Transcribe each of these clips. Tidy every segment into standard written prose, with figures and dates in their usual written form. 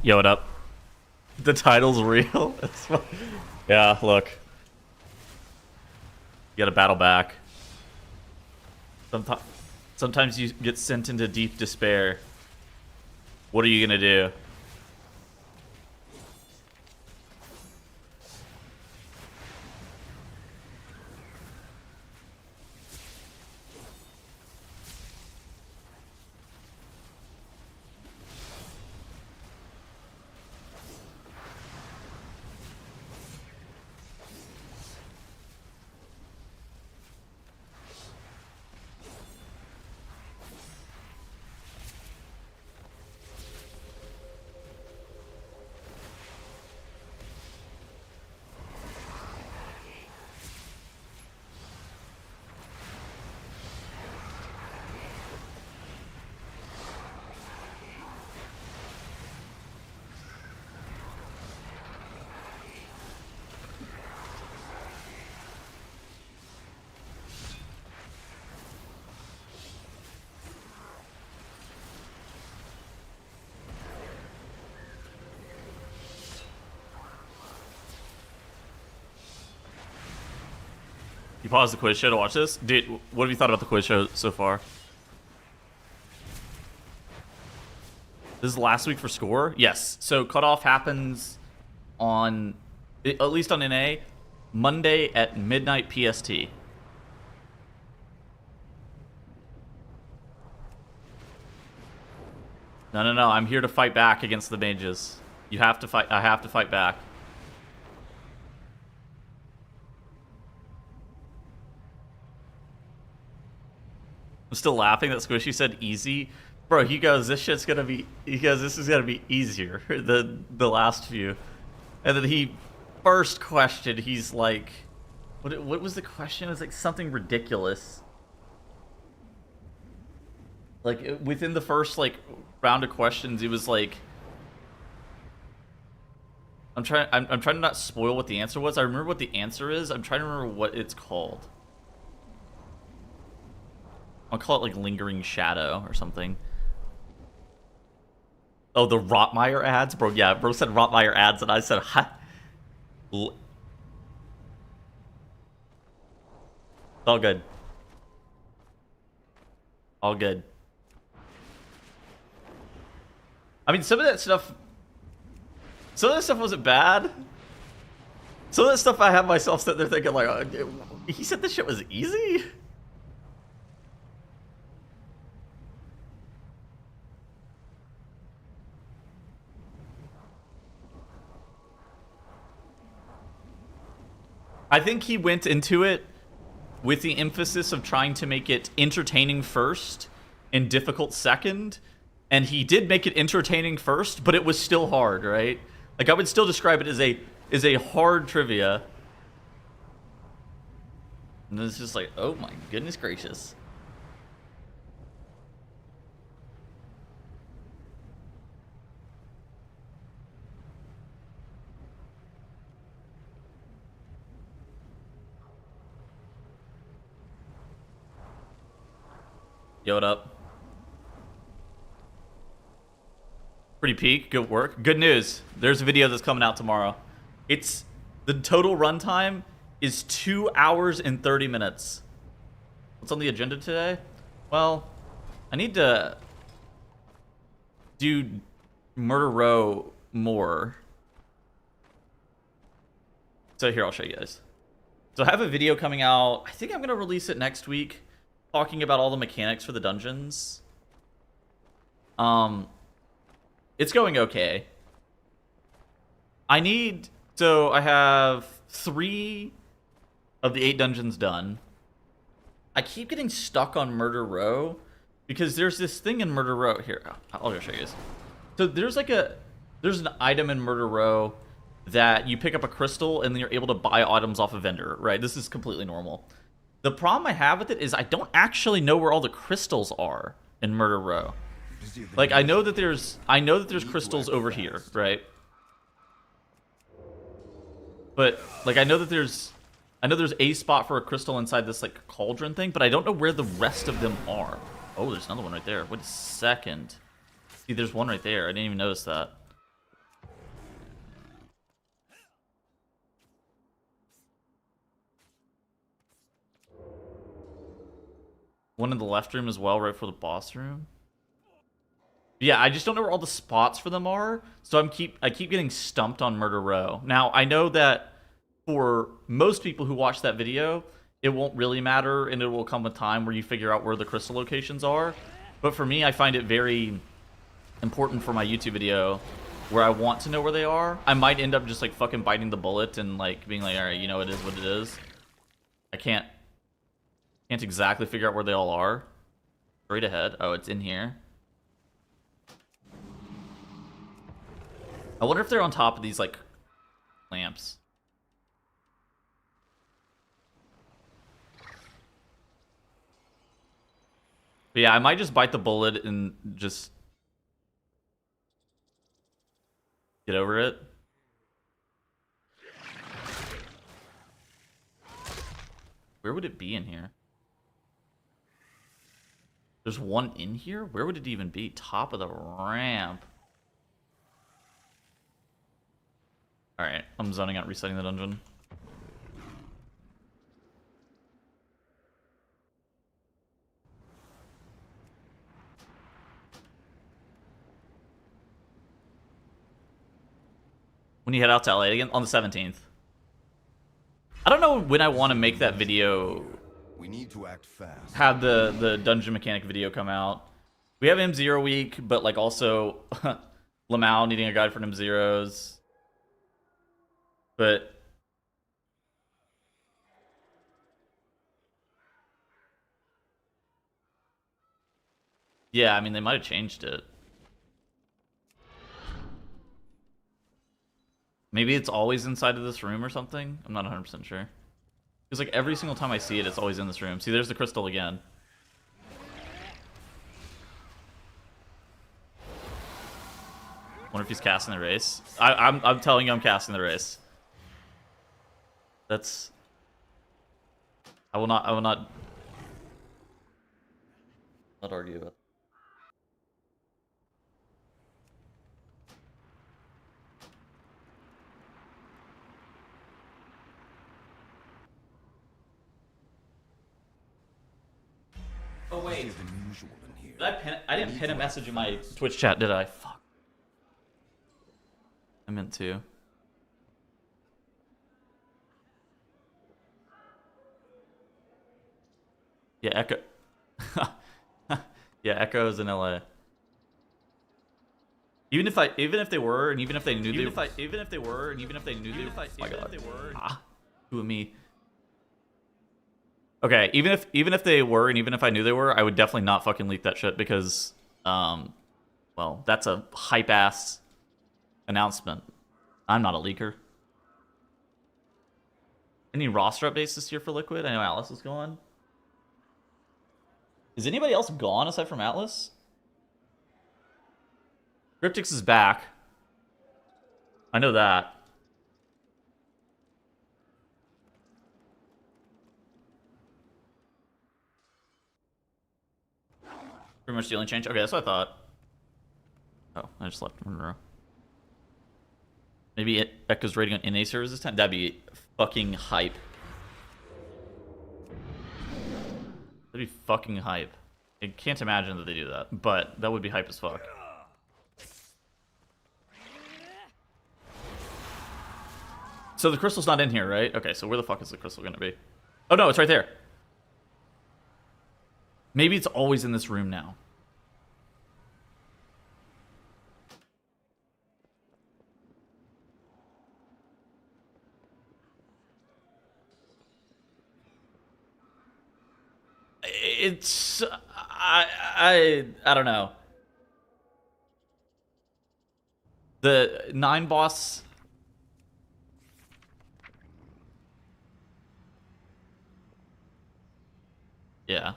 Yo, what up? The title's real? Yeah, look. You gotta battle back. Sometimes you get sent into deep despair. What are you gonna do? You paused the quiz show to watch this? Dude, what have you thought about the quiz show so far? This is last week for score? Yes. So cutoff happens on, at least on NA, Monday at midnight PST. No. I'm here to fight back against the mages. You have to fight. I have to fight back. I'm still laughing that Squishy said easy. Bro, he goes, this shit's gonna be, he goes, this is gonna be easier than the last few. And then he, first question, he's like, what was the question? It was like something ridiculous. Like, within the first, like, round of questions, it was like, I'm trying to not spoil what the answer was. I remember what the answer is. I'm trying to remember what it's called. I'll call it like Lingering Shadow or something. Oh, the Rotmeyer ads? Bro, yeah, bro said Rotmeyer ads and I said, ha. All good. All good. I mean, some of that stuff wasn't bad. Some of that stuff I have myself sitting there thinking like, oh, he said this shit was easy? I think he went into it with the emphasis of trying to make it entertaining first and difficult second. And he did make it entertaining first, but it was still hard, right? Like, I would still describe it as a hard trivia. And it's just like, oh my goodness gracious. Yo, what up? Pretty peak, good work. Good news, there's a video that's coming out tomorrow. It's, the total runtime is 2 hours and 30 minutes. What's on the agenda today? Well, I need to do Murder Row more. So here, I'll show you guys. So I have a video coming out, I think I'm gonna release it next week, talking about all the mechanics for the dungeons. It's going okay. So I have 3 of the 8 dungeons done. I keep getting stuck on Murder Row because there's this thing in Murder Row. Here, I'll go show you guys. So there's an item in Murder Row that you pick up a crystal and then you're able to buy items off a vendor, right? This is completely normal. The problem I have with it is I don't actually know where all the crystals are in Murder Row. Like, I know that there's crystals over here, right? But like, I know there's a spot for a crystal inside this like cauldron thing, but I don't know where the rest of them are. Oh, there's another one right there. Wait a second. See, there's one right there. I didn't even notice that. one in the left room as well, right for the boss room. Yeah, I just don't know where all the spots for them are, so I keep getting stumped on Murder Row. Now, I know that for most people who watch that video, it won't really matter, and it will come a time where you figure out where the crystal locations are. But for me, I find it very important for my YouTube video where I want to know where they are. I might end up just like fucking biting the bullet and like being like, all right, you know, it is what it is. I can't exactly figure out where they all are. Straight ahead. Oh, it's in here. I wonder if they're on top of these like lamps. But yeah, I might just bite the bullet and just get over it. Where would it be in here? There's one in here? Where would it even be? Top of the ramp. Alright, I'm zoning out resetting the dungeon. When you head out to LA again? On the 17th. I don't know when I want to make that video. We need to act fast. Have the dungeon mechanic video come out. We have M0 week, but like also Lamau needing a guide for M0s. But yeah, I mean they might have changed it. Maybe it's always inside of this room or something. I'm not 100% sure. Because like every single time I see it, it's always in this room. See, there's the crystal again. Wonder if he's casting the race. I'm telling you, I'm casting the race. That's. I will not argue about. Oh wait, I didn't pin a message in my Twitch chat, did I? Fuck. I meant to. Yeah, Echo. Yeah, Echo is in LA. Even if they were, and even if they knew they were, who and me. Okay, even if they were, and even if I knew they were, I would definitely not fucking leak that shit because, well, that's a hype ass announcement. I'm not a leaker. Any roster updates this year for Liquid? I know Atlas is gone. Is anybody else gone aside from Atlas? Cryptix is back. I know that. Pretty much the only change. Okay, that's what I thought. Oh, I just left him in a row. Maybe Echo's rating on NA servers this time? That'd be fucking hype. That'd be fucking hype. I can't imagine that they do that, but that would be hype as fuck. So the crystal's not in here, right? Okay, so where the fuck is the crystal gonna be? Oh no, it's right there. Maybe it's always in this room now. It's I don't know. The 9 boss. Yeah.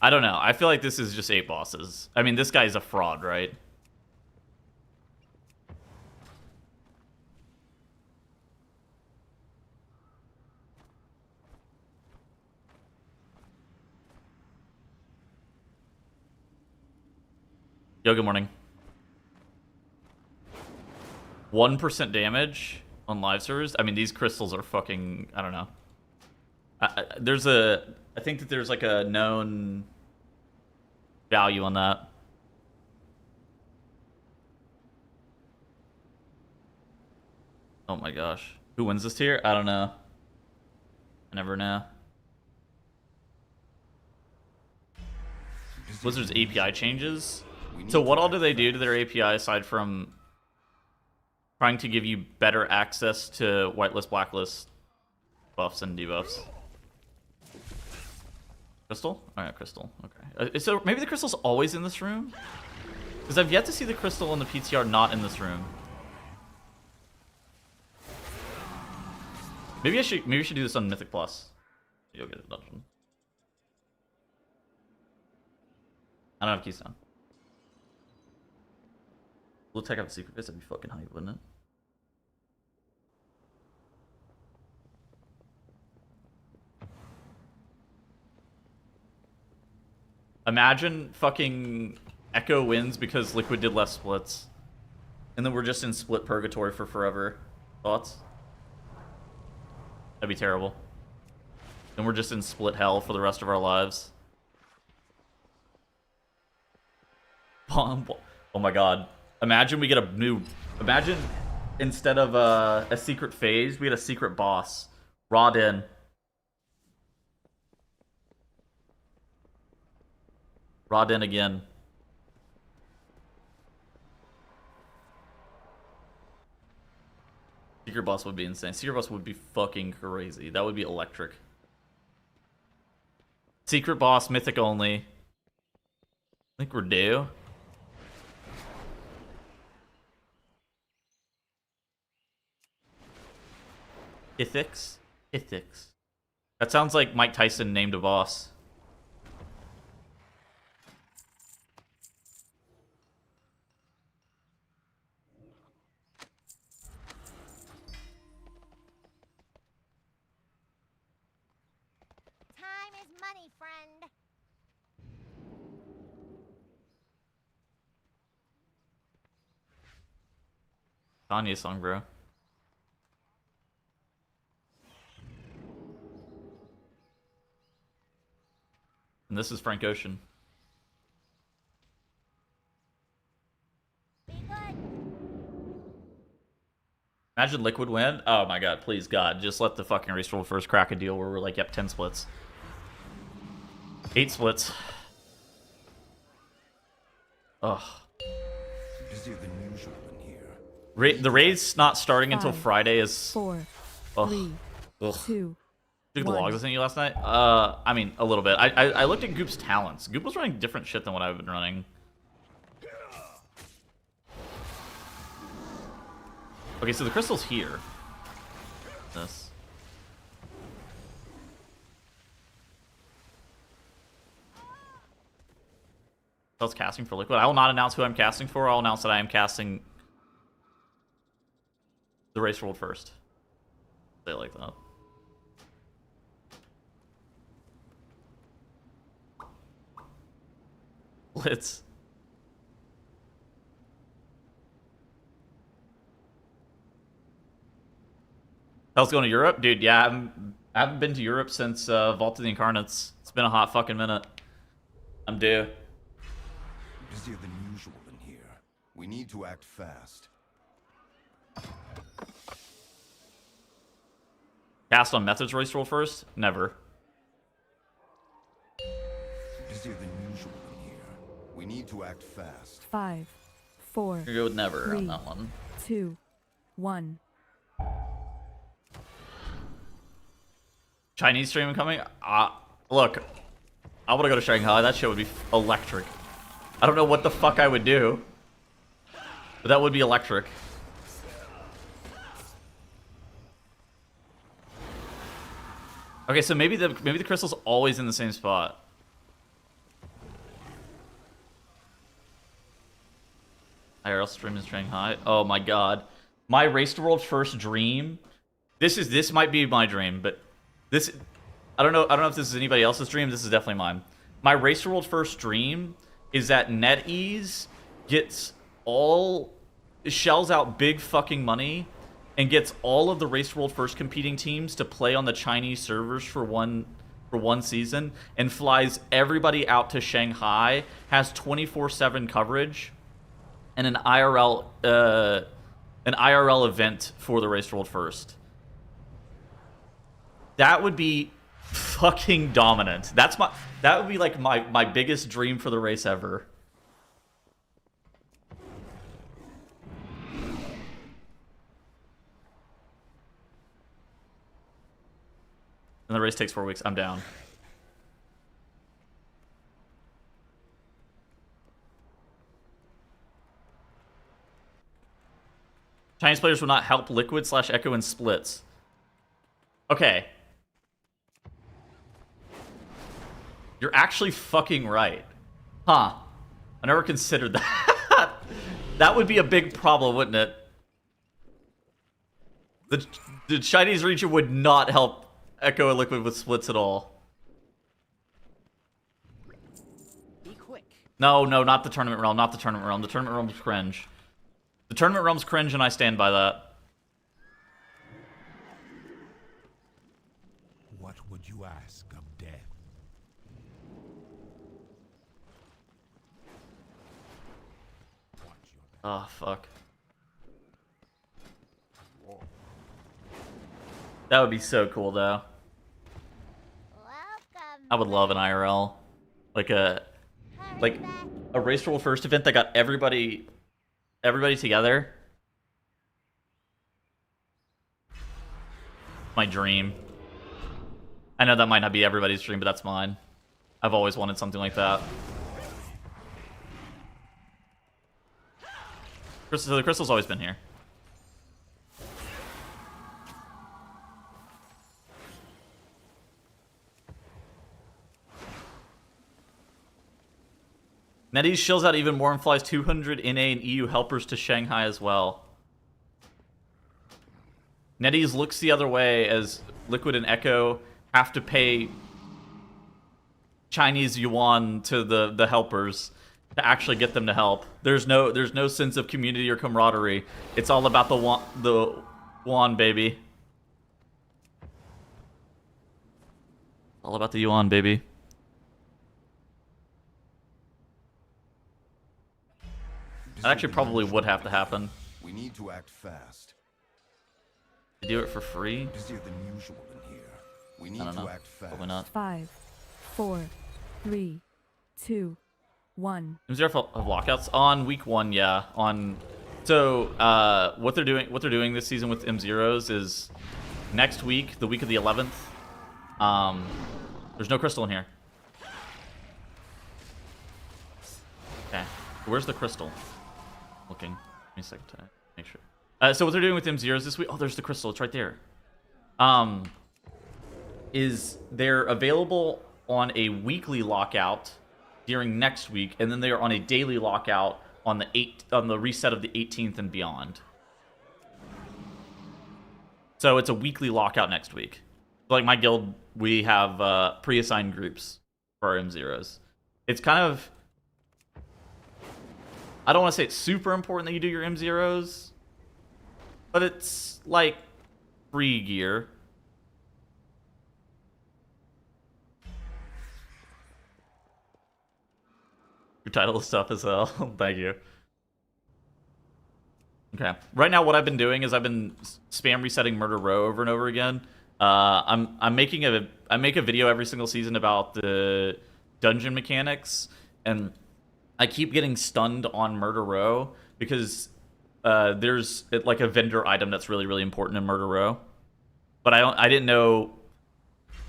I don't know. I feel like this is just 8 bosses. I mean, this guy's a fraud, right? Yo, good morning. 1% damage on live servers. I mean, these crystals are fucking. I don't know. I think that there's like a known value on that. Oh my gosh. Who wins this tier? I don't know. I never know. Blizzard's API changes. So what all do they do to their API aside from trying to give you better access to whitelist, blacklist buffs and debuffs? Crystal? Oh yeah, crystal. Okay. So maybe the crystal's always in this room? Because I've yet to see the crystal in the PTR not in this room. Maybe we should do this on Mythic Plus. You'll get a dungeon. I don't have Keystone. We'll take out the secret base. That'd be fucking hype, wouldn't it? Imagine fucking Echo wins because Liquid did less splits. And then we're just in split purgatory for forever. Thoughts? That'd be terrible. Then we're just in split hell for the rest of our lives. Oh my god. Imagine we get a new... Imagine instead of a secret phase, we get a secret boss. Rodin. Rodin again. Secret boss would be insane. Secret boss would be fucking crazy. That would be electric. Secret boss, mythic only. I think we're due. Ithics? Ithics. That sounds like Mike Tyson named a boss. Time is money, friend. Kanye song, bro. And this is Frank Ocean. Be good. Imagine Liquid win. Oh my god, please God. Just let the fucking race roll first crack a deal where we're like, yep, 10 splits. 8 splits. Ugh. Busier than usual in here. The raid's not starting until 5, Friday is... 4, Ugh. 3, Ugh. 2. Took the One. logs I sent you last night? I mean, a little bit. I looked at Goop's talents. Goop was running different shit than what I've been running. Okay, so the crystal's here. This. I was casting for Liquid. I will not announce who I'm casting for. I'll announce that I am casting the race world first. They like that. Blitz. How's it going to Europe? Dude, yeah, I haven't been to Europe since Vault of the Incarnates. It's been a hot fucking minute. I'm due. Busier than usual in here. We need to act fast. Cast on Methods race roll first? Never. Busier than usual in here. We need to act fast. 5, 4, I'm gonna go with never on 3, that one. 2, 1. Chinese streaming coming? Look, I want to go to Shanghai. That shit would be electric. I don't know what the fuck I would do, but that would be electric. Okay, so maybe the crystal's always in the same spot. IRL stream in Shanghai. Oh my god, my Race to World first dream. This might be my dream, but this I don't know if this is anybody else's dream. This is definitely mine. My Race to World first dream is that NetEase shells out big fucking money and gets all of the Race World First competing teams to play on the Chinese servers for one season, and flies everybody out to Shanghai, has 24/7 coverage, and an IRL event for the Race World First. That would be fucking dominant. That would be like my biggest dream for the race ever. And the race takes 4 weeks. I'm down. Chinese players will not help Liquid / Echo in splits. Okay. You're actually fucking right. Huh. I never considered that. That would be a big problem, wouldn't it? The Chinese region would not help Echo and Liquid with splits at all. Be quick. No, not the tournament realm, not the tournament realm. The tournament realm's cringe. The tournament realm's cringe, and I stand by that. What would you ask of death? Oh, fuck. That would be so cool, though. Welcome. I would love an IRL. Like a Race World First event that got everybody together. My dream. I know that might not be everybody's dream, but that's mine. I've always wanted something like that. So the crystal's always been here. NetEase shills out even more and flies 200 NA and EU helpers to Shanghai as well. NetEase looks the other way as Liquid and Echo have to pay Chinese yuan to the helpers to actually get them to help. There's no sense of community or camaraderie. It's all about the yuan, baby. All about the yuan, baby. That actually probably would have to happen. We need to act fast. To do it for free? Busier than usual in here. We need I don't know. to act fast. Probably not. 5, 4, 3, 2, 1. M0 of lockouts on week 1, yeah. So what they're doing this season with M0s is next week, the week of the 11th. There's no crystal in here. Okay, where's the crystal? Looking. Give me a second to make sure. So what they're doing with M0s this week? Oh, there's the crystal. It's right there. Is they're available on a weekly lockout during next week, and then they are on a daily lockout on the reset of the 18th and beyond. So it's a weekly lockout next week. Like my guild, we have pre-assigned groups for our M0s. It's kind of, I don't want to say it's super important that you do your M0s, but it's like free gear. Your title of stuff as well. Thank you. Okay. Right now, what I've been doing is I've been spam resetting Murder Row over and over again. I make a video every single season about the dungeon mechanics, and I keep getting stunned on Murder Row because there's like a vendor item that's really, really important in Murder Row, but I didn't know.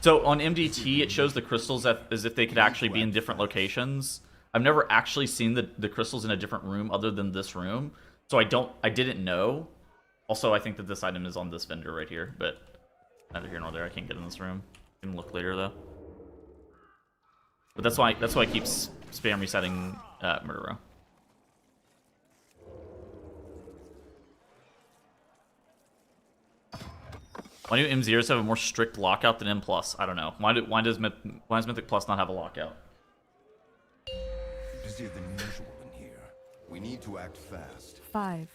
So on MDT, it shows the crystals as if they could actually be in different locations. I've never actually seen the crystals in a different room other than this room, so I didn't know. Also, I think that this item is on this vendor right here, but neither here nor there. I can't get in this room. I can look later though. But that's why I keep spam resetting Murder Row. Why do M0s have a more strict lockout than M+? I don't know. Why does Mythic Plus not have a lockout? Busier than usual in here. We need to act fast. 5,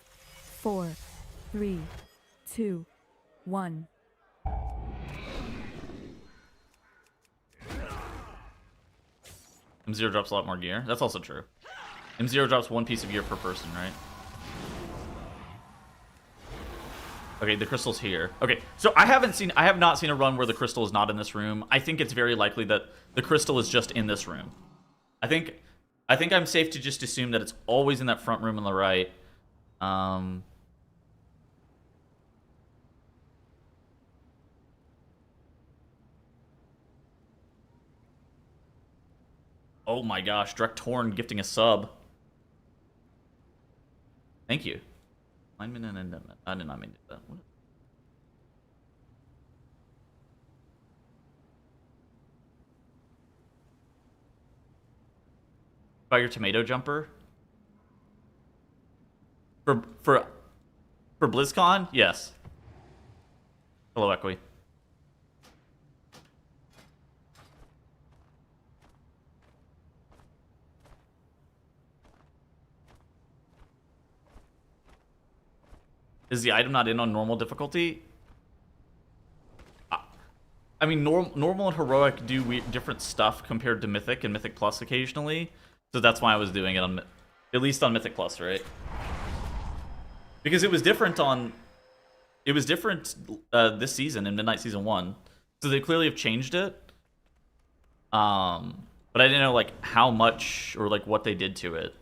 4, 3, 2, 1. M0 drops a lot more gear. That's also true. M0 drops 1 piece of gear per person, right? Okay, the crystal's here. Okay, so I have not seen a run where the crystal is not in this room. I think it's very likely that the crystal is just in this room. I think I'm safe to just assume that it's always in that front room on the right. Oh my gosh, Drek Torn gifting a sub. Thank you. I did not mean to do that. What? About your tomato jumper? For BlizzCon? Yes. Hello, Equi. Is the item not in on normal difficulty? I mean, normal and heroic do different stuff compared to Mythic and Mythic Plus occasionally. So that's why I was doing it on, at least on Mythic Plus, right? Because it was different on, this season in Midnight Season 1. So they clearly have changed it. But I didn't know, like, how much or, like, what they did to it.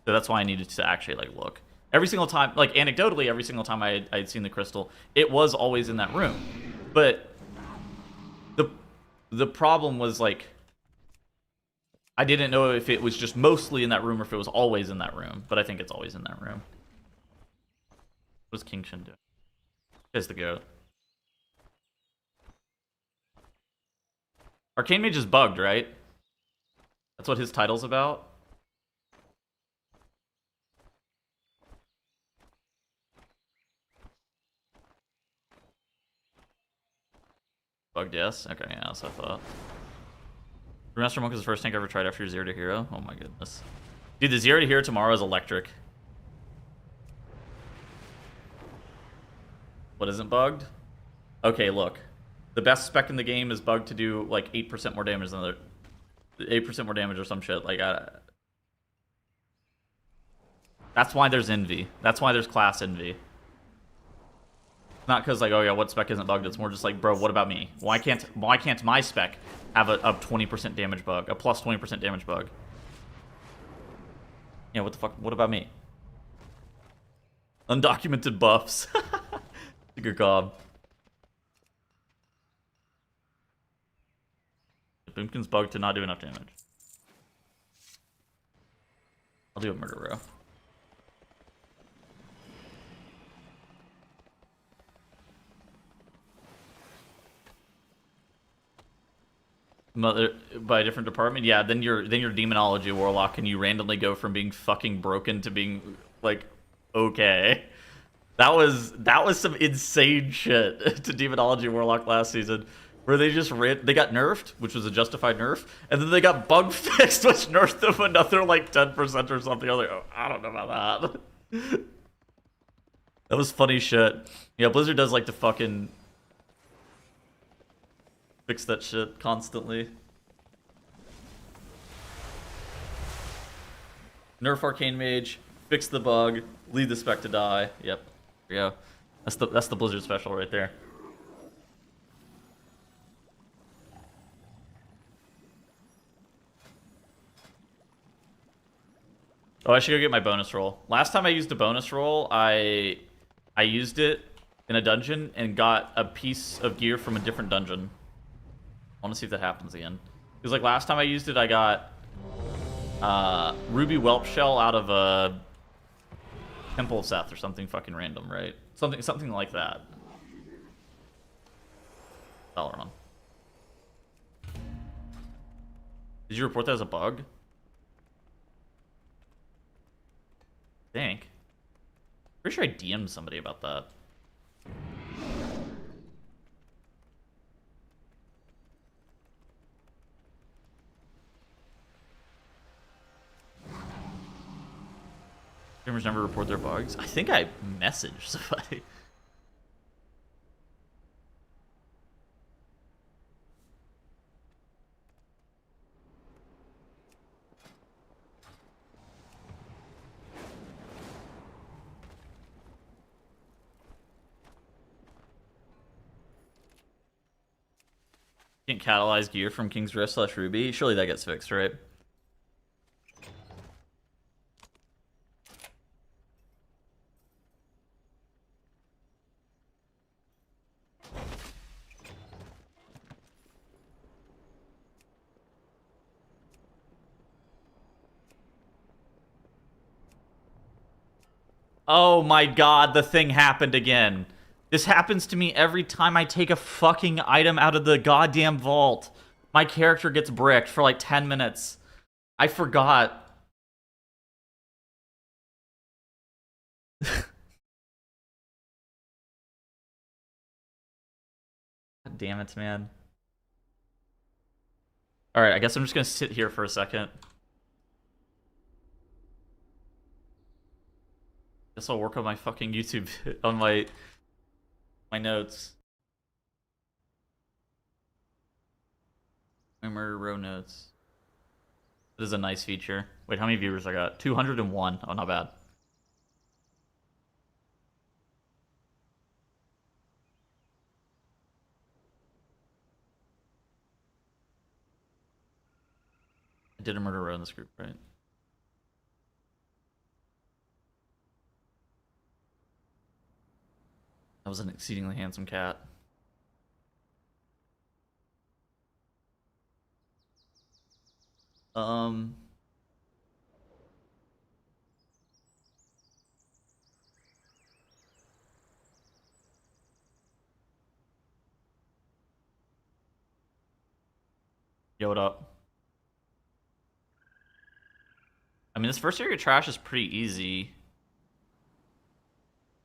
So that's why I needed to actually, like, look. Every single time, like, anecdotally, every single time I'd seen the crystal, it was always in that room. But the problem was, like, I didn't know if it was just mostly in that room or if it was always in that room. But I think it's always in that room. What does King Shin do? Is the goat. Arcane Mage is bugged, right? That's what his title's about? Bugged, yes? Okay, yeah, that's what I thought. Remaster Monk is the first tank I ever tried after your 0 to Hero. Oh my goodness. Dude, the 0 to Hero tomorrow is electric. What isn't bugged? Okay, look. The best spec in the game is bugged to do like 8% more damage than the 8% more damage or some shit. Like, that's why there's envy. That's why there's class envy. Not because, like, oh yeah, what spec isn't bugged? It's more just like, bro, what about me? Why can't my spec have a 20% damage bug, a plus 20% damage bug? Yeah, what the fuck? What about me? Undocumented buffs. Good god. Boomkin's bugged to not do enough damage. I'll do a murder row. By a different department, yeah. Then you're demonology warlock, and you randomly go from being fucking broken to being like okay. That was some insane shit to demonology warlock last season, where they just they got nerfed, which was a justified nerf, and then they got bug fixed, which nerfed them another like 10% or something. I was like, oh, I don't know about that. That was funny shit. Yeah, Blizzard does like to fucking fix that shit constantly. Nerf Arcane Mage, fix the bug, lead the spec to die. Yep, there you go. That's the Blizzard special right there. Oh, I should go get my bonus roll. Last time I used a bonus roll, I used it in a dungeon and got a piece of gear from a different dungeon. I want to see if that happens again. Because like last time I used it, I got Ruby Whelp Shell out of a Temple of Seth or something fucking random, right? Something like that. Valorant. Did you report that as a bug? I think. Pretty sure I DM'd somebody about that. Streamers never report their bugs. I think I messaged somebody. Can't catalyze gear from King's Rift / Ruby. Surely that gets fixed, right? Oh my god, the thing happened again. This happens to me every time I take a fucking item out of the goddamn vault. My character gets bricked for like 10 minutes. I forgot. God damn it, man. Alright, I guess I'm just gonna sit here for a second. Guess I'll work on my fucking YouTube, on my notes. My murder row notes. This is a nice feature. Wait, how many viewers I got? 201. Oh, not bad. I did a murder row in this group, right? That was an exceedingly handsome cat. Yo, what up? I mean, this first area of trash is pretty easy.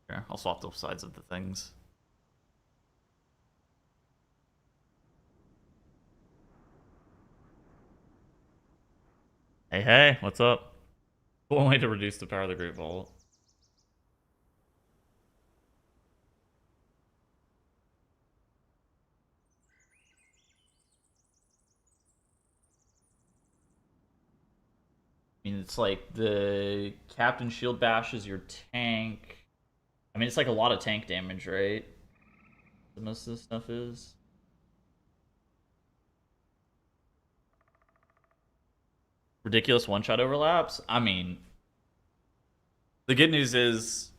Here, I'll swap the sides of the things. Hey, hey, what's up? One way to reduce the power of the Great Vault. I mean, it's like the Captain Shield Bash is your tank. I mean, it's like a lot of tank damage, right? Most of this stuff is. Ridiculous one-shot overlaps? I mean, the good news is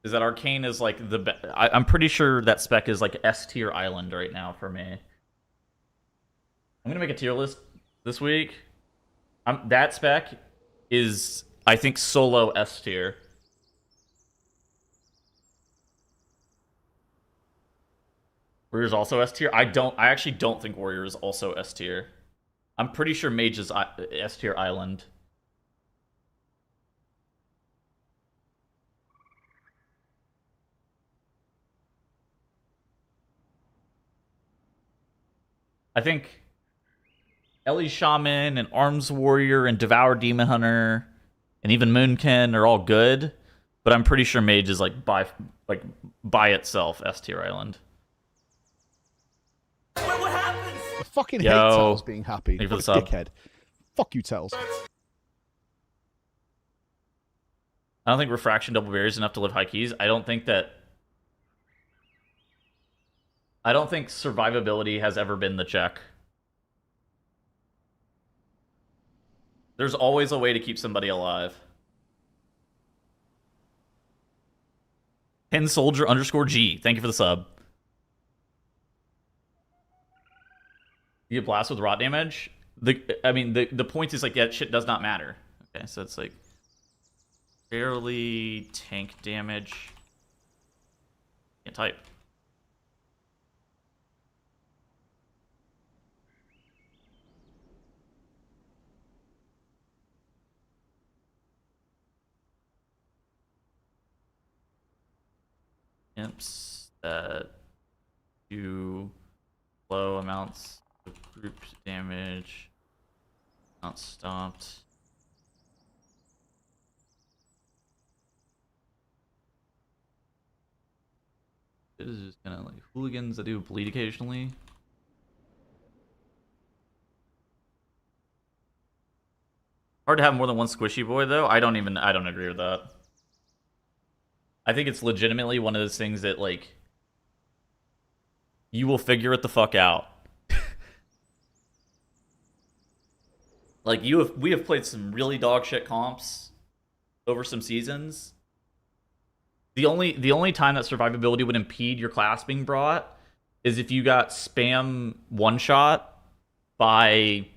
that Arcane is like the I'm pretty sure that spec is like S tier island right now for me. I'm gonna make a tier list this week. That spec is, I think, solo S tier. Warrior's also S tier. I actually don't think Warrior is also S tier. I'm pretty sure Mage is S tier island. I think Ellie Shaman and Arms Warrior and Devour Demon Hunter and even Moonkin are all good, but I'm pretty sure Mage is like by itself S tier island. What happens? I fucking Yo. hate Tails being happy. Thank you for the What a sub. dickhead. Fuck you, Tails. I don't think Refraction Double Barrier is enough to live high keys. I don't think survivability has ever been the check. There's always a way to keep somebody alive. Pin Soldier _G. Thank you for the sub. You get blast with rot damage. The point is like that shit does not matter. Okay, so it's like barely tank damage. Can't type. Imps that do low amounts of group damage, not stopped. This is just kind of like hooligans that do bleed occasionally. Hard to have more than one squishy boy though. I don't agree with that. I think it's legitimately one of those things that like you will figure it the fuck out. Like we have played some really dog shit comps over some seasons. The only time that survivability would impede your class being brought is if you got spam one shot by,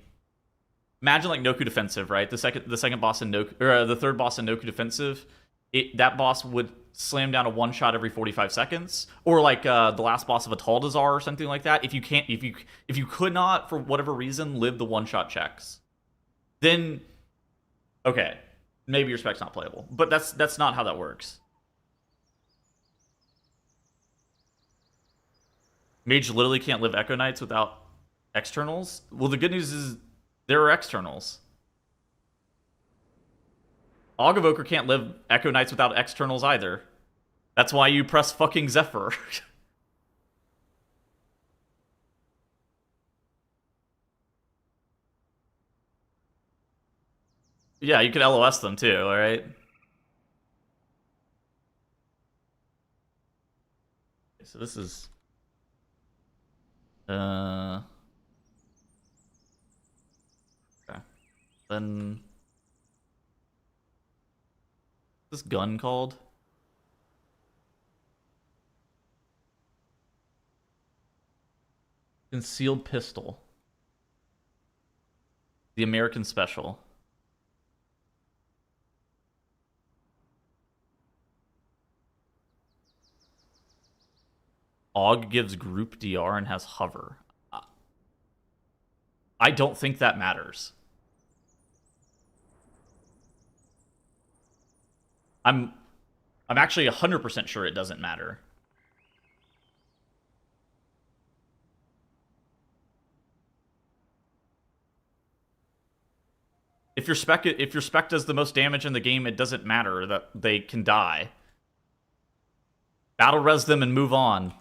imagine like Noku defensive, right? The second boss in Noku, or the third boss in Noku defensive, that boss would slam down a one shot every 45 seconds, or like the last boss of a Taldazar or something like that. If you could not for whatever reason live the one shot checks, then okay, maybe your spec's not playable. But that's not how that works. Mage literally can't live Echo Knights without externals. Well, the good news is there are externals. Augavoker can't live Echo Knights without externals either. That's why you press fucking Zephyr. Yeah, you can LOS them too, alright? So this is... Okay. Then... What's this gun called? Concealed pistol. The American Special. AUG gives group DR and has hover. I don't think that matters. I'm actually 100% sure it doesn't matter. If your spec does the most damage in the game, it doesn't matter that they can die. Battle res them and move on.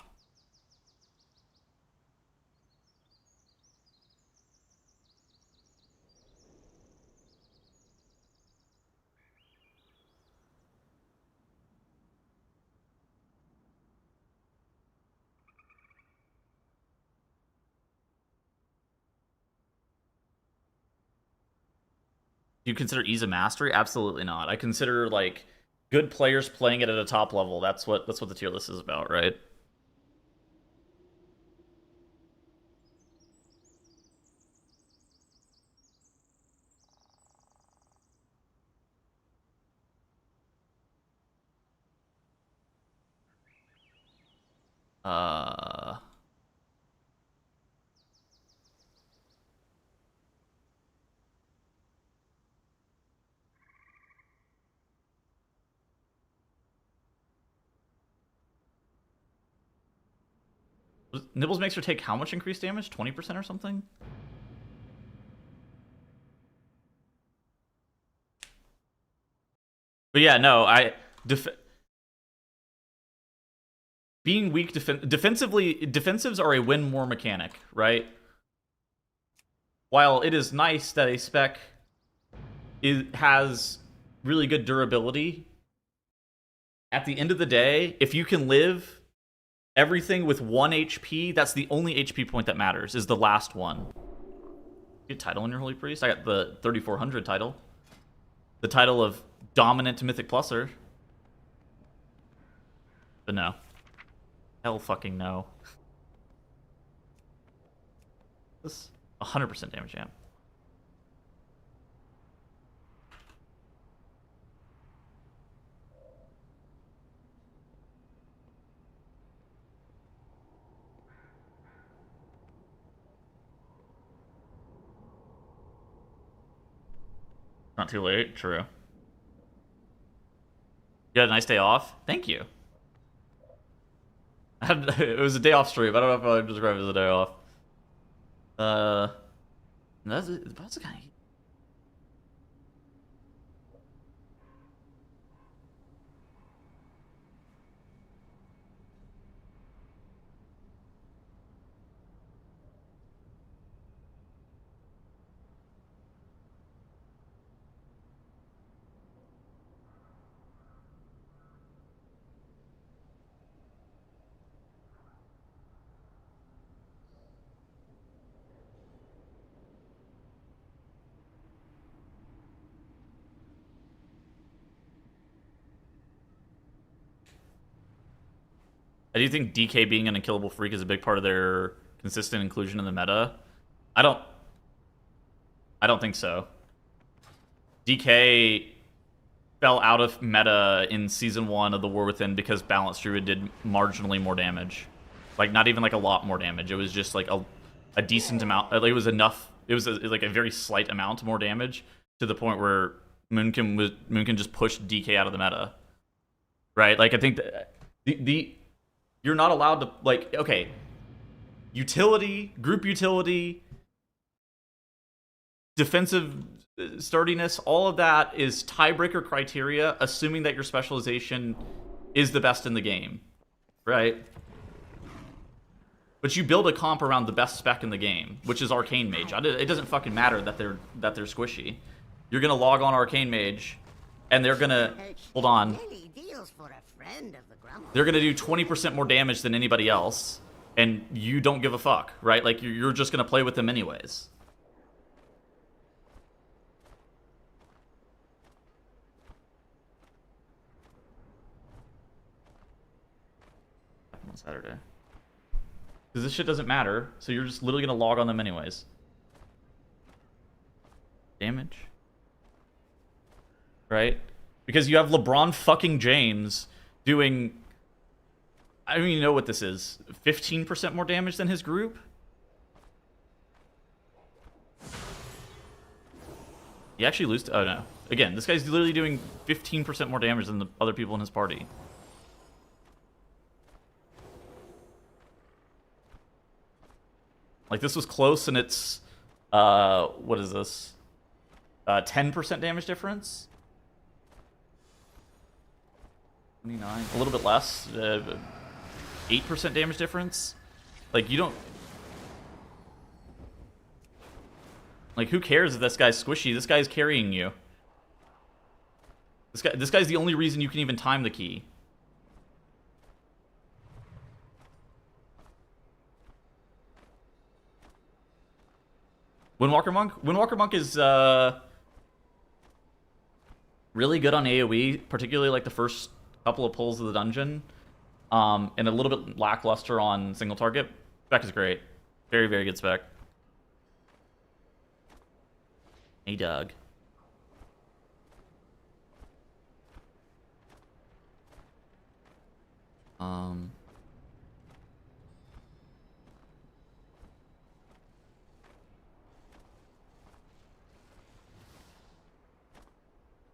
Do you consider ease of mastery? Absolutely not. I consider like good players playing it at a top level. That's what the tier list is about, right? Uh Nibbles makes her take how much increased damage? 20% or something? But yeah, no, being weak defensives are a win more mechanic, right? While it is nice that a spec has really good durability, at the end of the day, if you can live everything with 1 HP, that's the only HP point that matters, is the last one. Get title in your Holy Priest? I got the 3400 title. The title of Dominant Mythic Pluser. But no. Hell fucking no. This 100% damage jam. Not too late, true. You had a nice day off? Thank you. It was a day off stream. I don't know if I would describe it as a day off. That's kind of... do think DK being an unkillable freak is a big part of their consistent inclusion in the meta. I don't think so. DK fell out of meta in Season 1 of the War Within because Balanced Druid did marginally more damage. Like, not even like a lot more damage. It was just like a decent amount. Like, it was enough. It was like a very slight amount more damage to the point where Moonkin just pushed DK out of the meta. Right? Like, I think that you're not allowed to, like, okay, utility, group utility, defensive sturdiness, all of that is tiebreaker criteria, assuming that your specialization is the best in the game, right? But you build a comp around the best spec in the game, which is Arcane Mage. It doesn't fucking matter that they're squishy. You're gonna log on Arcane Mage, and they're gonna hold on. They're gonna do 20% more damage than anybody else, and you don't give a fuck, right? Like you're just gonna play with them anyways. On Saturday. Because this shit doesn't matter, so you're just literally gonna log on them anyways. Damage. Right? Because you have LeBron fucking James doing... I don't even know what this is. 15% more damage than his group? He actually lose to... Oh, no. Again, this guy's literally doing 15% more damage than the other people in his party. Like, this was close, and it's... what is this? 10% damage difference? 29. A little bit less. 8% damage difference? Like, you don't... Like, who cares if this guy's squishy? This guy's carrying you. This guy's the only reason you can even time the key. Windwalker Monk is really good on AoE, particularly like the first couple of pulls of the dungeon, and a little bit lackluster on single target. Spec is great. Very, very good spec. Hey, Doug.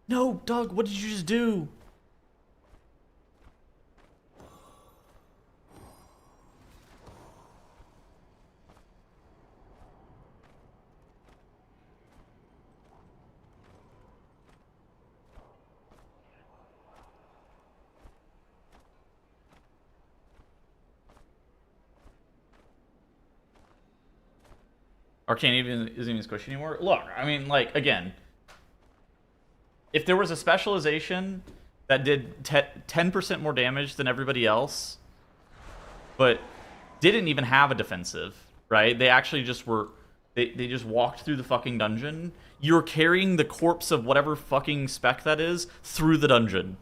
No, Doug, what did you just do? Arcane isn't even squishy anymore? Look, I mean, like, again... If there was a specialization that did 10% more damage than everybody else, but didn't even have a defensive, right? They actually just were... They just walked through the fucking dungeon. You're carrying the corpse of whatever fucking spec that is through the dungeon.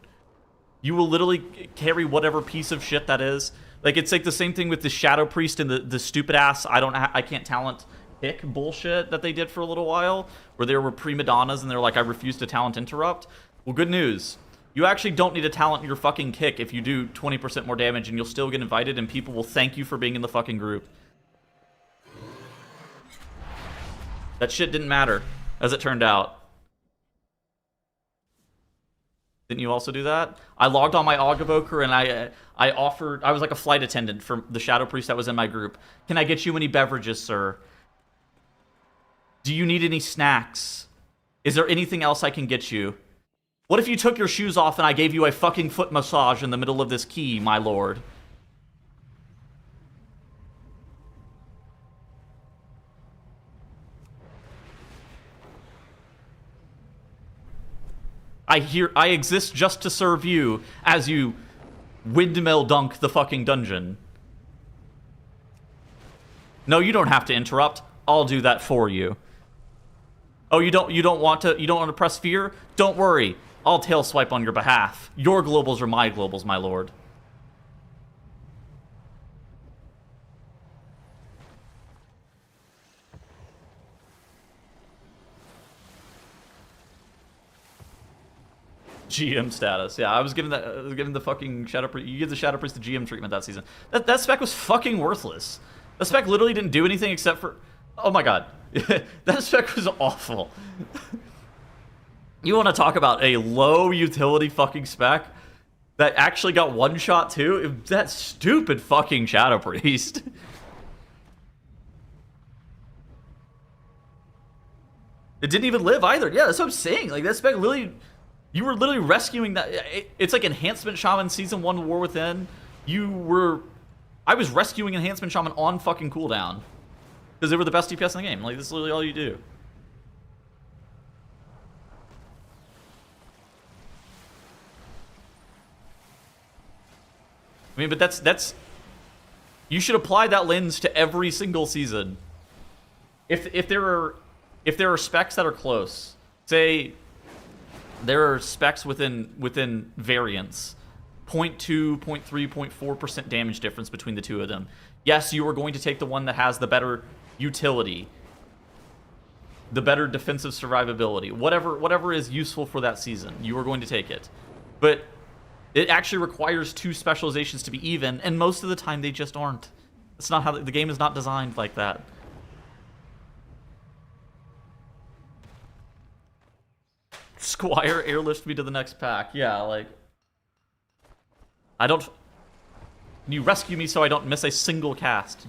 You will literally carry whatever piece of shit that is. Like, it's like the same thing with the Shadow Priest and the stupid-ass I can't talent... pick bullshit that they did for a little while, where there were prima donnas and they're like, I refuse to talent interrupt. Well, good news. You actually don't need to talent your fucking kick if you do 20% more damage, and you'll still get invited, and people will thank you for being in the fucking group. That shit didn't matter, as it turned out. Didn't you also do that? I logged on my Aug Evoker, and I was like a flight attendant for the Shadow Priest that was in my group. Can I get you any beverages, sir? Do you need any snacks? Is there anything else I can get you? What if you took your shoes off and I gave you a fucking foot massage in the middle of this key, my lord? I exist just to serve you as you windmill dunk the fucking dungeon. No, you don't have to interrupt. I'll do that for you. Oh, you don't want to press fear? Don't worry. I'll tail swipe on your behalf. Your globals are my globals, my lord. GM status. Yeah, I was given that. I was given the fucking Shadow Priest. You give the Shadow Priest the GM treatment that season. That spec was fucking worthless. That spec literally didn't do anything except for. Oh my god, that spec was awful. You want to talk about a low utility fucking spec that actually got one shot too? That stupid fucking Shadow Priest. It didn't even live either. Yeah, that's what I'm saying. Like, that spec literally... You were literally rescuing that... It's like Enhancement Shaman Season 1 War Within. I was rescuing Enhancement Shaman on fucking cooldown. Because they were the best DPS in the game. Like, this is literally all you do. I mean, but that's... You should apply that lens to every single season. If there are specs that are close, say there are specs within variants, 0.2, 0.3, 0.4% damage difference between the two of them. Yes, you are going to take the one that has the better utility, the better defensive survivability, whatever is useful for that season. You are going to take it. But it actually requires two specializations to be even, and most of the time they just aren't. It's not how the game is not designed like that. Squire airlift me to the next pack. Yeah, like... I don't... You rescue me so I don't miss a single cast.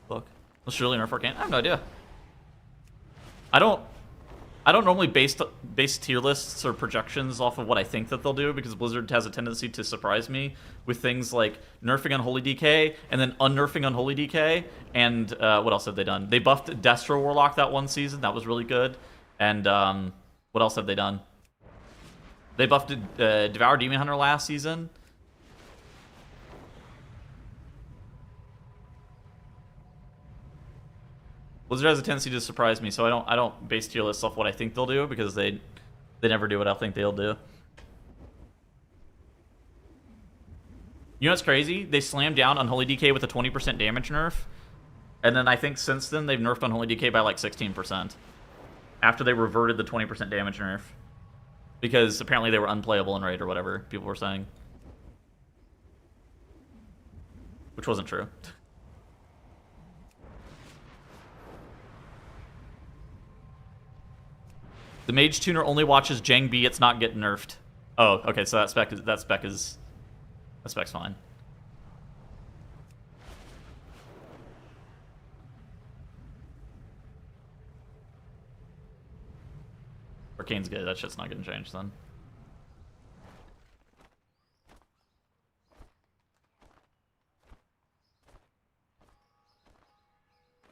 Look. Well, surely nerf Arcane? I have no idea. I don't normally base tier lists or projections off of what I think that they'll do, because Blizzard has a tendency to surprise me with things like nerfing Unholy DK and then unnerfing Unholy DK. And what else have they done? They buffed Destro Warlock that one season. That was really good. And what else have they done? They buffed Devour Demon Hunter last season. Blizzard has a tendency to surprise me, so I don't base tier lists off what I think they'll do, because they never do what I think they'll do. You know what's crazy? They slammed down Unholy DK with a 20% damage nerf, and then I think since then they've nerfed Unholy DK by like 16%. After they reverted the 20% damage nerf. Because apparently they were unplayable in Raid or whatever people were saying. Which wasn't true. The Mage Tuner only watches Jang B, it's not getting nerfed. Oh, okay, so that spec's fine. Arcane's good, that shit's not getting changed then.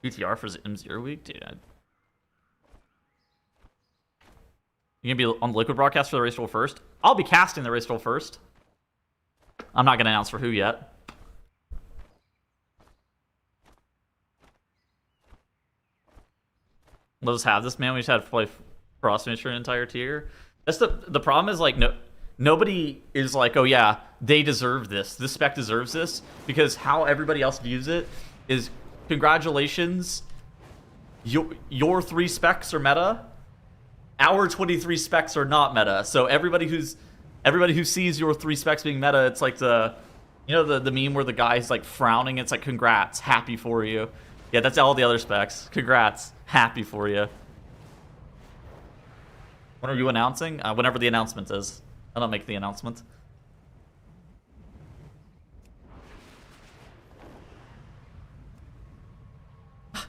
BTR for M0 week? Dude, you gonna be on the Liquid broadcast for the race roll first? I'll be casting the race roll first. I'm not gonna announce for who yet. Let us have this, man. We just had to play Frost Finisher an entire tier. That's the problem is, like, nobody is like, oh yeah, they deserve this. This spec deserves this, because how everybody else views it is, congratulations, your 3 specs are meta. Our 23 specs are not meta. So everybody who sees your 3 specs being meta, it's like the meme where the guy's like frowning. It's like, congrats, happy for you. Yeah, that's all the other specs. Congrats, happy for you. When are you announcing? Whenever the announcement is. I don't make the announcement. Can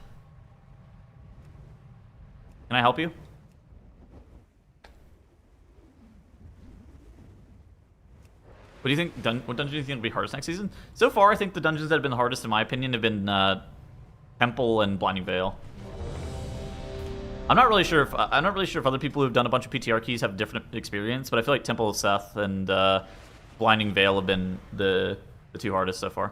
I help you? What do you think? What dungeon do you think will be hardest next season? So far, I think the dungeons that have been the hardest, in my opinion, have been Temple and Blinding Veil. I'm not really sure if other people who've done a bunch of PTR keys have different experience, but I feel like Temple of Seth and Blinding Veil have been the 2 hardest so far.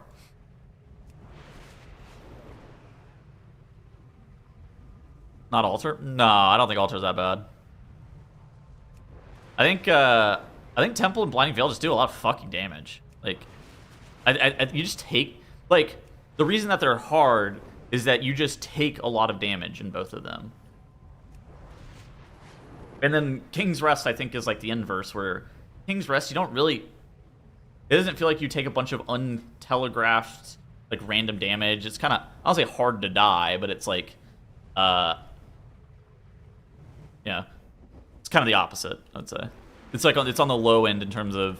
Not Altar? No, I don't think Altar's that bad. I think Temple and Blinding Veil just do a lot of fucking damage. Like, you just take, like, the reason that they're hard is that you just take a lot of damage in both of them. And then King's Rest, I think, is like the inverse, where King's Rest, you don't really... It doesn't feel like you take a bunch of untelegraphed, like, random damage. It's kind of, I'll say hard to die, but it's like, yeah. It's kind of the opposite, I'd say. It's like, it's on the low end in terms of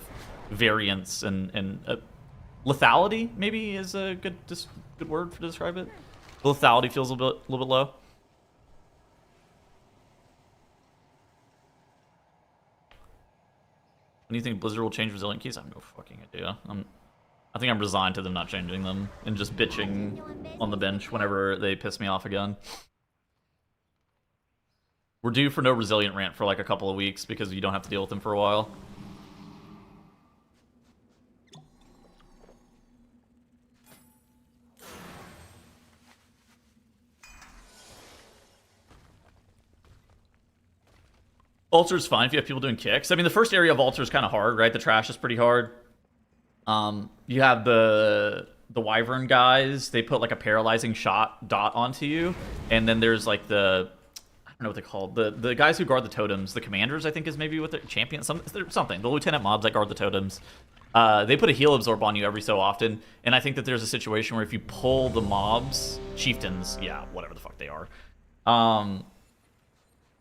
variance and lethality, maybe, is a good word to describe it. Lethality feels a little bit low. When do you think Blizzard will change resilient keys? I have no fucking idea. I think I'm resigned to them not changing them and just bitching on the bench whenever they piss me off again. We're due for no resilient rant for like a couple of weeks because you don't have to deal with them for a while. Altar's fine if you have people doing kicks. I mean, the first area of Altar is kind of hard, right? The trash is pretty hard. You have the Wyvern guys. They put like a paralyzing shot dot onto you. And then there's like the... I don't know what they're called. The guys who guard the totems. The commanders, I think, is maybe what they're... Champions? Something. The lieutenant mobs that guard the totems. They put a heal absorb on you every so often. And I think that there's a situation where if you pull the mobs... Chieftains. Yeah, whatever the fuck they are.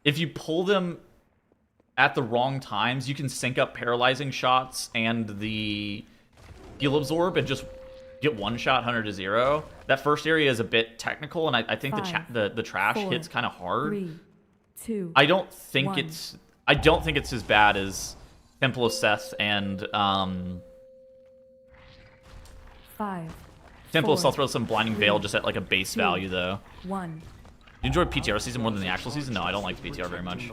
If you pull them... at the wrong times, you can sync up paralyzing shots and the heal absorb and just get one shot 100 to 0. That first area is a bit technical, and I think the trash hits kind of hard. 3, 2, I don't think 1. it's as bad as Temple of Seth and 5. Temple of 4, Seth throws some blinding veil just at like a base 2, value though. 1. You enjoy PTR season more than the actual season? No, I don't like the PTR very much.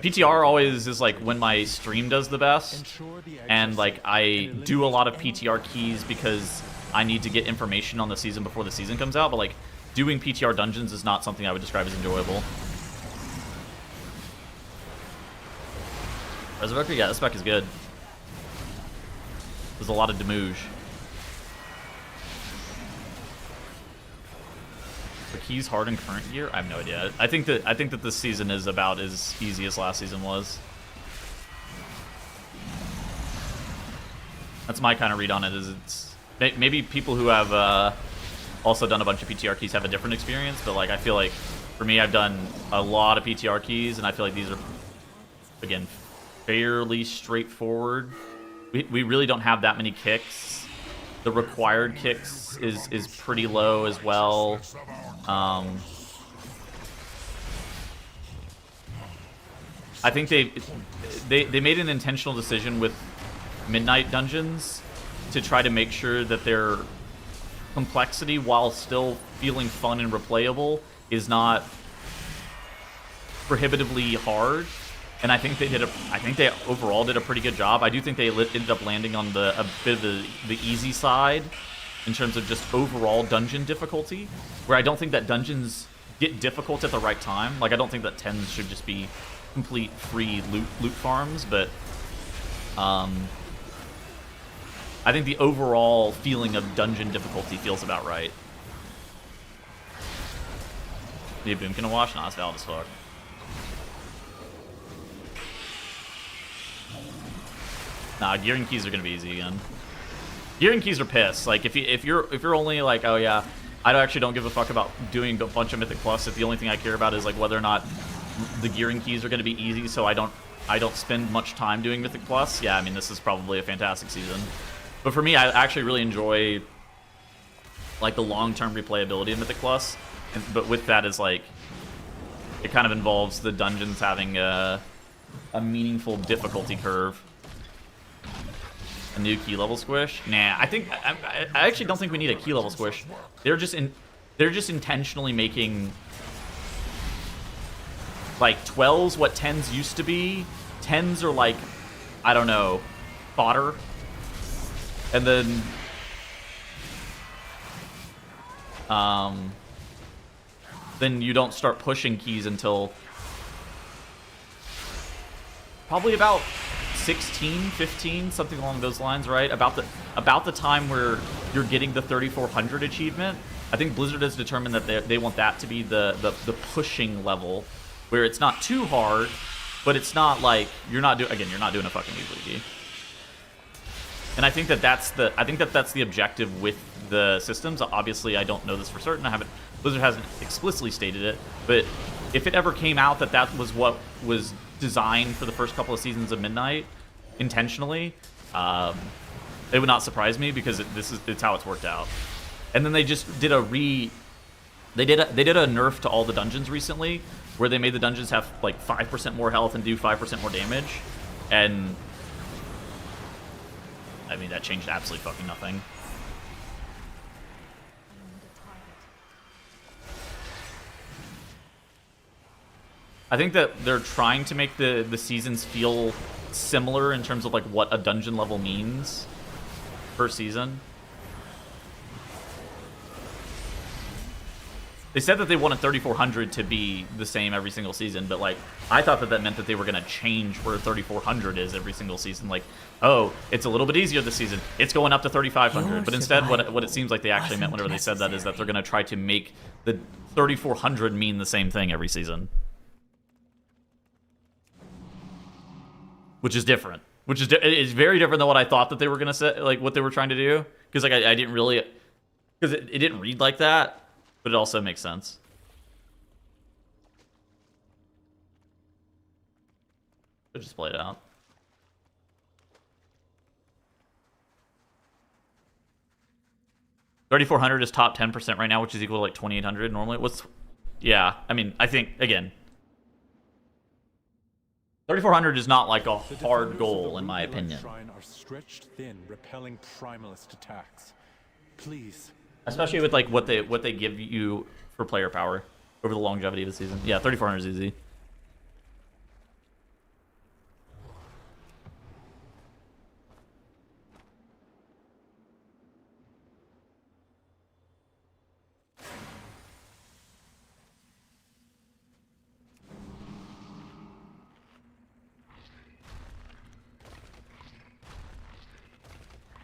PTR always is like when my stream does the best, and like I do a lot of PTR keys because I need to get information on the season before the season comes out, but like doing PTR dungeons is not something I would describe as enjoyable. Resurrector? Yeah, this spec is good. There's a lot of damage. Are keys hard in current year? I have no idea. I think that this season is about as easy as last season was. That's my kind of read on it. Is it's maybe people who have also done a bunch of PTR keys have a different experience, but like I feel like for me, I've done a lot of PTR keys, and I feel like these are again fairly straightforward. We really don't have that many kicks. The required kicks is pretty low as well. I think they made an intentional decision with Midnight Dungeons to try to make sure that their complexity, while still feeling fun and replayable, is not prohibitively hard. And I think they overall did a pretty good job. I do think they ended up landing on a bit of the easy side in terms of just overall dungeon difficulty, where I don't think that dungeons get difficult at the right time. Like, I don't think that 10s should just be complete free loot farms, but I think the overall feeling of dungeon difficulty feels about right. Need a Moonkin to wash? Nah, it's valid as fuck. Nah, gearing keys are gonna be easy again. Gearing keys are piss. Like if you're only like, oh yeah, I actually don't give a fuck about doing a bunch of Mythic Plus. If the only thing I care about is like whether or not the gearing keys are gonna be easy, so I don't spend much time doing Mythic Plus. Yeah, I mean this is probably a fantastic season. But for me, I actually really enjoy like the long-term replayability of Mythic Plus. But with that is like it kind of involves the dungeons having a meaningful difficulty curve. A new key level squish? Nah, I actually don't think we need a key level squish. They're just intentionally making like 12s what 10s used to be. 10s are like, I don't know, fodder. And then you don't start pushing keys until probably about 16, 15, something along those lines, right? About the time where you're getting the 3400 achievement. I think Blizzard has determined that they want that to be the pushing level where it's not too hard, but it's not like you're not doing a fucking easy key. And I think that's the objective with the systems. Obviously, I don't know this for certain. Blizzard hasn't explicitly stated it, but if it ever came out that was what was designed for the first couple of seasons of Midnight intentionally, it would not surprise me because it's how it's worked out. And then they just did they did a nerf to all the dungeons recently, where they made the dungeons have like 5% more health and do 5% more damage, and I mean that changed absolutely fucking nothing. I think that they're trying to make the seasons feel similar in terms of like what a dungeon level means per season. They said that they wanted 3400 to be the same every single season, but like I thought that meant that they were going to change where 3400 is every single season. Like, oh, it's a little bit easier this season, it's going up to 3500. But instead, what it seems like they actually meant whenever they said that is that they're going to try to make the 3400 mean the same thing every season, which is different. It's very different than what I thought that they were going to say, like what they were trying to do. Because like I didn't really, because it didn't read like that. But it also makes sense. Could just play it out. 3,400 is top 10% right now, which is equal to like 2,800 normally. Yeah, I mean, I think, again, 3,400 is not like a hard goal, in my opinion. Are stretched thin, repelling primalist attacks. Please. Especially with like what they give you for player power over the longevity of the season. Yeah, 3,400 is easy.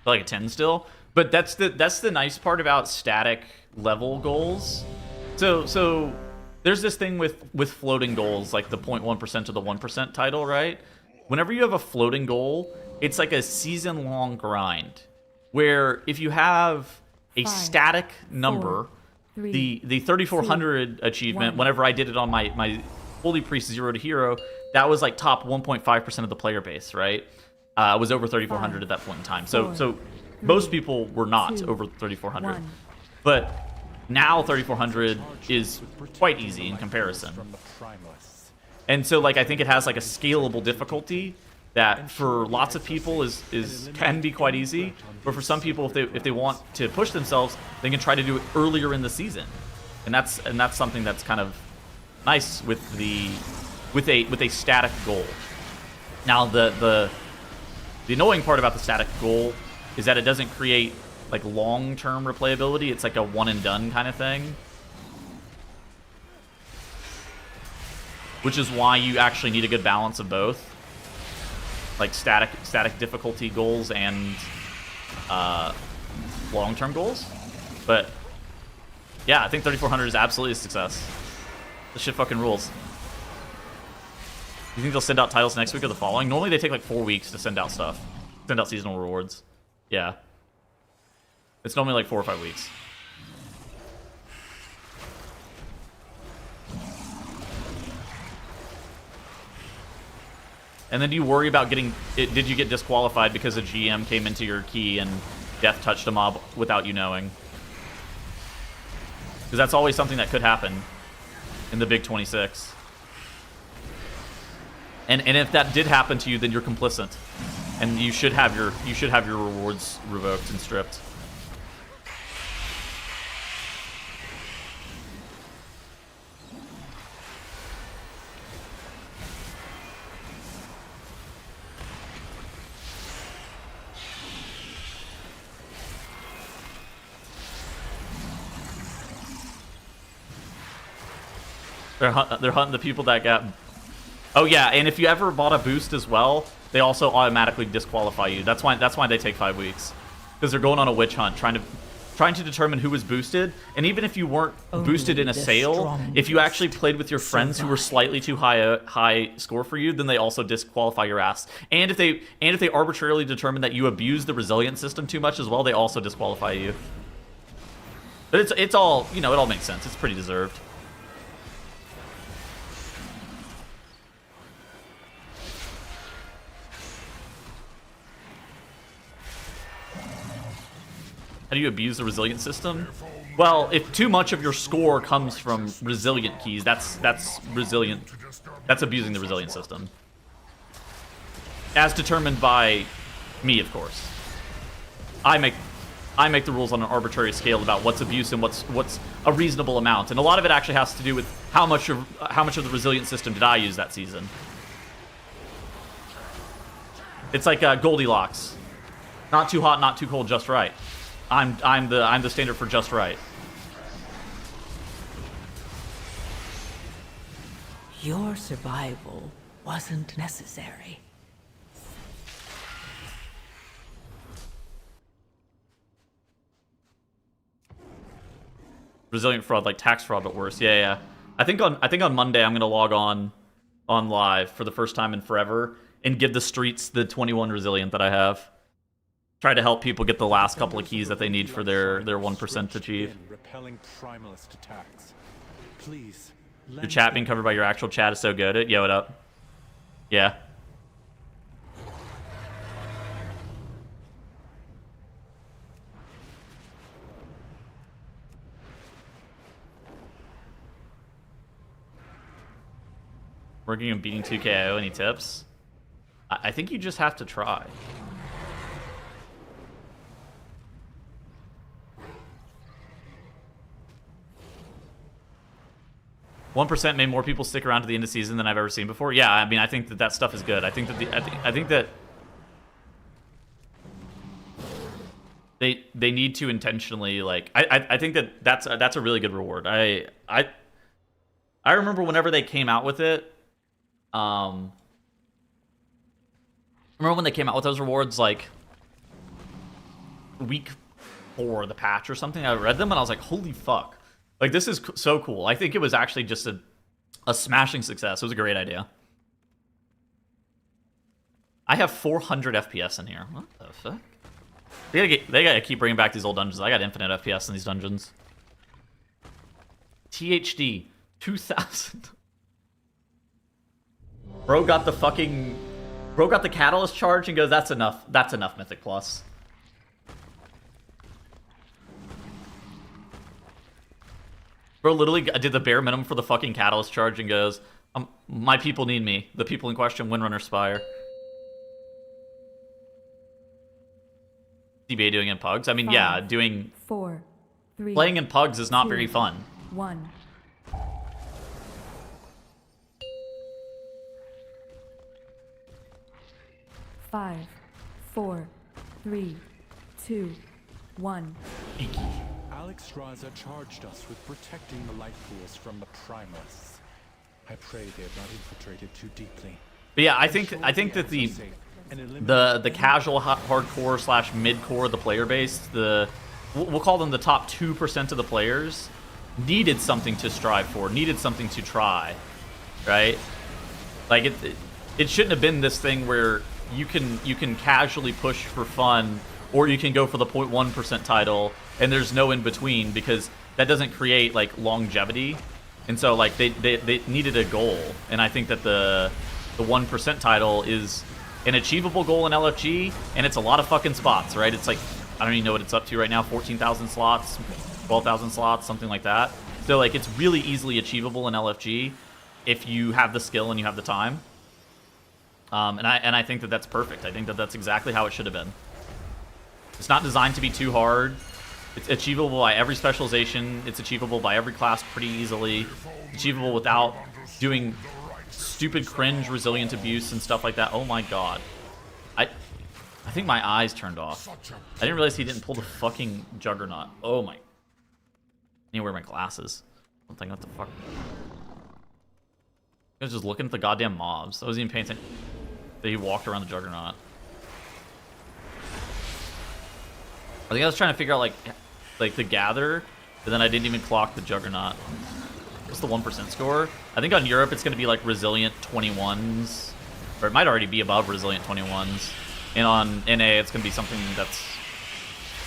Like a 10 still. But that's the nice part about static level goals. So there's this thing with floating goals, like the 0.1% to the 1% title, right? Whenever you have a floating goal, it's like a season-long grind. Where if you have a static number, 3, the 3,400 achievement, whenever I did it on my Holy Priest 0 to Hero, that was like top 1.5% of the player base, right? It was over 3,400 at that point in time. So most people were not over 3,400. But now 3,400 is quite easy in comparison. And so like I think it has like a scalable difficulty that for lots of people can be quite easy, but for some people if they want to push themselves, they can try to do it earlier in the season. And that's something that's kind of nice with a static goal. Now the annoying part about the static goal is that it doesn't create like long-term replayability. It's like a one-and-done kind of thing. Which is why you actually need a good balance of both. Like static difficulty goals and long-term goals. But yeah, I think 3,400 is absolutely a success. This shit fucking rules. You think they'll send out titles next week or the following? Normally they take like 4 weeks to send out stuff. Send out seasonal rewards. Yeah. It's normally like 4 or 5 weeks. And then do you worry about getting... Did you get disqualified because a GM came into your key and death touched a mob without you knowing? Because that's always something that could happen in the Big 26. And if that did happen to you, then you're complicit. And you should have your rewards revoked and stripped. They're hunting the people that got... Oh yeah, and if you ever bought a boost as well, they also automatically disqualify you. That's why they take 5 weeks, because they're going on a witch hunt, trying trying to determine who was boosted, and even if you weren't boosted in a sale, if you actually played with your friends who were slightly too high score for you, then they also disqualify your ass. And if they arbitrarily determine that you abuse the resilience system too much as well, they also disqualify you. But it's all, you know, it all makes sense. It's pretty deserved. How do you abuse the resilient system? Well, if too much of your score comes from resilient keys, that's resilient. That's abusing the resilient system. As determined by me, of course. I make the rules on an arbitrary scale about what's abuse and what's a reasonable amount. And a lot of it actually has to do with how much of the resilient system did I use that season. It's like Goldilocks. Not too hot, not too cold, just right. I'm the standard for just right. Your survival wasn't necessary. Resilient fraud, like tax fraud, but worse. Yeah. I think on Monday I'm gonna log on live for the first time in forever and give the streets the 21 resilient that I have. Try to help people get the last couple of keys that they need for their 1% to achieve. Repelling primalist attacks. Please. Your chat being covered by your actual chat is so good. Yo, what up? Yeah. Working on beating 2KO, any tips? I think you just have to try. %1 made more people stick around to the end of the season than I've ever seen before. Yeah, I mean, I think that stuff is good. I think that they need to intentionally, like, I think that's a really good reward. I remember whenever they came out with it. Remember when they came out with those rewards, like week 4 of the patch or something? I read them and I was like, holy fuck. Like, this is so cool. I think it was actually just a smashing success. It was a great idea. I have 400 FPS in here. What the fuck? They gotta keep bringing back these old dungeons. I got infinite FPS in these dungeons. THD 2000. Bro got the catalyst charge and goes, that's enough. That's enough, Mythic Plus. Bro literally did the bare minimum for the fucking catalyst charge and goes, my people need me. The people in question, Windrunner Spire. DBA doing in pugs? I mean, 5, yeah, doing... 4, 3, playing in pugs is not 2, very fun. 1. Five, 4, 3, 2, 1. Alex Raza charged us with protecting the life pools from the primalists. I pray they have not infiltrated too deeply. But yeah, I think that the casual hardcore slash midcore, the player base, we'll call them the top 2% of the players, needed something to strive for, needed something to try, right? Like it shouldn't have been this thing where you can casually push for fun, or you can go for the 0.1% title, and there's no in between, because that doesn't create like longevity. And so like they needed a goal, and I think that the 1% title is an achievable goal in LFG, and it's a lot of fucking spots, right? It's like, I don't even know what it's up to right now, 14,000 slots, 12,000 slots, something like that. So like it's really easily achievable in LFG if you have the skill and you have the time. And I think that that's perfect. I think that that's exactly how it should have been. It's not designed to be too hard. It's achievable by every specialization. It's achievable by every class pretty easily. Achievable without doing stupid cringe resilient abuse and stuff like that. Oh my god. I think my eyes turned off. I didn't realize he didn't pull the fucking Juggernaut. Oh my. I need to wear my glasses. I'm thinking, what the fuck? I was just looking at the goddamn mobs. I wasn't even paying attention that he walked around the Juggernaut. I think I was trying to figure out, like, like the gather, but then I didn't even clock the juggernaut. What's the 1% score? I think on Europe it's going to be like resilient 21s, or it might already be above resilient 21s. And on NA it's going to be something that's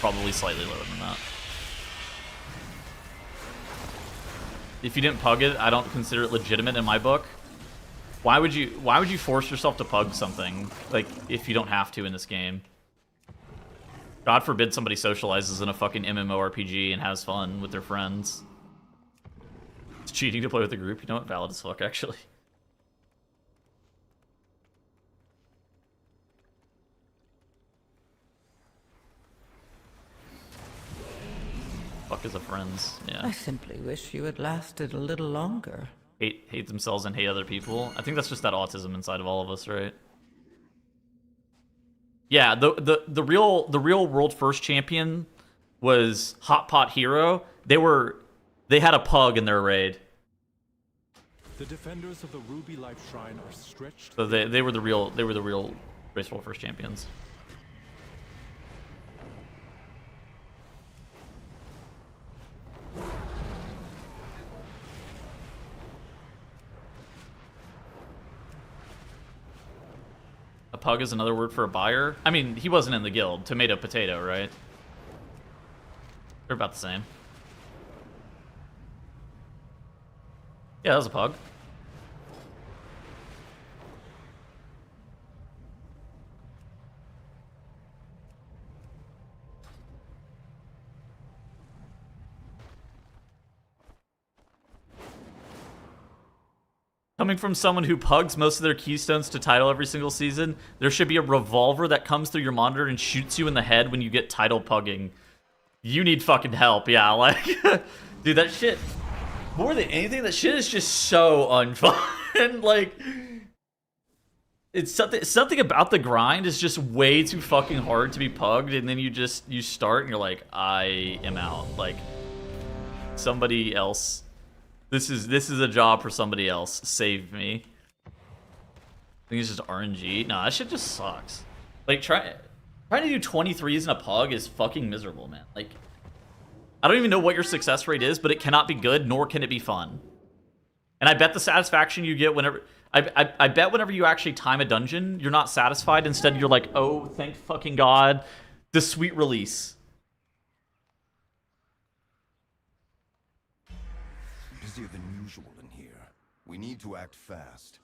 probably slightly lower than that. If you didn't pug it, I don't consider it legitimate in my book. Why would you force yourself to pug something like if you don't have to in this game? God forbid somebody socializes in a fucking MMORPG and has fun with their friends. It's cheating to play with a group, you know what? Valid as fuck, actually. Fuck is a friends, I yeah. simply wish you had lasted a little longer. Hate themselves and hate other people. I think that's just that autism inside of all of us, right? Yeah, the real world first champion was Hot Pot Hero. They had a pug in their raid. The defenders of the Ruby Life Shrine are stretched. So they were the real race world first champions. A pug is another word for a buyer. I mean, he wasn't in the guild. Tomato, potato, right? They're about the same. Yeah, that was a pug. Coming from someone who pugs most of their keystones to title every single season, there should be a revolver that comes through your monitor and shoots you in the head when you get title pugging. You need fucking help, yeah, like... Dude, that shit... More than anything, that shit is just so unfun. Like... It's something about the grind is just way too fucking hard to be pugged, and then you start and you're like, I am out. Like, somebody else... This is a job for somebody else. Save me. I think it's just RNG. No, that shit just sucks. Like trying to do 23s in a pug is fucking miserable, man. Like I don't even know what your success rate is, but it cannot be good, nor can it be fun. And I bet the satisfaction you get whenever I bet whenever you actually time a dungeon, you're not satisfied. Instead, you're like, oh, thank fucking God, the sweet release. Busier than usual in here. We need to act fast.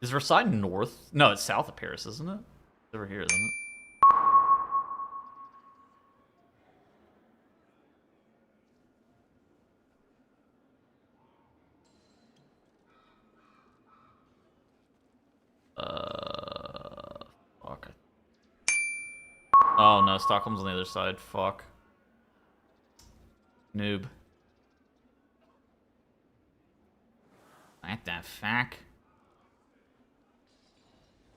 Is Versailles north? No, it's south of Paris, isn't it? It's over here, isn't it? Fuck. Oh no, Stockholm's on the other side. Fuck. Noob. What the fuck?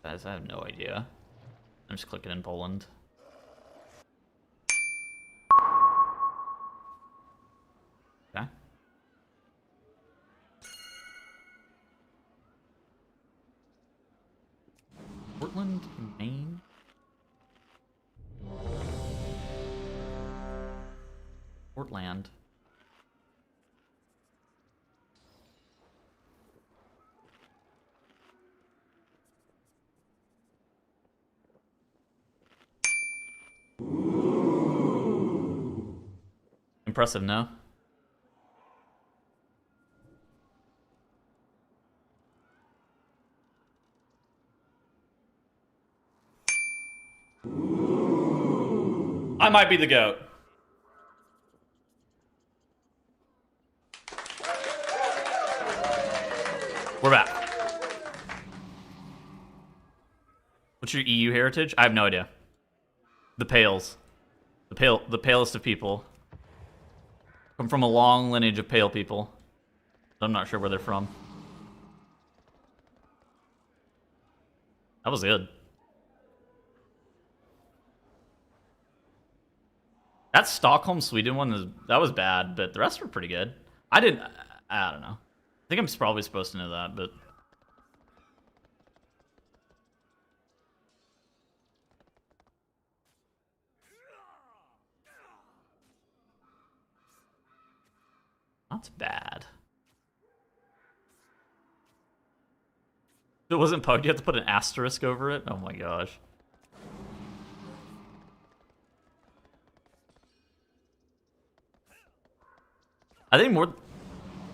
Guys, I have no idea. I'm just clicking in Poland. Okay. Portland, Maine. Portland. Impressive, no? I might be the GOAT. We're back. What's your EU heritage? I have no idea. The Pales. The palest of people. Come from a long lineage of pale people. I'm not sure where they're from. That was good. That Stockholm, Sweden one, that was bad, but the rest were pretty good. I don't know. I think I'm probably supposed to know that, but... Not bad. If it wasn't pugged, you have to put an asterisk over it? Oh my gosh. I think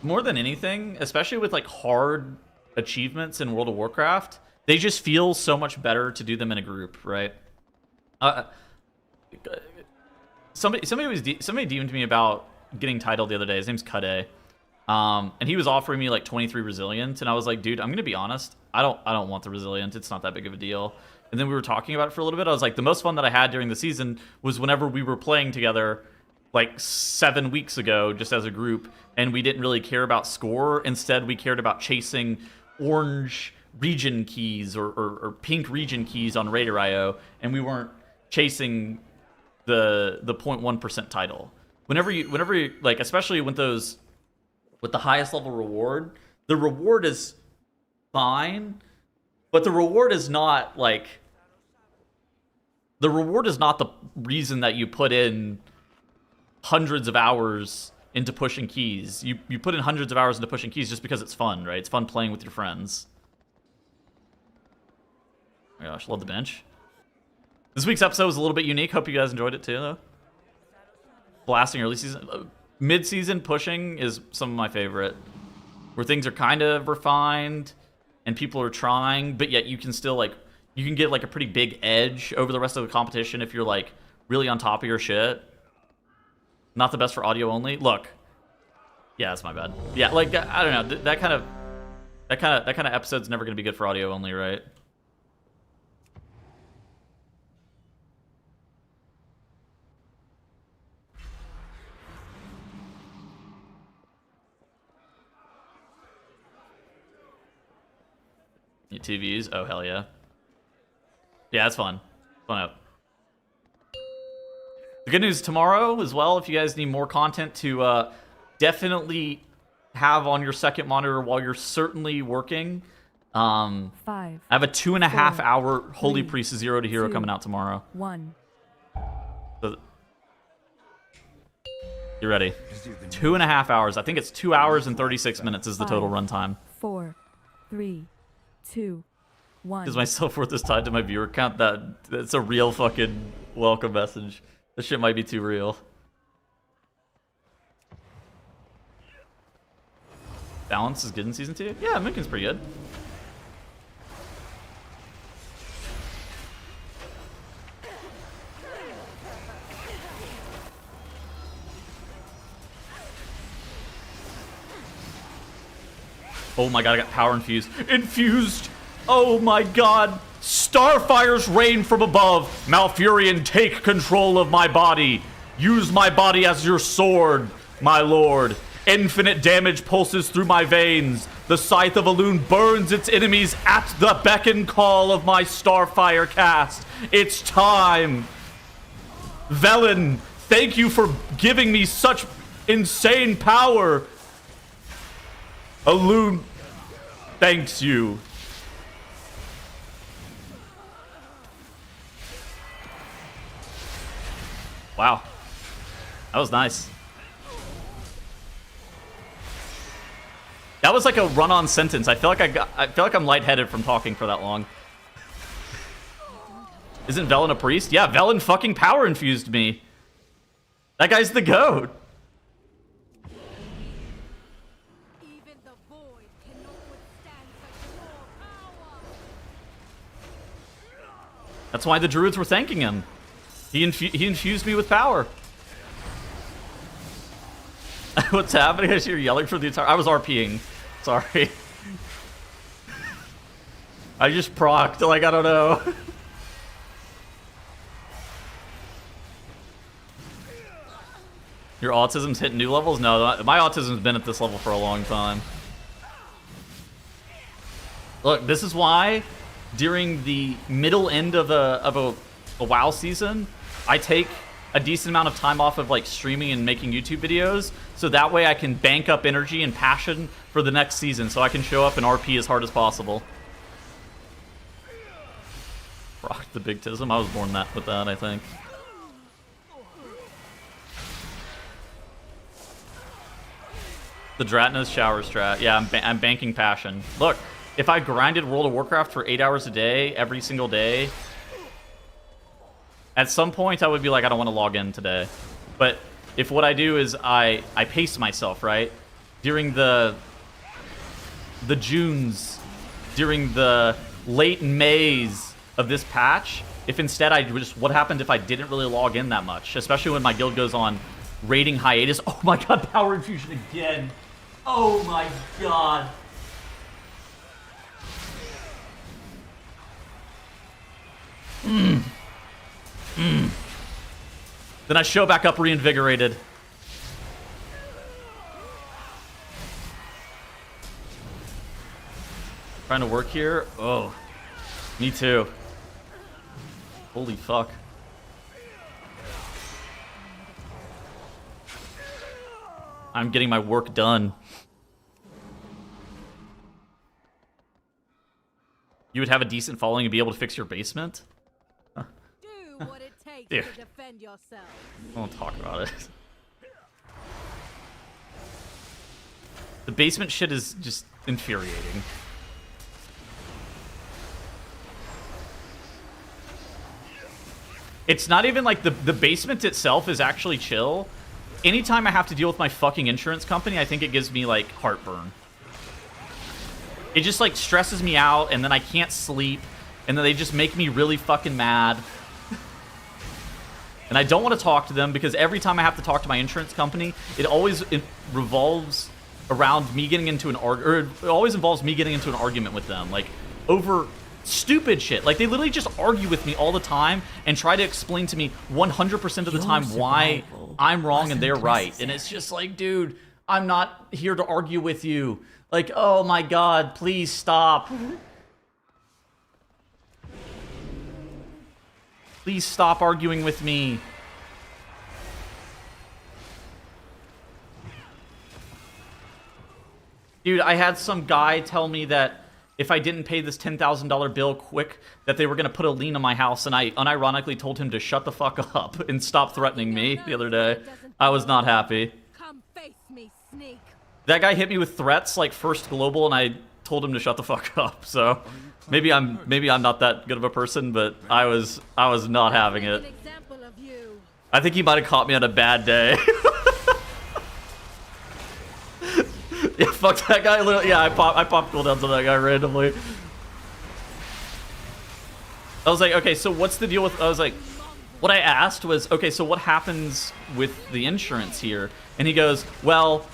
more than anything, especially with like hard achievements in World of Warcraft, they just feel so much better to do them in a group, right? Somebody DM'd me about getting titled the other day. His name's Kade. And he was offering me like 23 resilient, and I was like, dude, I'm gonna be honest, I don't want the resilient. It's not that big of a deal. And then we were talking about it for a little bit. I was like, the most fun that I had during the season was whenever we were playing together like 7 weeks ago, just as a group, and we didn't really care about score. Instead, we cared about chasing orange region keys or pink region keys on Raider.io, and we weren't chasing the 0.1% title. Whenever you like, especially with those with the highest level reward, the reward is fine, but the reward is not like the reason that you put in hundreds of hours into pushing keys. You put in hundreds of hours into pushing keys just because it's fun, right? It's fun playing with your friends. Oh my gosh, love the bench. This week's episode was a little bit unique. Hope you guys enjoyed it too, though. Blasting early season. Mid-season pushing is some of my favorite. Where things are kind of refined and people are trying, but yet you can still like, you can get like a pretty big edge over the rest of the competition if you're like really on top of your shit. Not the best for audio only. Look. Yeah, that's my bad. Yeah, like I don't know. That kind of episode's never going to be good for audio only, right? TVs? Oh, hell yeah. Yeah, that's fun. Fun up. The good news tomorrow as well, if you guys need more content to definitely have on your second monitor while you're certainly working. I have a 2.5 hour Holy Priest 0 to Hero coming out tomorrow. 1. So, you ready? 2.5 hours. I think it's 2 hours and 36 minutes is the total runtime. 4, 3, 2, 1. Is my self-worth is tied to my viewer count? That's a real fucking welcome message. This shit might be too real. Balance is good in Season 2? Yeah, Moonkin's pretty good. Oh my god, I got power infused. Infused! Oh my god! Starfires rain from above! Malfurion, take control of my body! Use my body as your sword, my lord! Infinite damage pulses through my veins! The Scythe of Elune burns its enemies at the beck and call of my Starfire cast! It's time! Velen, thank you for giving me such insane power! Elune thanks you. Wow. That was nice. That was like a run-on sentence. I feel like I'm lightheaded from talking for that long. Isn't Velen a priest? Yeah, Velen fucking power infused me. That guy's the GOAT. Even the void cannot withstand such raw power. That's why the druids were thanking him. He infused me with power. What's happening? I see you're yelling for the entire... I was RPing. Sorry. I just procced. Like, I don't know. Your autism's hitting new levels? No, my autism's been at this level for a long time. Look, this is why during the middle end of a WoW season, I take a decent amount of time off of like streaming and making YouTube videos, so that way I can bank up energy and passion for the next season, so I can show up and RP as hard as possible. Rock the big tism. I was born with that, I think. The Dratna's shower strat. Yeah, I'm banking passion. Look, if I grinded World of Warcraft for 8 hours a day, every single day, at some point I would be like, I don't want to log in today. But if what I do is I pace myself, right? During the Junes, during the late Mays of this patch, if instead what happened if I didn't really log in that much, especially when my guild goes on raiding hiatus. Oh my god, power infusion again. Oh my god. Then I show back up reinvigorated. Trying to work here? Oh. Me too. Holy fuck. I'm getting my work done. You would have a decent following and be able to fix your basement? Do what it takes Dude. to defend yourself. I won't talk about it. The basement shit is just infuriating. It's not even like the basement itself is actually chill. Anytime I have to deal with my fucking insurance company, I think it gives me like heartburn. It just like stresses me out, and then I can't sleep, and then they just make me really fucking mad. And I don't want to talk to them because every time I have to talk to my insurance company, it revolves around me getting into it always involves me getting into an argument with them, like over stupid shit. Like they literally just argue with me all the time and try to explain to me 100% of the time why I'm wrong and they're right. And it's just like, dude, I'm not here to argue with you. Like, oh my god, please stop. Please stop arguing with me. Dude, I had some guy tell me that if I didn't pay this $10,000 bill quick, that they were going to put a lien on my house, and I unironically told him to shut the fuck up and stop threatening me the other day. I was not happy. Come face me, sneak. That guy hit me with threats like First Global, and I told him to shut the fuck up. So maybe I'm not that good of a person, but I was not having it. An example of you. I think he might have caught me on a bad day. Yeah, fuck that guy. Literally, yeah, I popped cooldowns on that guy randomly. I was like, okay, so what's the deal with? I was like, what I asked was, okay, so what happens with the insurance here? And he goes, well,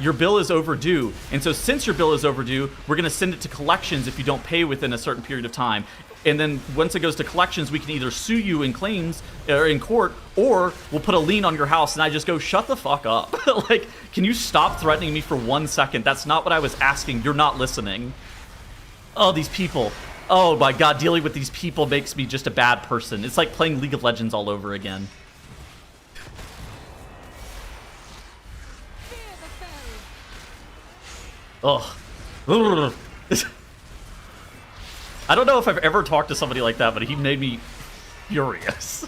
your bill is overdue, and so since your bill is overdue, we're gonna send it to collections if you don't pay within a certain period of time. And then once it goes to collections, we can either sue you in claims or in court, or we'll put a lien on your house. And I just go, shut the fuck up. Like, can you stop threatening me for 1 second? That's not what I was asking. You're not listening. Oh, these people. Oh my god, dealing with these people makes me just a bad person. It's like playing League of Legends all over again. Ugh. I don't know if I've ever talked to somebody like that, but he made me furious.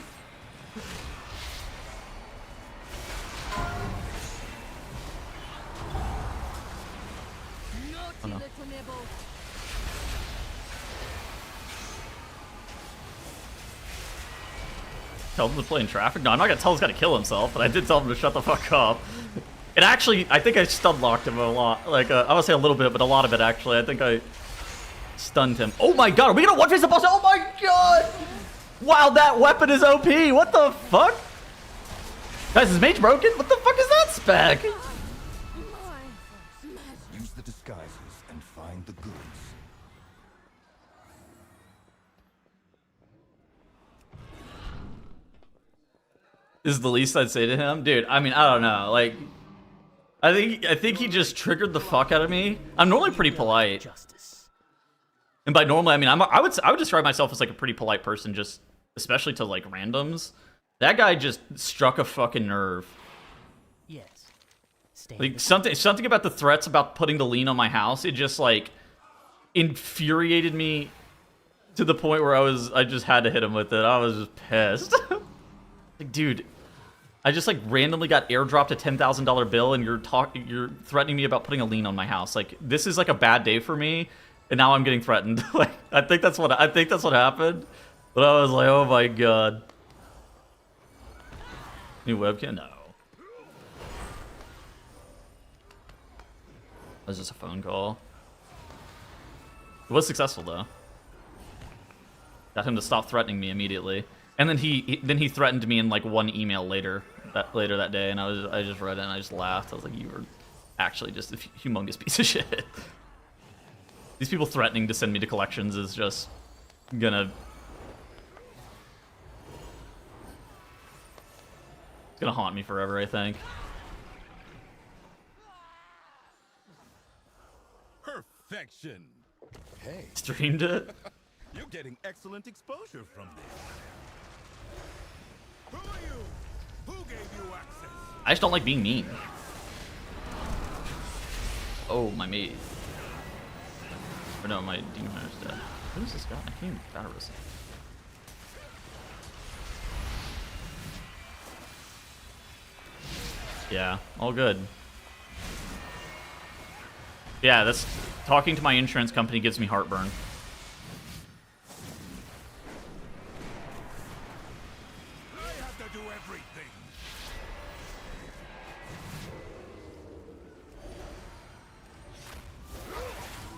Naughty little nibble. Tell him to play in traffic? No, I'm not gonna tell this guy to kill himself, but I did tell him to shut the fuck up. It actually, I think I stun locked him a lot. Like, I would say a little bit, but a lot of it actually. I think I stunned him. Oh my god, are we gonna one-face the boss? Oh my god! Wow, that weapon is OP! What the fuck? Guys, is mage broken? What the fuck is that spec? Use the disguises and find the goods. Is the least I'd say to him. Dude, I mean, I don't know. Like, I think he just triggered the fuck out of me. I'm normally pretty polite. And by normally, I mean, I would describe myself as like a pretty polite person, just especially to like randoms. That guy just struck a fucking nerve. Yes. Stay Like something about the threats about putting the lien on my house, it just like infuriated me to the point where I just had to hit him with it. I was just pissed. Like, dude, I just like randomly got airdropped a $10,000 bill, and you're threatening me about putting a lien on my house. Like, this is like a bad day for me, and now I'm getting threatened. Like, I think that's what happened. But I was like, oh my god. New webcam? No. Was just a phone call. It was successful though. Got him to stop threatening me immediately, and then he threatened me in like one email later that day, and I just read it and I just laughed. I was like, you were actually just a humongous piece of shit. These people threatening to send me to collections is just gonna haunt me forever, I think. Perfection. Hey, Streamed it. you're getting excellent exposure from this. Who are you? Who gave you access? I just don't like being mean. Oh, my mate. Or no, my demon hunter's dead. Who's this guy? I can't even battle this. Yeah, all good. Yeah, that's talking to my insurance company gives me heartburn. I have to do everything.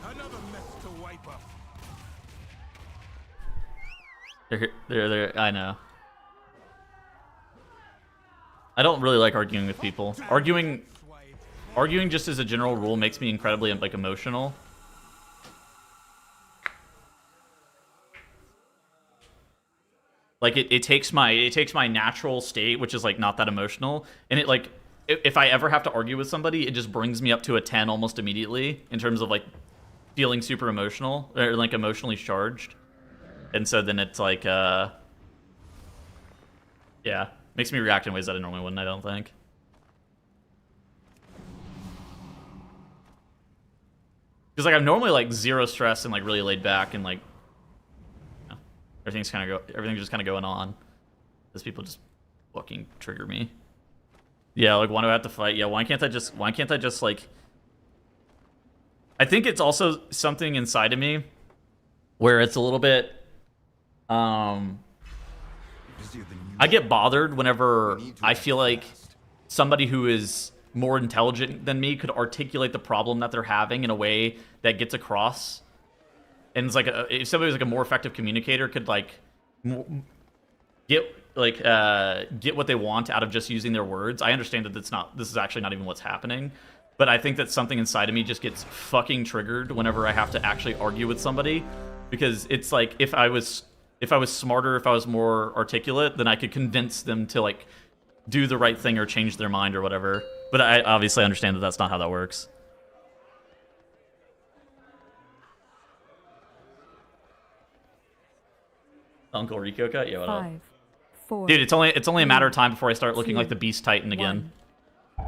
Another mess to wipe up. They're I know. I don't really like arguing with people. Arguing just as a general rule makes me incredibly like emotional. Like it takes my natural state, which is like not that emotional, and it like if I ever have to argue with somebody, it just brings me up to a 10 almost immediately in terms of like feeling super emotional or like emotionally charged. And so then it's like yeah, makes me react in ways that I normally wouldn't, I don't think. Because like I'm normally like zero stress and like really laid back and like you know, everything's just kind of going on. These people just fucking trigger me. Yeah, like why do I have to fight? Yeah, why can't I just like I think it's also something inside of me where it's a little bit I get bothered whenever I feel like somebody who is more intelligent than me could articulate the problem that they're having in a way that gets across. And it's like if somebody was like a more effective communicator could like get what they want out of just using their words. I understand that this is actually not even what's happening, but I think that something inside of me just gets fucking triggered whenever I have to actually argue with somebody, because it's like if I was smarter, if I was more articulate, then I could convince them to like do the right thing or change their mind or whatever. But I obviously understand that that's not how that works. Uncle Rico cut? Yeah, what up? 5, 4. Dude, it's only a matter of time before I start looking like the Beast Titan again. 1.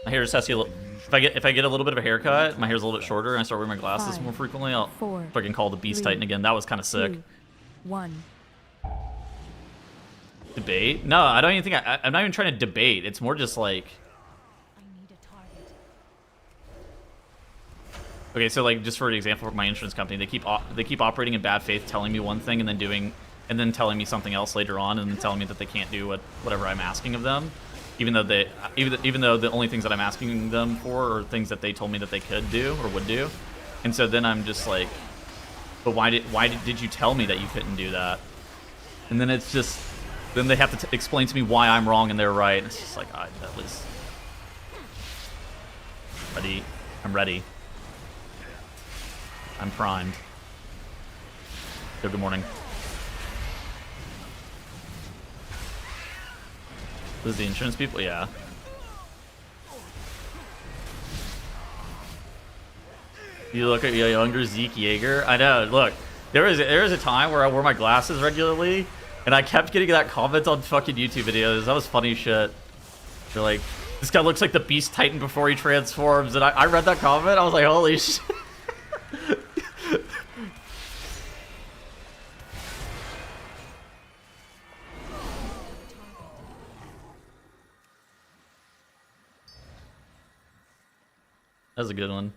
My hair just has to if I get a little bit of a haircut, my hair's a little bit shorter, and I start wearing my glasses 5, more frequently, I'll 4, fucking call the Beast 3, Titan again. That was kind of sick. 2, 1. Debate? No, I don't even think I'm not even trying to debate. It's more just like, I need a target. okay, so like just for an example, for my insurance company, they keep operating in bad faith, telling me one thing and then telling me something else later on, and then telling me that they can't do whatever I'm asking of them, even though the only things that I'm asking them for are things that they told me that they could do or would do. And so then I'm just like, but why did you tell me that you couldn't do that? And then it's just, then they have to explain to me why I'm wrong and they're right. And it's just like, that was ready. I'm ready. I'm primed. So good morning. This is the insurance people? Yeah. You look at younger Zeke Yeager. I know. Look, there is a time where I wore my glasses regularly, And I kept getting that comment on fucking YouTube videos. That was funny shit. They're like, this guy looks like the Beast Titan before he transforms. And I read that comment. I was like, holy shit. That was a good one.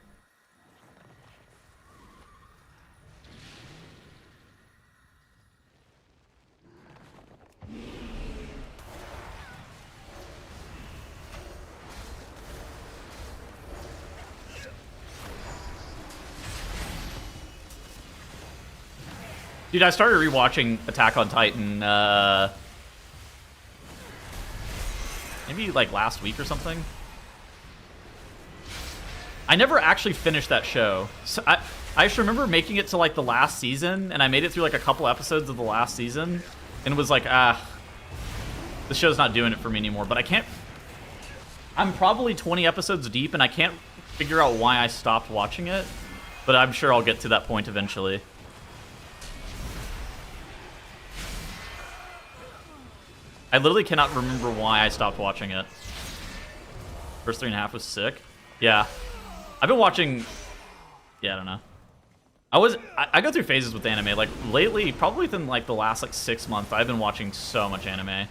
Dude, I started rewatching Attack on Titan, maybe like last week or something. I never actually finished that show. So I just remember making it to like the last season, and I made it through like a couple episodes of the last season, and was like, the show's not doing it for me anymore. But I can't. I'm probably 20 episodes deep, and I can't figure out why I stopped watching it. But I'm sure I'll get to that point eventually. I literally cannot remember why I stopped watching it. First 3.5 was sick. Yeah. I've been watching... Yeah, I don't know. I go through phases with anime. Like, lately, probably within, like, the last, like, 6 months, I've been watching so much anime.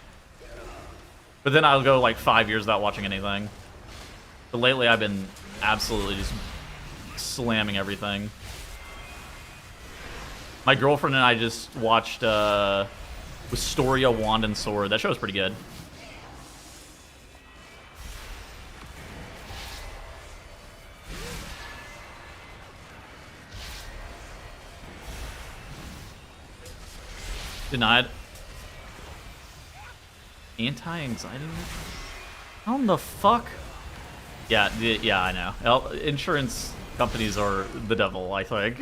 But then I'll go, like, 5 years without watching anything. But lately, I've been absolutely just slamming everything. My girlfriend and I just watched, Wisteria Wand and Sword. That show was pretty good. Denied. Anti-anxiety? How in the fuck? Yeah, yeah, I know. Insurance companies are the devil, I think.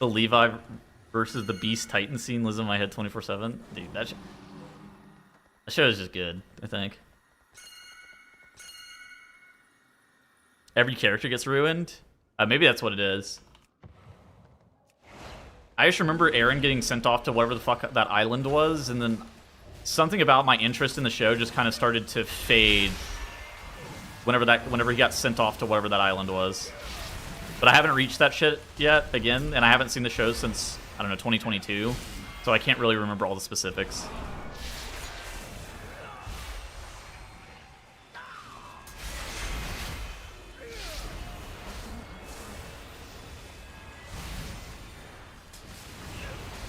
The Levi versus the Beast Titan scene lives in my head 24/7. Dude, that show is just good, I think. Every character gets ruined. Maybe that's what it is. I just remember Aaron getting sent off to whatever the fuck that island was, and then something about my interest in the show just kind of started to fade whenever he got sent off to whatever that island was. But I haven't reached that shit yet, again, and I haven't seen the show since, I don't know, 2022, so I can't really remember all the specifics.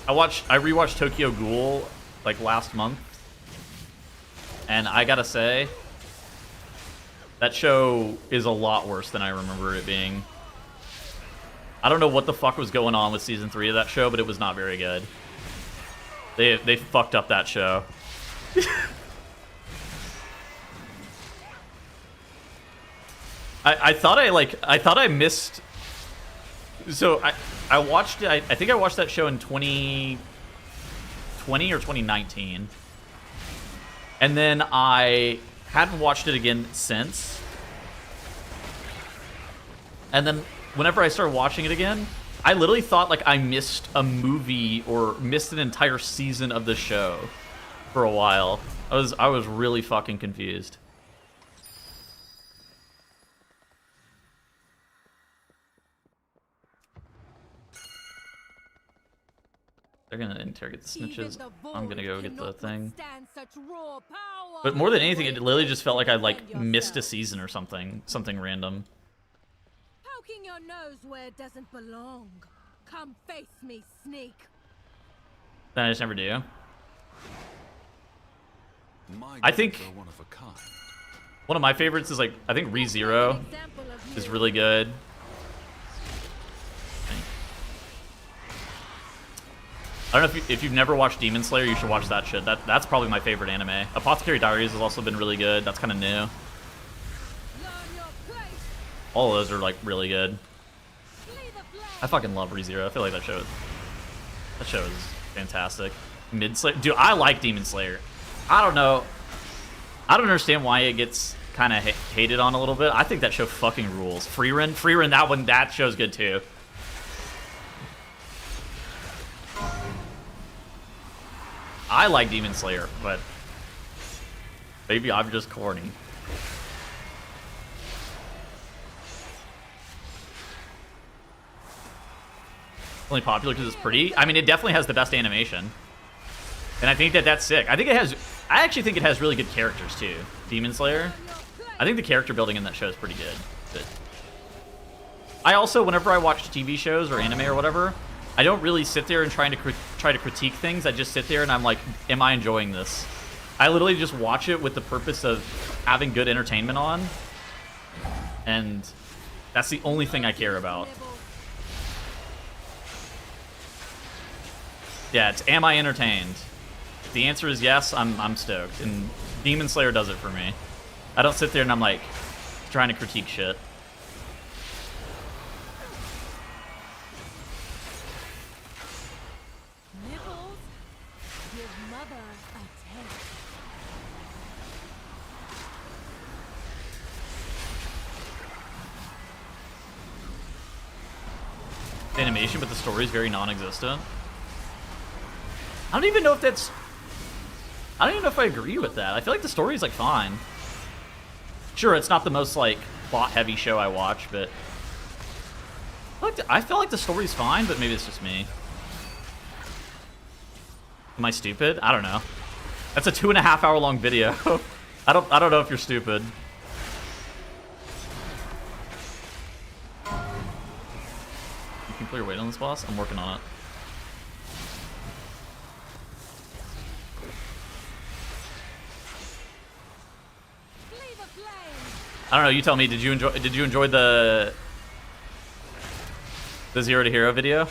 I rewatched Tokyo Ghoul like last month, and I gotta say, that show is a lot worse than I remember it being. I don't know what the fuck was going on with season 3 of that show, but it was not very good. They fucked up that show. I thought I missed. So I watched it. I think I watched that show in 2020 or 2019, and then I hadn't watched it again since. And then whenever I started watching it again, I literally thought like I missed a movie or missed an entire season of the show for a while. I was really fucking confused. They're gonna interrogate the snitches. I'm gonna go get the thing. But more than anything, it literally just felt like I like missed a season or something random. Poking your nose where it doesn't belong. Come face me, sneak. Then I just never do. I think one of my favorites is like, I think ReZero is really good. I don't know if you've never watched Demon Slayer, you should watch that shit. That's probably my favorite anime. Apothecary Diaries has also been really good. That's kind of new. All of those are like really good. I fucking love ReZero. I feel like that show is fantastic. Mid Slayer, dude, I like Demon Slayer. I don't know. I don't understand why it gets kind of hated on a little bit. I think that show fucking rules. Freerun, that show's good too. I like Demon Slayer, but maybe I'm just corny. Only popular because it's pretty. I mean, it definitely has the best animation, and I think that's sick. I actually think it has really good characters too. Demon Slayer. I think the character building in that show is pretty good. But I also, whenever I watch TV shows or anime or whatever, I don't really sit there and try to critique things. I just sit there and I'm like, am I enjoying this? I literally just watch it with the purpose of having good entertainment on, and that's the only thing I care about. Yeah, it's am I entertained? If the answer is yes, I'm stoked. And Demon Slayer does it for me. I don't sit there and I'm like trying to critique shit. Nibbles, give mother a taste. The animation, but the story is very non-existent. I don't even know if that's... I don't even know if I agree with that. I feel like the story is like fine. Sure, it's not the most like plot-heavy show I watch, but I feel like the story's fine, but maybe it's just me. Am I stupid? I don't know. That's a 2.5 hour long video. I don't know if you're stupid. You can clear weight on this boss? I'm working on it. I don't know. You tell me. Did you enjoy the Zero to Hero video?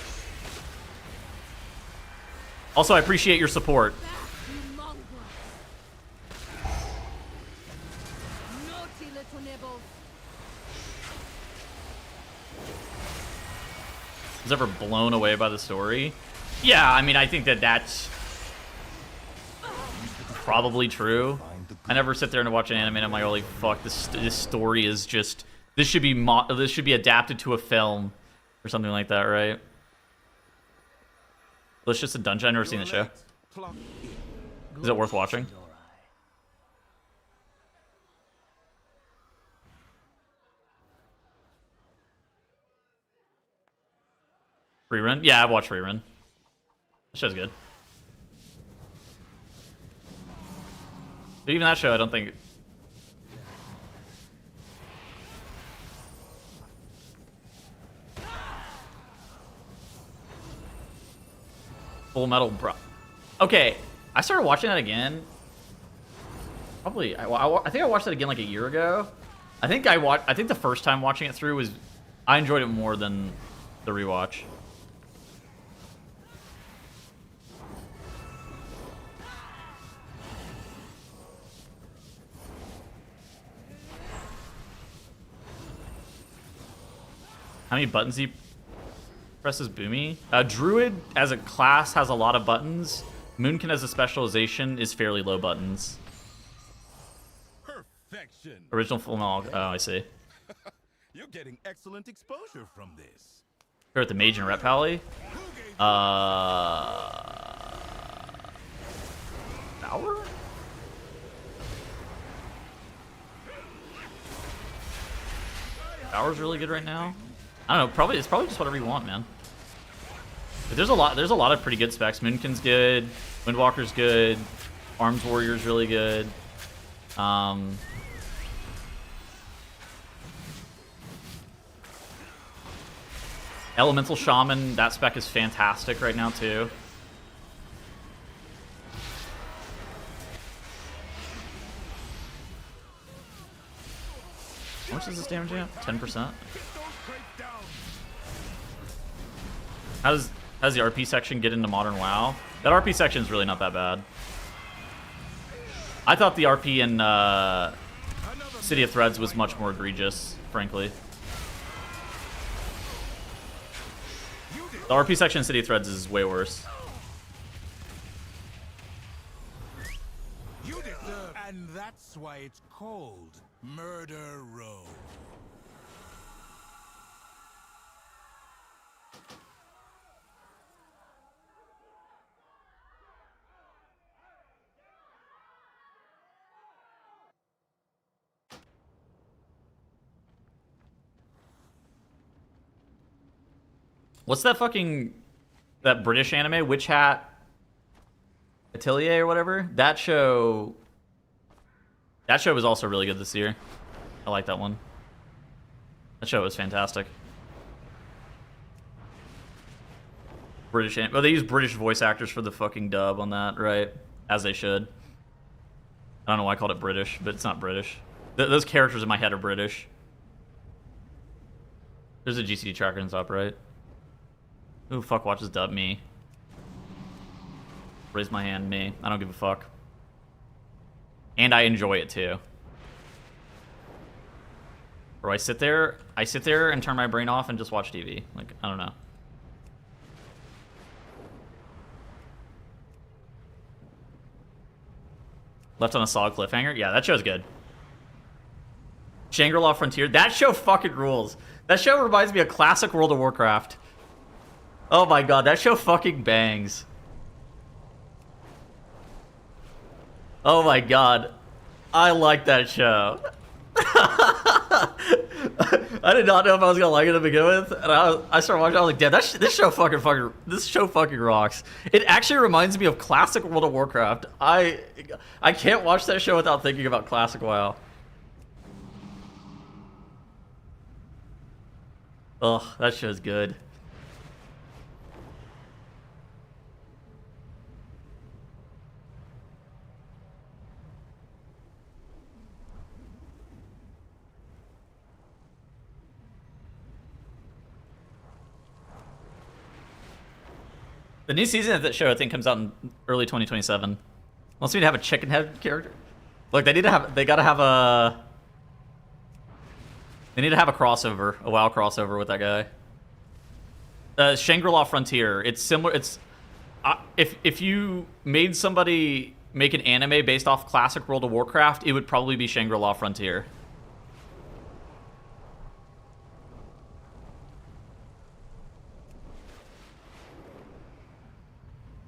Also, I appreciate your support. Naughty little Nibbles. Was ever blown away by the story? Yeah, I mean, I think that's probably true. I never sit there and watch an anime and I'm like, holy fuck, this story is just... This should be adapted to a film or something like that, right? Well, it's just a dungeon. I've never seen the show. Is it worth watching? Rerun? Yeah, I've watched Rerun. The show's good. But even that show, I don't think... Full Metal Bro. Okay, I started watching that again. Probably, I think I watched that again like a year ago. I think the first time watching it through was... I enjoyed it more than the rewatch. How many buttons he presses Boomy? Druid as a class has a lot of buttons. Moonkin as a specialization is fairly low buttons. Perfection. Original Full Metal. Oh, I see. You're getting excellent exposure from this. Here at the Mage and Rep Pally. Hour? Hour's really good right now. I don't know. It's probably just whatever you want, man. But there's a lot of pretty good specs. Moonkin's good. Windwalker's good. Arms Warrior's really good. Elemental Shaman, that spec is fantastic right now too. How much is this damage at? 10%? How does the RP section get into Modern WoW? That RP section is really not that bad. I thought the RP in City of Threads was much more egregious, frankly. The RP section in City of Threads is way worse. You deserve, and that's That's why it's called Murder Row. What's that British anime, Witch Hat Atelier or whatever? That show was also really good this year. I like that one. That show was fantastic. Well, they use British voice actors for the fucking dub on that, right? As they should. I don't know why I called it British, but it's not British. Those characters in my head are British. There's a GCD tracker in the top right. Who the fuck watches dub? Me. Raise my hand, me. I don't give a fuck. And I enjoy it too. Or I sit there and turn my brain off and just watch TV. Like, I don't know. Left on a solid cliffhanger? Yeah, that show's good. Shangri-La Frontier? That show fucking rules. That show reminds me of classic World of Warcraft. Oh my god, that show fucking bangs. Oh my god. I like that show. I did not know if I was gonna like it to begin with, and I started watching. I was like, "Damn, this show fucking rocks." It actually reminds me of classic World of Warcraft. I can't watch that show without thinking about classic WoW. Ugh, that show's good. The new season of that show, I think, comes out in early 2027. Wants me to have a chicken head character. Look, they gotta have a crossover, a WoW crossover with that guy. Shangri-La Frontier. It's similar. It's if you made somebody make an anime based off classic World of Warcraft, it would probably be Shangri-La Frontier.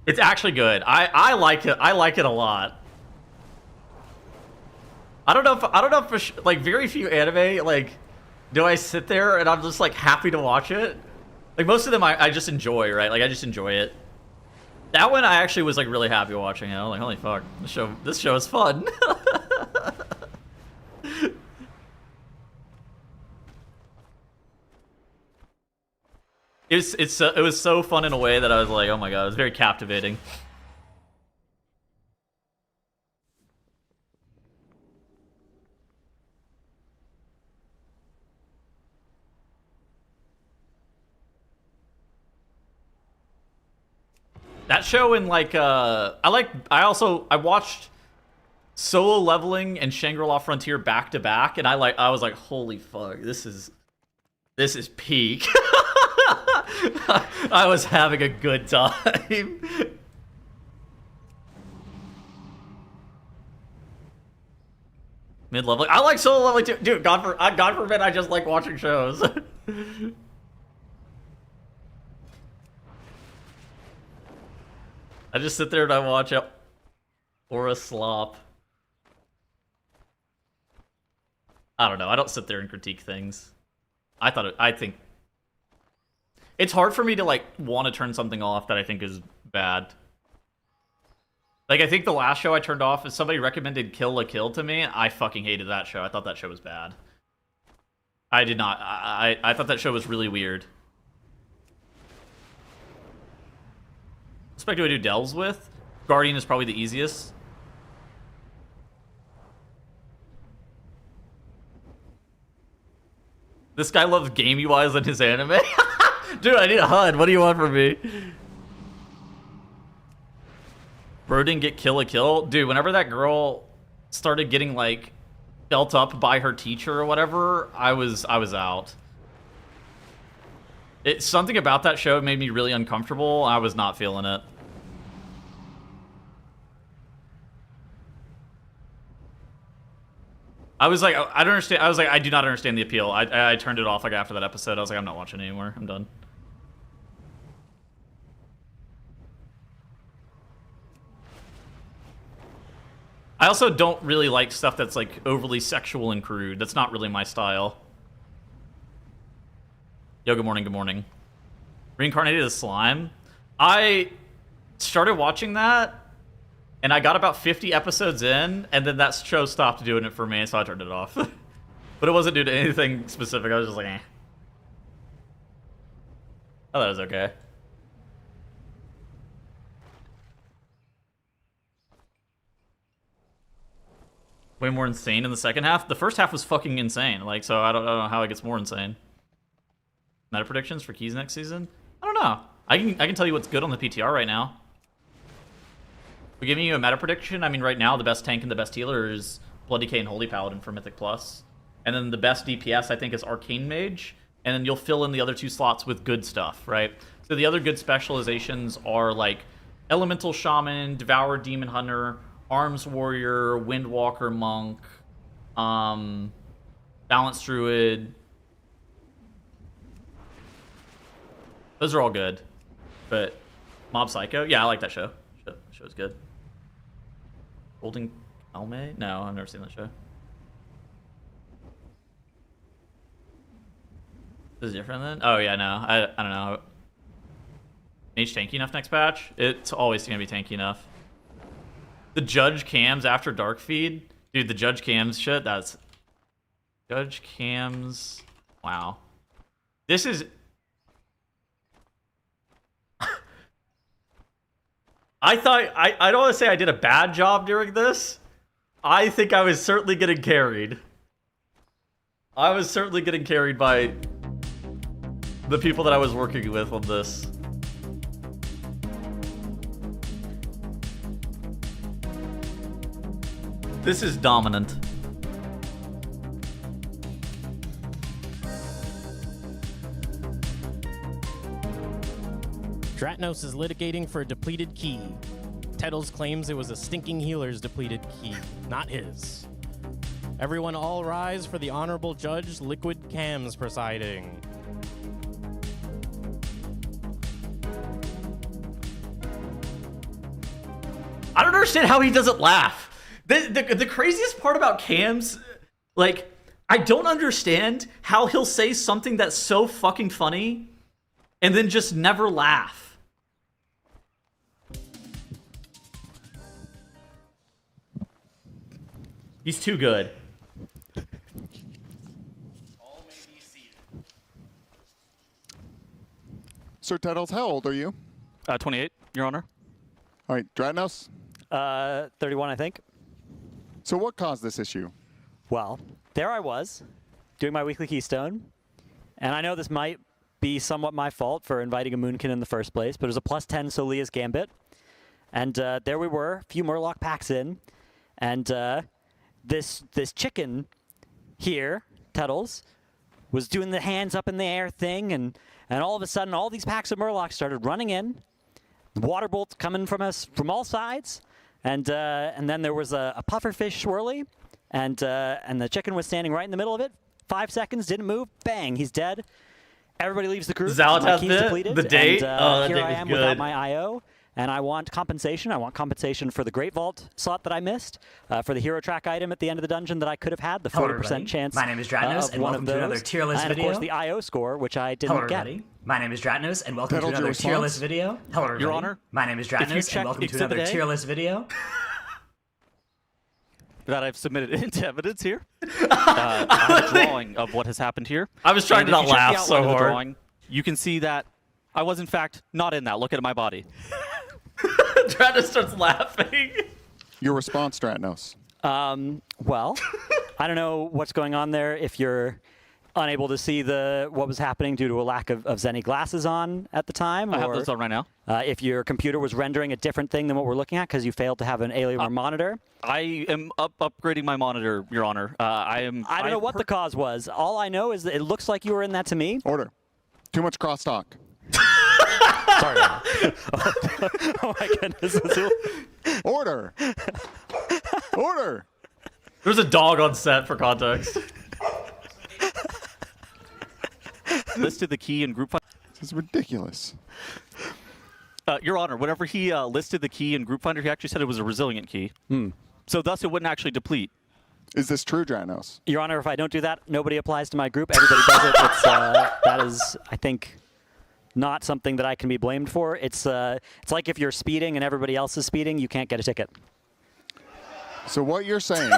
It's actually good. I like it. I like it a lot. I don't know if like very few anime like do I sit there and I'm just like happy to watch it. Like most of them I just enjoy, right? Like I just enjoy it. That one I actually was like really happy watching it. I was like, holy fuck, this show is fun. It was so fun in a way that I was like, oh my god, it was very captivating. That show in like I watched Solo Leveling and Shangri-La Frontier back to back, and I was like, holy fuck, this is peak. I was having a good time. Mid-level. I like Solo Leveling too. Dude, God forbid I just like watching shows. I just sit there and I watch it. Or a slop. I don't know. I don't sit there and critique things. I think it's hard for me to like want to turn something off that I think is bad. Like I think the last show I turned off is somebody recommended Kill la Kill to me. I fucking hated that show. I thought that show was bad. I did not. I thought that show was really weird. What spec do I do Delves with? Guardian is probably the easiest. This guy loves game UIs in his anime. Dude, I need a HUD. What do you want from me? Bro didn't get Kill la Kill. Dude, whenever that girl started getting like built up by her teacher or whatever, I was out. Something about that show made me really uncomfortable. I was not feeling it. I was like, I don't understand. I was like, I do not understand the appeal. I turned it off like after that episode. I was like, I'm not watching anymore. I'm done. I also don't really like stuff that's like overly sexual and crude. That's not really my style. Yo, good morning, good morning. Reincarnated as slime. I started watching that, and I got about 50 episodes in, and then that show stopped doing it for me, so I turned it off. But it wasn't due to anything specific. I was just like, eh. Oh, that was okay. Way more insane in the second half. The first half was fucking insane. Like, so I don't know how it gets more insane. Meta predictions for keys next season? I don't know. I can tell you what's good on the PTR right now. We're giving you a meta prediction. I mean, right now the best tank and the best healer is Blood Decay and Holy Paladin for Mythic Plus, and then the best DPS I think is Arcane Mage, and then you'll fill in the other 2 slots with good stuff, right? So the other good specializations are like Elemental Shaman, Devoured Demon Hunter, Arms Warrior, Windwalker Monk, Balanced Druid. Those are all good. But Mob Psycho? Yeah, I like that show. Show's good. Holding Alme? No, I've never seen that show. Is it different then? Oh yeah, no. I don't know. Mage tanky enough next patch? It's always gonna be tanky enough. The Judge Cams after Dark Feed? Dude, the Judge Cams shit, that's... Judge Cams... Wow. This is... I thought... I don't want to say I did a bad job during this. I think I was certainly getting carried. I was certainly getting carried by the people that I was working with on this. This is dominant. Dratnos is litigating for a depleted key. Tettles claims it was a stinking healer's depleted key, not his. Everyone all rise for the Honorable Judge Liquid Cams presiding. I don't understand how he doesn't laugh. The craziest part about Cams, like, I don't understand how he'll say something that's so fucking funny and then just never laugh. He's too good. Sir Tettles, how old are you? 28, Your Honor. All right, Dratnos? 31, I think. So what caused this issue? Well, there I was, doing my weekly Keystone, and I know this might be somewhat my fault for inviting a Moonkin in the first place, but it was a +10 Solia's Gambit, and there we were, a few Murloc packs in, and this chicken here, Tettles, was doing the hands up in the air thing, and all of a sudden, all these packs of Murlocs started running in, water bolts coming from us from all sides, and then there was a pufferfish swirly, and the chicken was standing right in the middle of it. 5 seconds, didn't move. Bang, he's dead. Everybody leaves the group. Zalatas My key's depleted, the date. and that here date I was am good. without my IO. And I want compensation. I want compensation for the Great Vault slot that I missed, for the hero track item at the end of the dungeon that I could have had, the 40% chance. My name is Dratnos, and welcome to another tier list and video. And of course, the IO score, which I didn't Hello, get. everybody. My name is Dratnos, and welcome Tettle, to another your tier response? list video. Hello, everybody. Your Honor, My name is if you Dratnos, check and welcome to Exhibit another A- tier list video. that I've submitted into evidence here. I have a drawing of what has happened here. I was trying And to if not you check the laugh so outline of the hard. drawing, you can see that I was, in fact, not in that. Look at my body. Travis starts laughing. Your response, Dratnos. Well, I don't know what's going on there if you're unable to see what was happening due to a lack of Zenny glasses on at the time. I have or, those on right now. If your computer was rendering a different thing than what we're looking at because you failed to have an Alienware monitor. I am upgrading my monitor, Your Honor. I don't know what the cause was. All I know is that it looks like you were in that to me. Order. Too much crosstalk. Sorry. Oh my goodness. Order. Order. There's a dog on set for context. Listed the key in group finder. This is ridiculous. Your Honor, whenever he listed the key in group finder, he actually said it was a resilient key. So thus it wouldn't actually deplete. Is this true, Dranos? Your Honor, if I don't do that, nobody applies to my group. Everybody does it. That is, I think, not something that I can be blamed for. It's like if you're speeding and everybody else is speeding, you can't get a ticket. So what you're saying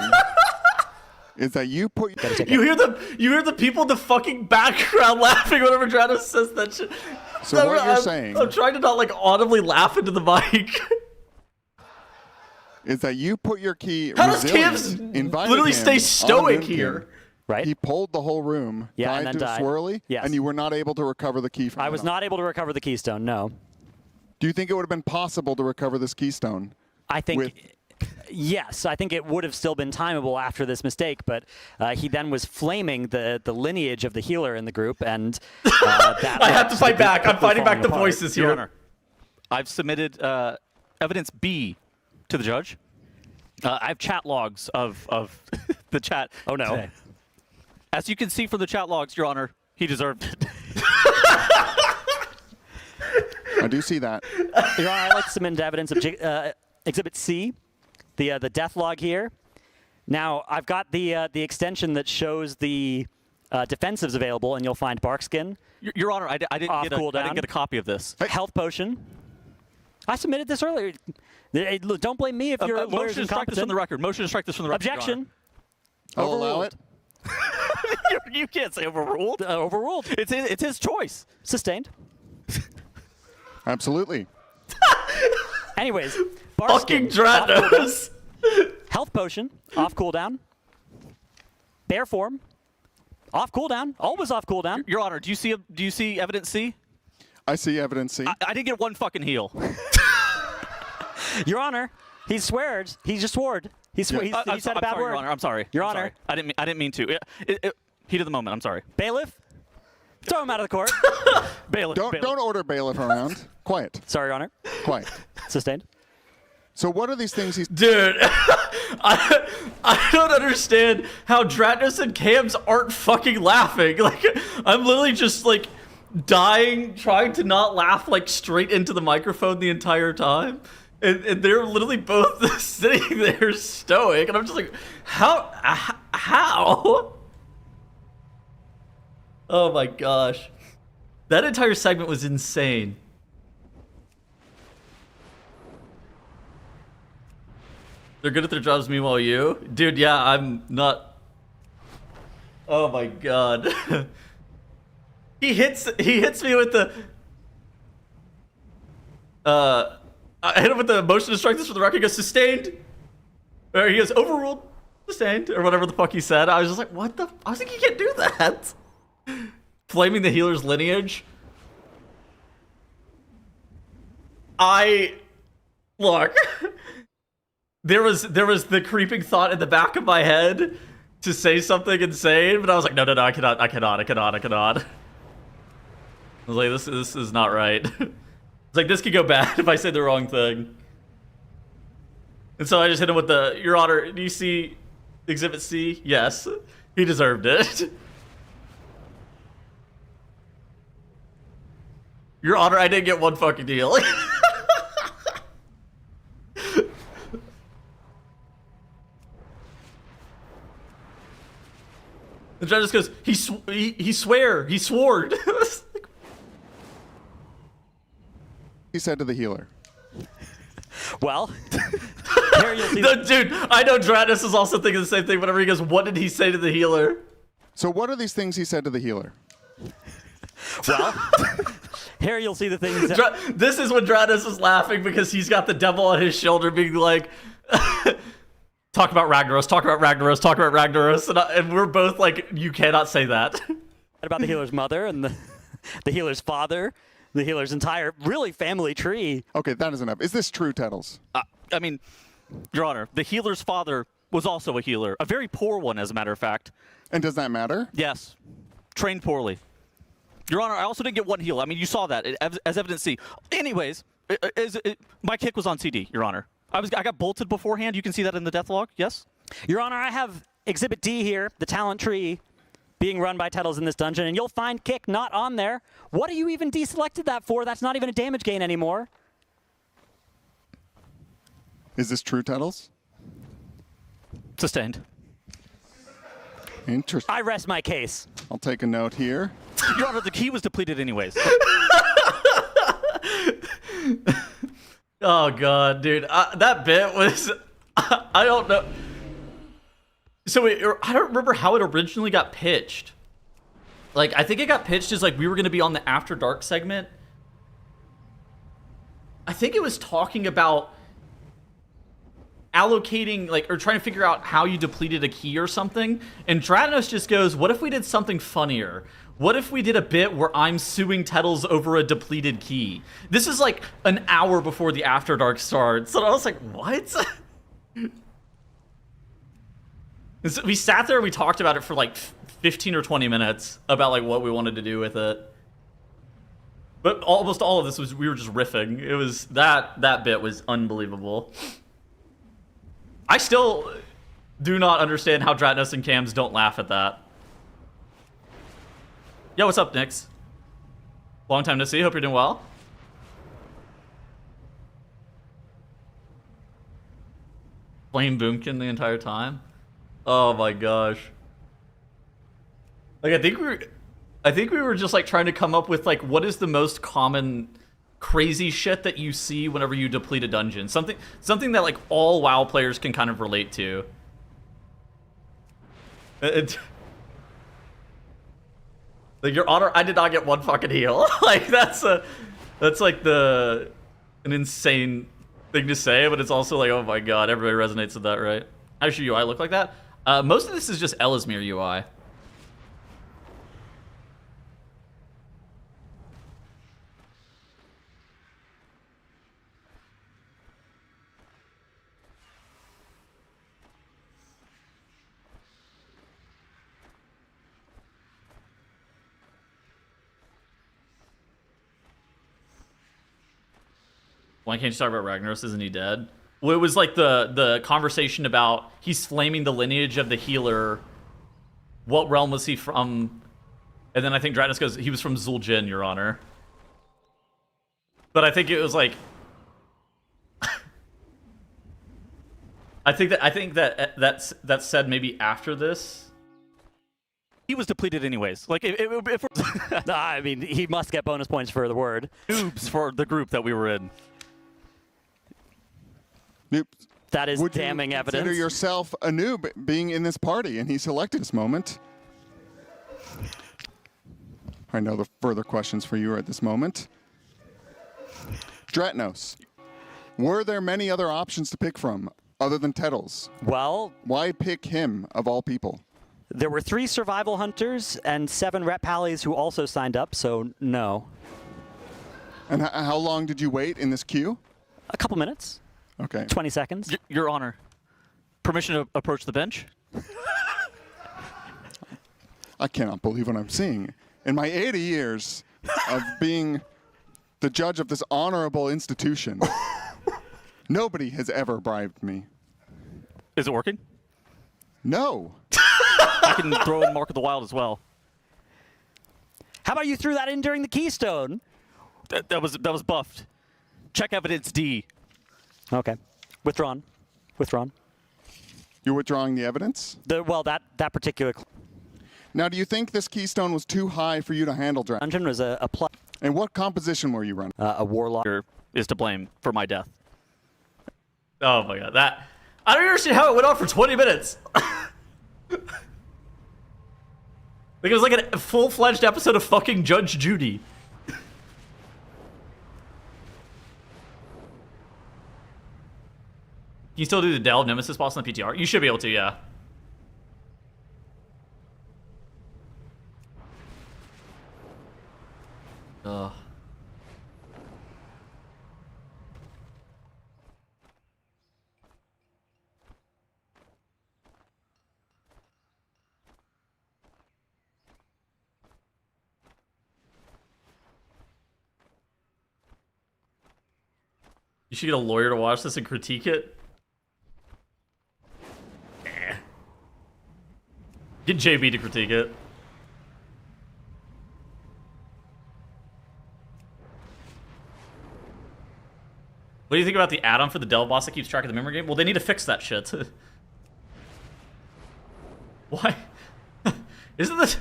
is that you put You hear the people in the fucking background laughing whenever Dranos says that shit. So what you're saying I'm trying to not like audibly laugh into the mic. is that you put your key. How does resilient, Cam's invited literally him stay on stoic Moonkin. here? Right. He pulled the whole room, Yeah, died and then through died. swirly, Yes. and you were not able to recover the key from I was not able to recover the keystone, no. Do you think it would have been possible to recover this keystone? I think, with- yes, I think it would have still been timeable after this mistake, but he then was flaming the lineage of the healer in the group, and that I have to fight back. I'm fighting back the apart. voices Your here. Honor, I've submitted evidence B to the judge. I have chat logs of the chat. Oh, no. today. As you can see from the chat logs, Your Honor, he deserved it. I do see that. Your Honor, I'd like to submit evidence of Exhibit C, the death log here. Now, I've got the extension that shows the defensives available, and you'll find Barkskin. Your Honor, I didn't Off get I cooldown. didn't get a copy of this. Health potion. I submitted this earlier. Look, don't blame me if your lawyer's Motion to strike this from incompetent. the record. Motion to strike this from the record. Your Objection. I'll allow Overruled. it. You can't say overruled. Overruled. It's his choice. Sustained. Absolutely. Anyways, Fucking Barkskin, off cooldown. Dranos. Health potion, off cooldown. Bear form, off cooldown. Always off cooldown. Your Honor, do you see evidence C? I see evidence C. I didn't get one fucking heal. Your Honor, he swears. He just swore. He said a bad sorry, word. Your Honor. I'm sorry. Your I'm Honor. sorry. I didn't mean to. Heat of the moment. I'm sorry. Bailiff, throw him out of the court. Bailiff. Don't order bailiff around. Quiet. Sorry, Your Honor. Quiet. Sustained. So what are these things he's... Dude, I don't understand how Dranos and Cams aren't fucking laughing. Like, I'm literally just like dying, trying to not laugh like straight into the microphone the entire time. And they're literally both sitting there stoic. And I'm just like, how? Oh my gosh. That entire segment was insane. They're good at their jobs, meanwhile you? Dude, yeah, I'm not... Oh my god. He hits me with the... I hit him with the motion to strike this for the record. He goes, sustained. Or he goes, overruled, sustained, or whatever the fuck he said. I was just like, what the... I was like, you can't do that. Flaming the healer's lineage. Look... There was the creeping thought in the back of my head to say something insane, but I was like, no, I cannot. I was like, this is not right. It's like, this could go bad if I say the wrong thing. And so I just hit him with the, Your Honor, do you see Exhibit C? Yes. He deserved it. Your Honor, I didn't get one fucking deal. The judge just goes, he swore. He said to the healer. Well, here you'll see. Dude, I know Dranos is also thinking the same thing whenever he goes, what did he say to the healer? So what are these things he said to the healer? Well, here you'll see the things that... This is when Dranos is laughing because he's got the devil on his shoulder being like... Talk about Ragnaros, and we're both like, you cannot say that. About the healer's mother and the healer's father, the healer's entire, really, family tree. Okay, that is enough. Is this true, Tettles? I mean, Your Honor, the healer's father was also a healer. A very poor one, as a matter of fact. And does that matter? Yes. Trained poorly. Your Honor, I also didn't get one heal. I mean, you saw that as evidence C. Anyways, my kick was on CD, Your Honor. I got bolted beforehand. You can see that in the death log. Yes. Your Honor, I have Exhibit D here, the talent tree being run by Tettles in this dungeon, and you'll find Kick not on there. What are you even deselected that for? That's not even a damage gain anymore. Is this true, Tettles? Sustained. Interesting. I rest my case. I'll take a note here. Your Honor, the key was depleted anyways. Oh god, dude, that bit was I don't know. So I don't remember how it originally got pitched. Like, I think it got pitched as like we were going to be on the After Dark segment. I think it was talking about allocating, like, or trying to figure out how you depleted a key or something. And Dratnos just goes, what if we did something funnier? What if we did a bit where I'm suing Tettles over a depleted key? This is like an hour before the After Dark starts. And I was like, what? And so we sat there and we talked about it for like 15 or 20 minutes about like what we wanted to do with it. But almost all of this was, we were just riffing. It was, that bit was unbelievable. I still do not understand how Dratnos and Cams don't laugh at that. Yo, what's up, Nix? Long time no see. Hope you're doing well. Blame Moonkin the entire time. Oh my gosh. Like, I think we were just like trying to come up with like what is the most common crazy shit that you see whenever you deplete a dungeon. Something that like all WoW players can kind of relate to. Like, Your Honor, I did not get one fucking heal. Like, that's like an insane thing to say, but it's also like, oh my god, everybody resonates with that, right? How does your UI look like that? Most of this is just Ellesmere UI. Why can't you talk about Ragnaros? Isn't he dead? Well, it was like the conversation about he's flaming the lineage of the healer. What realm was he from? And then I think Dratnos goes, he was from Zul'jin, Your Honor. But I think it was like, I think that's said maybe after this. He was depleted anyways. Like, if I mean, he must get bonus points for the word. Noobs for the group that we were in. Nope. That is Would damning you evidence. consider yourself a noob being in this party? And he selected this moment. I know the further questions for you are at this moment. Dratnos, were there many other options to pick from other than Tettles? Well, why pick him of all people? There were 3 survival hunters and 7 rep pallies who also signed up, so no. And how long did you wait in this queue? A couple minutes. Okay. 20 seconds. Your Honor, permission to approach the bench? I cannot believe what I'm seeing. In my 80 years of being the judge of this honorable institution, nobody has ever bribed me. Is it working? No. I can throw in Mark of the Wild as well. How about you threw that in during the Keystone? That was buffed. Check evidence D. Okay. Withdrawn. Withdrawn. You're withdrawing the evidence? Well, that particular... Now, do you think this keystone was too high for you to handle, Dratnos? Dungeon was a plus. And what composition were you running? A warlock. Is to blame for my death. Oh my god, that... I don't understand how it went on for 20 minutes. Like, it was like a full-fledged episode of fucking Judge Judy. Can you still do the Delve Nemesis boss on the PTR? You should be able to, yeah. Ugh. You should get a lawyer to watch this and critique it. Get JB to critique it. What do you think about the add-on for the Dell boss that keeps track of the memory game? Well, they need to fix that shit. Why? Isn't this...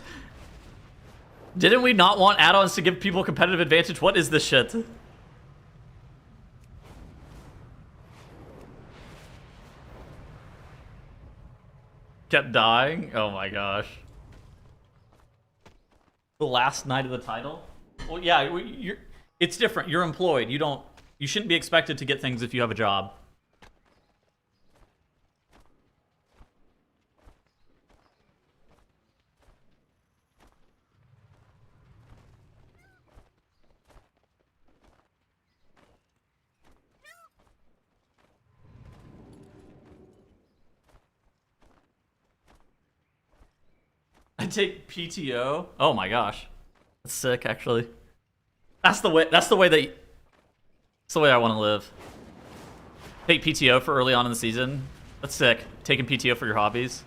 Didn't we not want add-ons to give people a competitive advantage? What is this shit? Kept dying? Oh my gosh. The last night of the title? Well, yeah, it's different. You're employed. You shouldn't be expected to get things if you have a job. I take PTO. Oh my gosh, that's sick. Actually, that's the way. That's the way I want to live. Take PTO for early on in the season. That's sick. Taking PTO for your hobbies.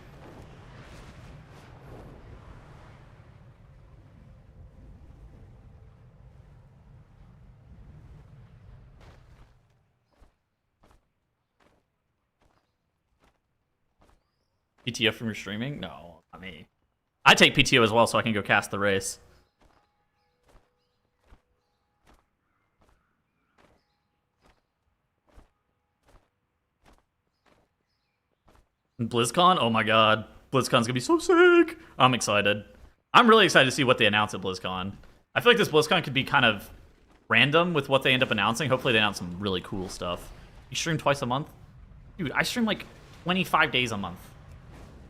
PTO from your streaming? No, not me. I take PTO as well so I can go cast the race. And BlizzCon? Oh my god. BlizzCon's gonna be so sick. I'm excited. I'm really excited to see what they announce at BlizzCon. I feel like this BlizzCon could be kind of random with what they end up announcing. Hopefully they announce some really cool stuff. You stream twice a month? Dude, I stream like 25 days a month.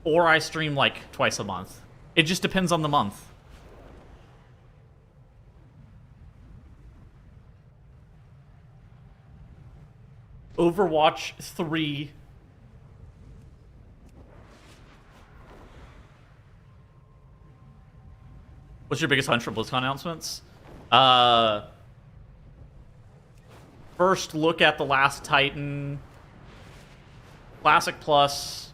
Or I stream like twice a month. It just depends on the month. Overwatch 3. What's your biggest hunch for BlizzCon announcements? First look at The Last Titan. Classic Plus.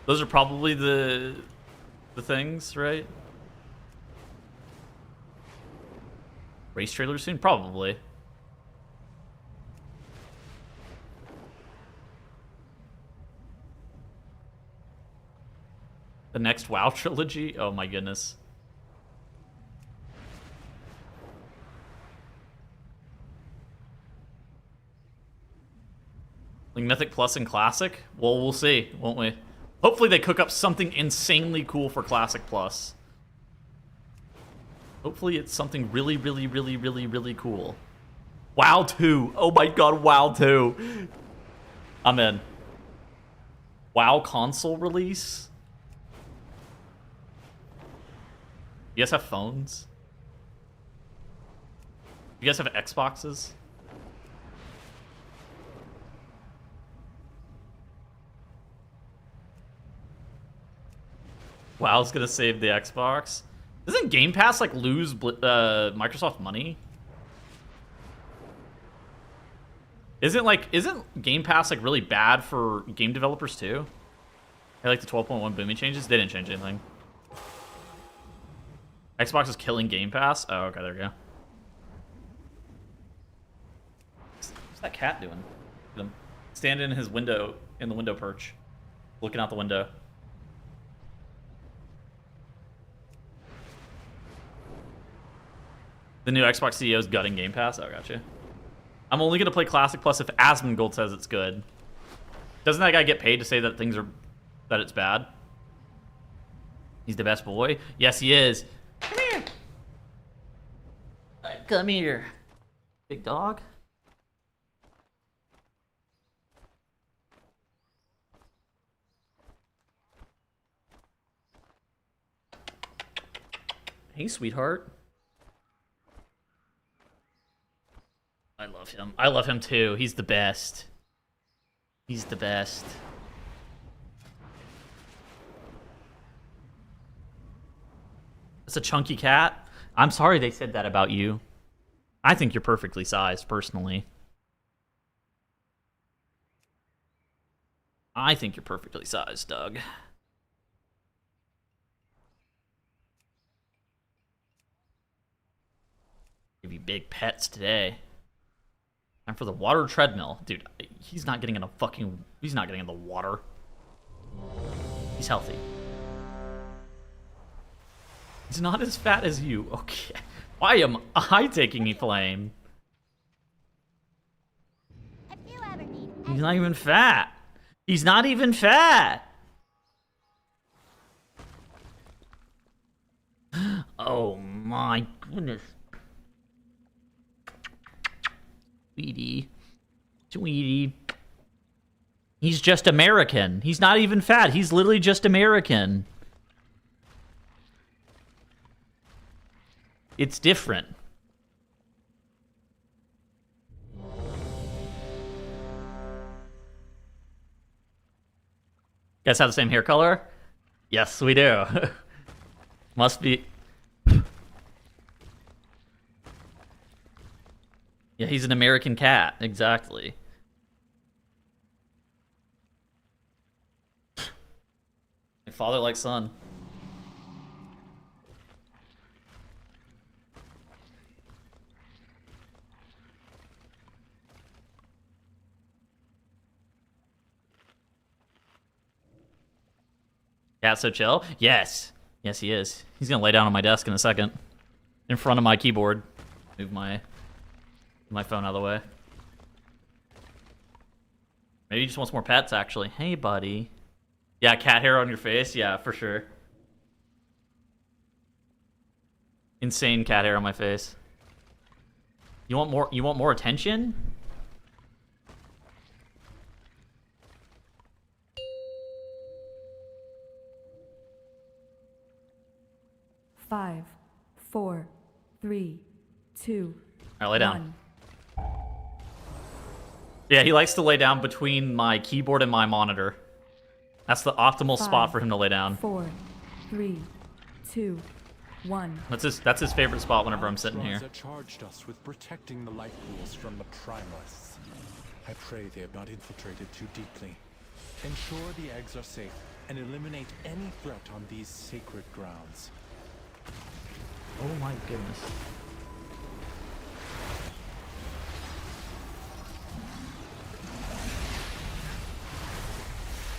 Those are probably the things, right? Race trailer soon? Probably. The next WoW trilogy? Oh my goodness. Like Mythic Plus and Classic? Well, we'll see, won't we? Hopefully they cook up something insanely cool for Classic Plus. Hopefully it's something really, really, really, really, really cool. WoW 2. Oh my god, WoW 2. I'm in. WoW console release? You guys have phones? You guys have Xboxes? WoW's gonna save the Xbox. Doesn't Game Pass like lose Microsoft money? Isn't Game Pass like really bad for game developers too? I like the 12.1 booming changes. They didn't change anything. Xbox is killing Game Pass. Oh, okay, there we go. What's that cat doing? Standing in his window, in the window perch, looking out the window. The new Xbox CEO is gutting Game Pass? Oh, gotcha. I'm only going to play Classic Plus if Asmongold says it's good. Doesn't that guy get paid to say that that it's bad? He's the best boy? Yes, he is. Come here. Come here. Big dog. Hey, sweetheart. I love him. I love him too. He's the best. He's the best. It's a chunky cat. I'm sorry they said that about you. I think you're perfectly sized, personally. I think you're perfectly sized, Doug. Give you big pets today. Time for the water treadmill. Dude, he's not getting in a fucking... He's not getting in the water. He's healthy. He's not as fat as you. Okay. Why am I taking a flame? He's not even fat. He's not even fat. Oh my goodness. Sweetie. Sweetie. He's just American. He's not even fat. He's literally just American. It's different. Guys have the same hair color? Yes, we do. Must be. Yeah, he's an American cat. Exactly. Father like son. Cat so chill? Yes. Yes, he is. He's gonna lay down on my desk in a second. In front of my keyboard. Move my phone out of the way. Maybe he just wants more pets, actually. Hey, buddy. Yeah, cat hair on your face? Yeah, for sure. Insane cat hair on my face. You want more attention? Five, 4, 3, 2, All right, lay down. Yeah, he likes to lay down between my keyboard and my monitor. That's the optimal spot for him to lay down. 4, 3, 2, 1. That's his favorite spot whenever I'm sitting here. Charged us with protecting the light pools from the primers. I pray they have not infiltrated too deeply. Ensure the eggs are safe and eliminate any threat on these sacred grounds. Oh my goodness.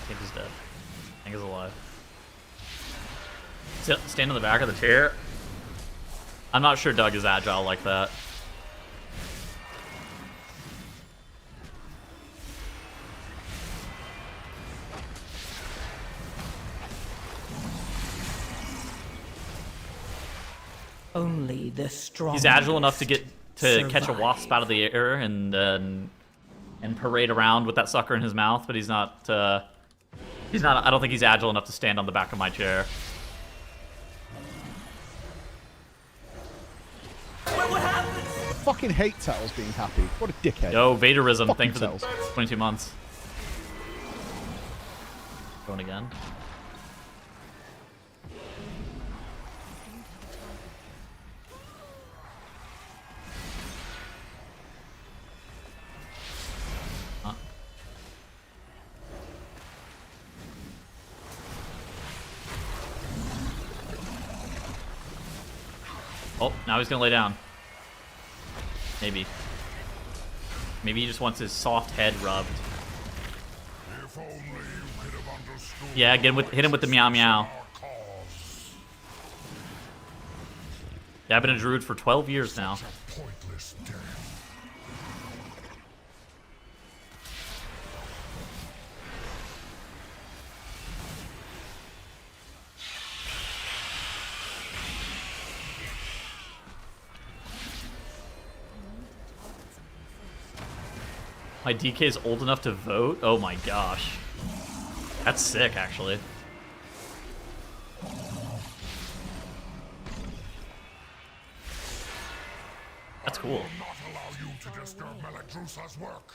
I think he's dead. I think he's alive. Stand in the back of the chair. I'm not sure Doug is agile like that. Only the strong. He's agile enough to catch a wasp out of the air and parade around with that sucker in his mouth, but he's not. I don't think he's agile enough to stand on the back of my chair. I fucking hate Tails being happy. What a dickhead. Yo, Vaderism. Fucking Thanks for the Tails. 22 months. Going again. Oh, now he's gonna lay down. Maybe. Maybe he just wants his soft head rubbed. If only you could have understood. Yeah, hit him with the meow meow. Yeah, I've been a druid for 12 years now. Pointless death. My DK is old enough to vote? Oh my gosh. That's sick, actually. That's cool. Not allow you to disturb Meladrusa's work.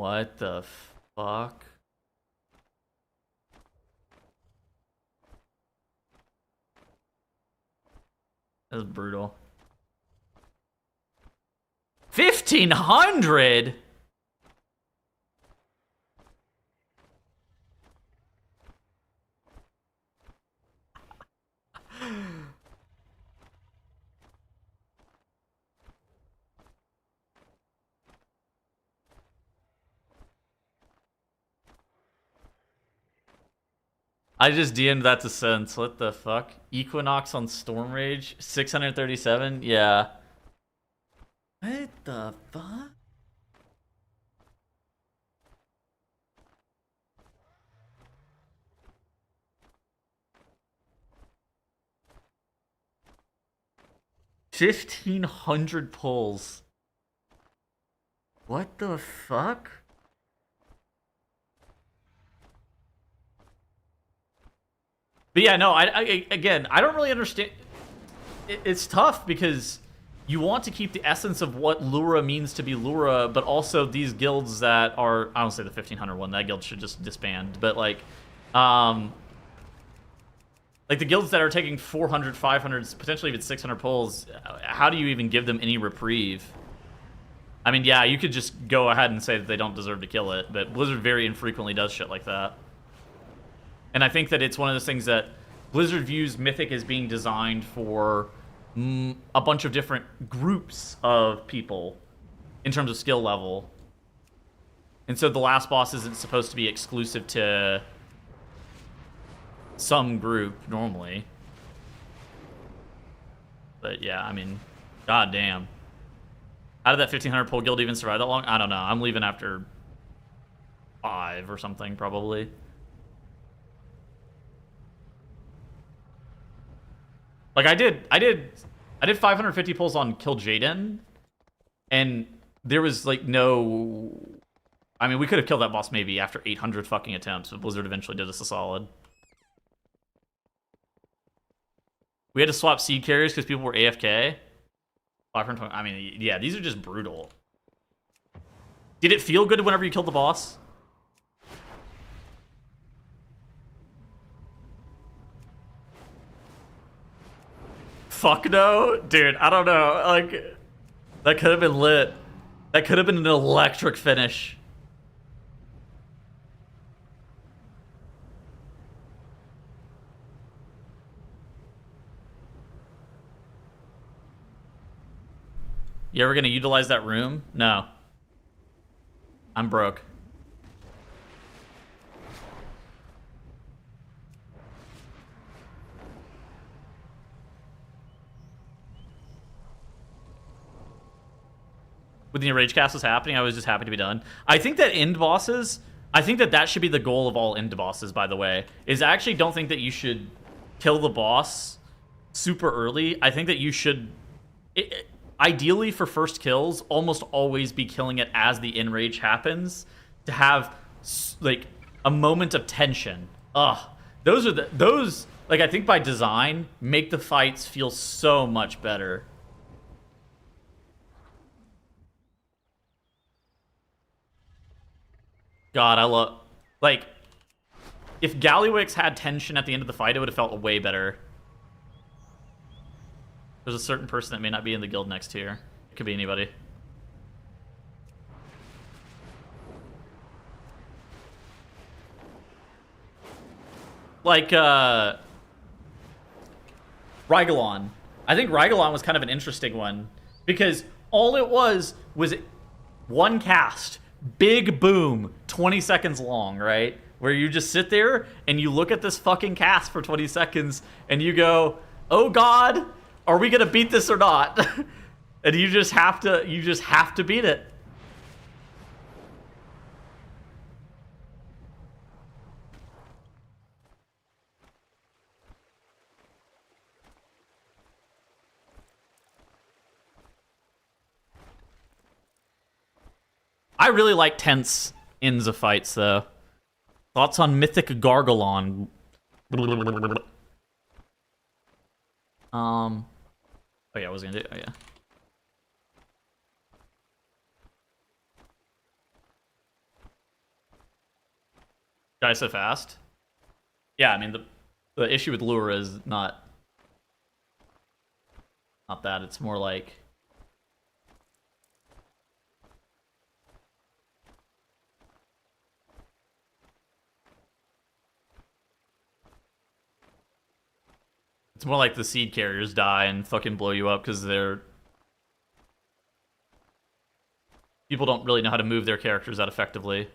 What the fuck? That's brutal. 1,500? I just DM'd that to Sense. What the fuck? Equinox on Storm Rage? 637? Yeah. What the fuck? $1,500 pulls. What the fuck? But yeah, no, again, I don't really understand. It's tough because you want to keep the essence of what Lura means to be Lura, but also these guilds that are, I don't say the 1,500 one, that guild should just disband, but like the guilds that are taking 400, 500, potentially even 600 pulls, how do you even give them any reprieve? I mean, yeah, you could just go ahead and say that they don't deserve to kill it, but Blizzard very infrequently does shit like that. And I think that it's one of those things that Blizzard views Mythic as being designed for a bunch of different groups of people in terms of skill level. And so the last boss isn't supposed to be exclusive to some group normally. But yeah, I mean, goddamn. How did that 1,500 pull guild even survive that long? I don't know. I'm leaving after 5 or something, probably. Like I did 550 pulls on Kill Jaden, and there was like no. I mean, we could have killed that boss maybe after 800 fucking attempts, but Blizzard eventually did us a solid. We had to swap seed carriers because people were AFK. 520. I mean, yeah, these are just brutal. Did it feel good whenever you killed the boss? Fuck no, dude. I don't know. Like, that could have been lit. That could have been an electric finish. You ever gonna utilize that room? No. I'm broke. When the rage cast was happening, I was just happy to be done. I think that end bosses, I think that should be the goal of all end bosses, by the way, is I actually don't think that you should kill the boss super early. I think that you should, ideally for first kills, almost always be killing it as the end rage happens to have, like, a moment of tension. Those, like, I think by design, make the fights feel so much better. God, I love... Like, if Gallywix had tension at the end of the fight, it would have felt way better. There's a certain person that may not be in the guild next tier. It could be anybody. Like, Rygalon. I think Rygalon was kind of an interesting one. Because all it was one cast. Big boom, 20 seconds long, right? Where you just sit there and you look at this fucking cast for 20 seconds and you go, oh God, are we gonna beat this or not? And you just have to beat it. I really like tense ends of fights, though. Thoughts on Mythic Gargalon? Oh yeah, I was gonna do. Oh yeah. Die so fast? Yeah, I mean the issue with lure is not that. It's more like the seed carriers die and fucking blow you up because people don't really know how to move their characters that effectively.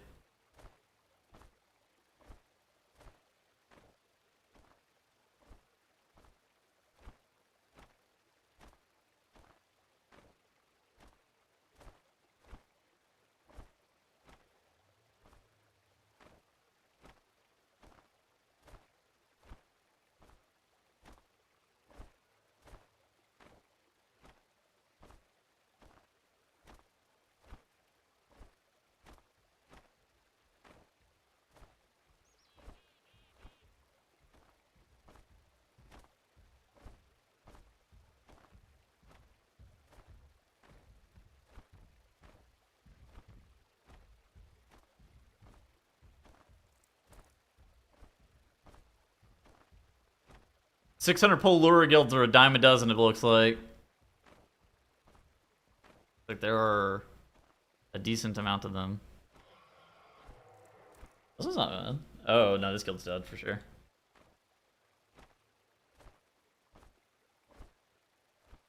$600 pull lure guilds are a dime a dozen, it looks like. Like there are a decent amount of them. This is not bad. Oh no, this guild's dead for sure.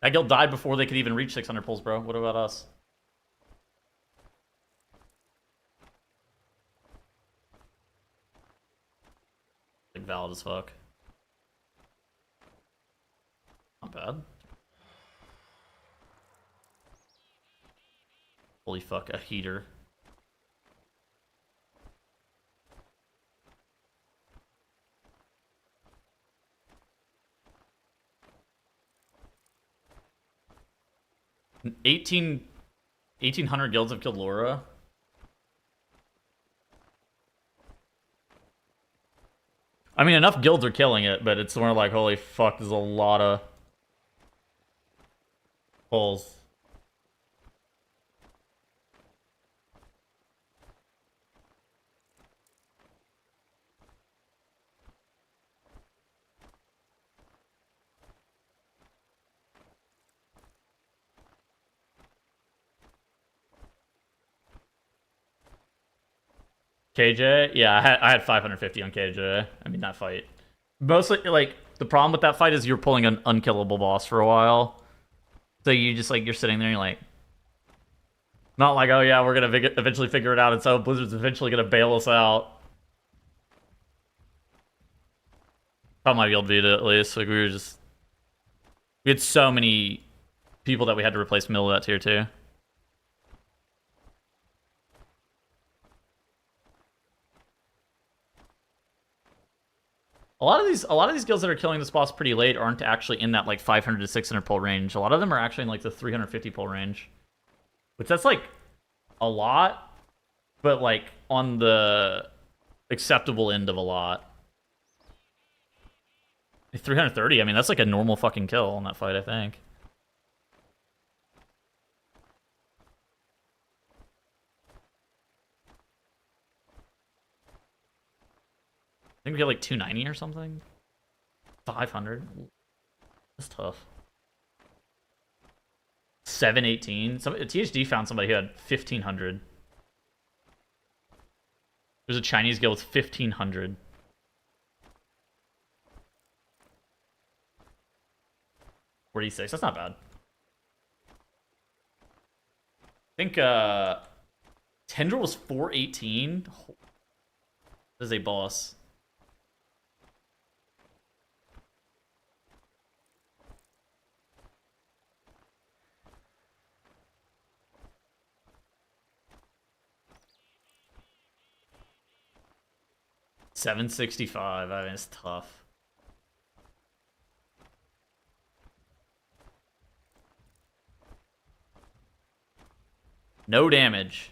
That guild died before they could even reach 600 pulls, bro. What about us? Like valid as fuck. Not bad. Holy fuck, a heater. $1,800 guilds have killed Laura. I mean, enough guilds are killing it, but it's more like, holy fuck, there's a lot of pulls. KJ? Yeah, I had 550 on KJ. I mean, that fight. Mostly, like, the problem with that fight is you're pulling an unkillable boss for a while. So you just, like, you're sitting there and you're like... Not like, oh yeah, we're gonna eventually figure it out, and so Blizzard's eventually gonna bail us out. Thought might be able to beat it, at least. Like, we had so many people that we had to replace middle of that tier, too. A lot of these guilds that are killing this boss pretty late aren't actually in that like 500 to 600 pull range. A lot of them are actually in like the 350 pull range, which that's like a lot, but like on the acceptable end of a lot. 330. I mean, that's like a normal fucking kill on that fight, I think. I think we get like 290 or something. 500. That's tough. 718. THD found somebody who had 1500. There's a Chinese guild with 1500. $46. That's not bad. I think Tendril was 418. This is a boss. $765. I mean, it's tough. No damage.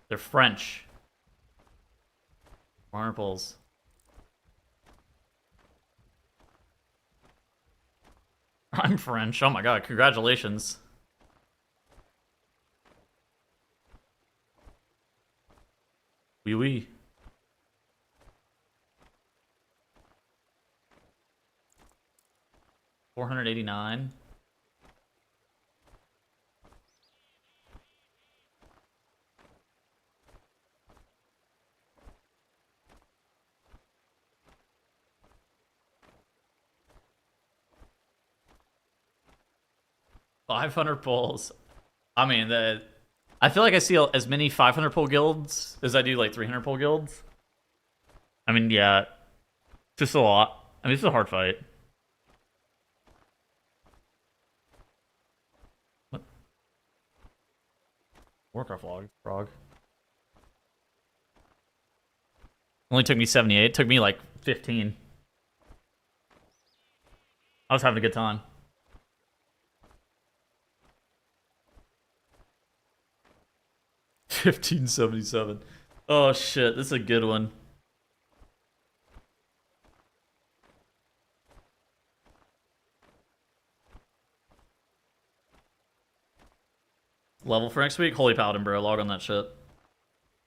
They're French. Marbles. I'm French. Oh my god, congratulations. Wee wee. $489. $500 pulls. I mean, I feel like I see as many 500 pull guilds as I do like 300 pull guilds. I mean, yeah, it's just a lot. I mean, it's a hard fight. What? Warcraft log, frog. Only took me 78. It took me like 15. I was having a good time. $15.77. Oh shit, this is a good one. Level for next week? Holy Paladin, bro. Log on that shit.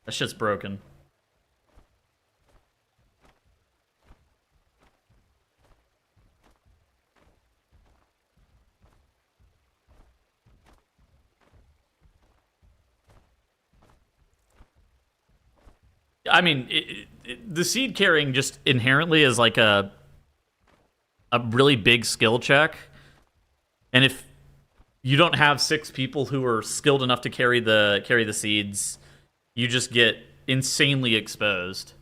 That shit's broken. I mean, the seed carrying just inherently is like a really big skill check. And if you don't have 6 people who are skilled enough to carry the seeds, you just get insanely exposed.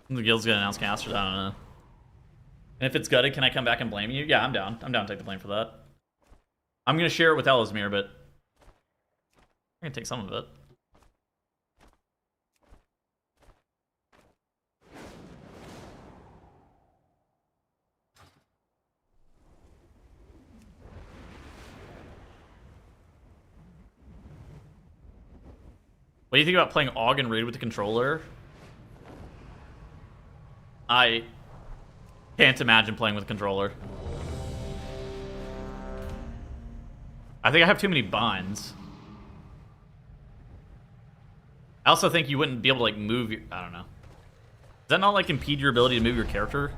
The guild's gonna announce casters. I don't know. And if it's gutted, can I come back and blame you? Yeah, I'm down. I'm down to take the blame for that. I'm gonna share it with Ellesmere, but I'm gonna take some of it. What do you think about playing Aug and Raid with the controller? I can't imagine playing with a controller. I think I have too many binds. I also think you wouldn't be able to like move your, I don't know. Does that not like impede your ability to move your character?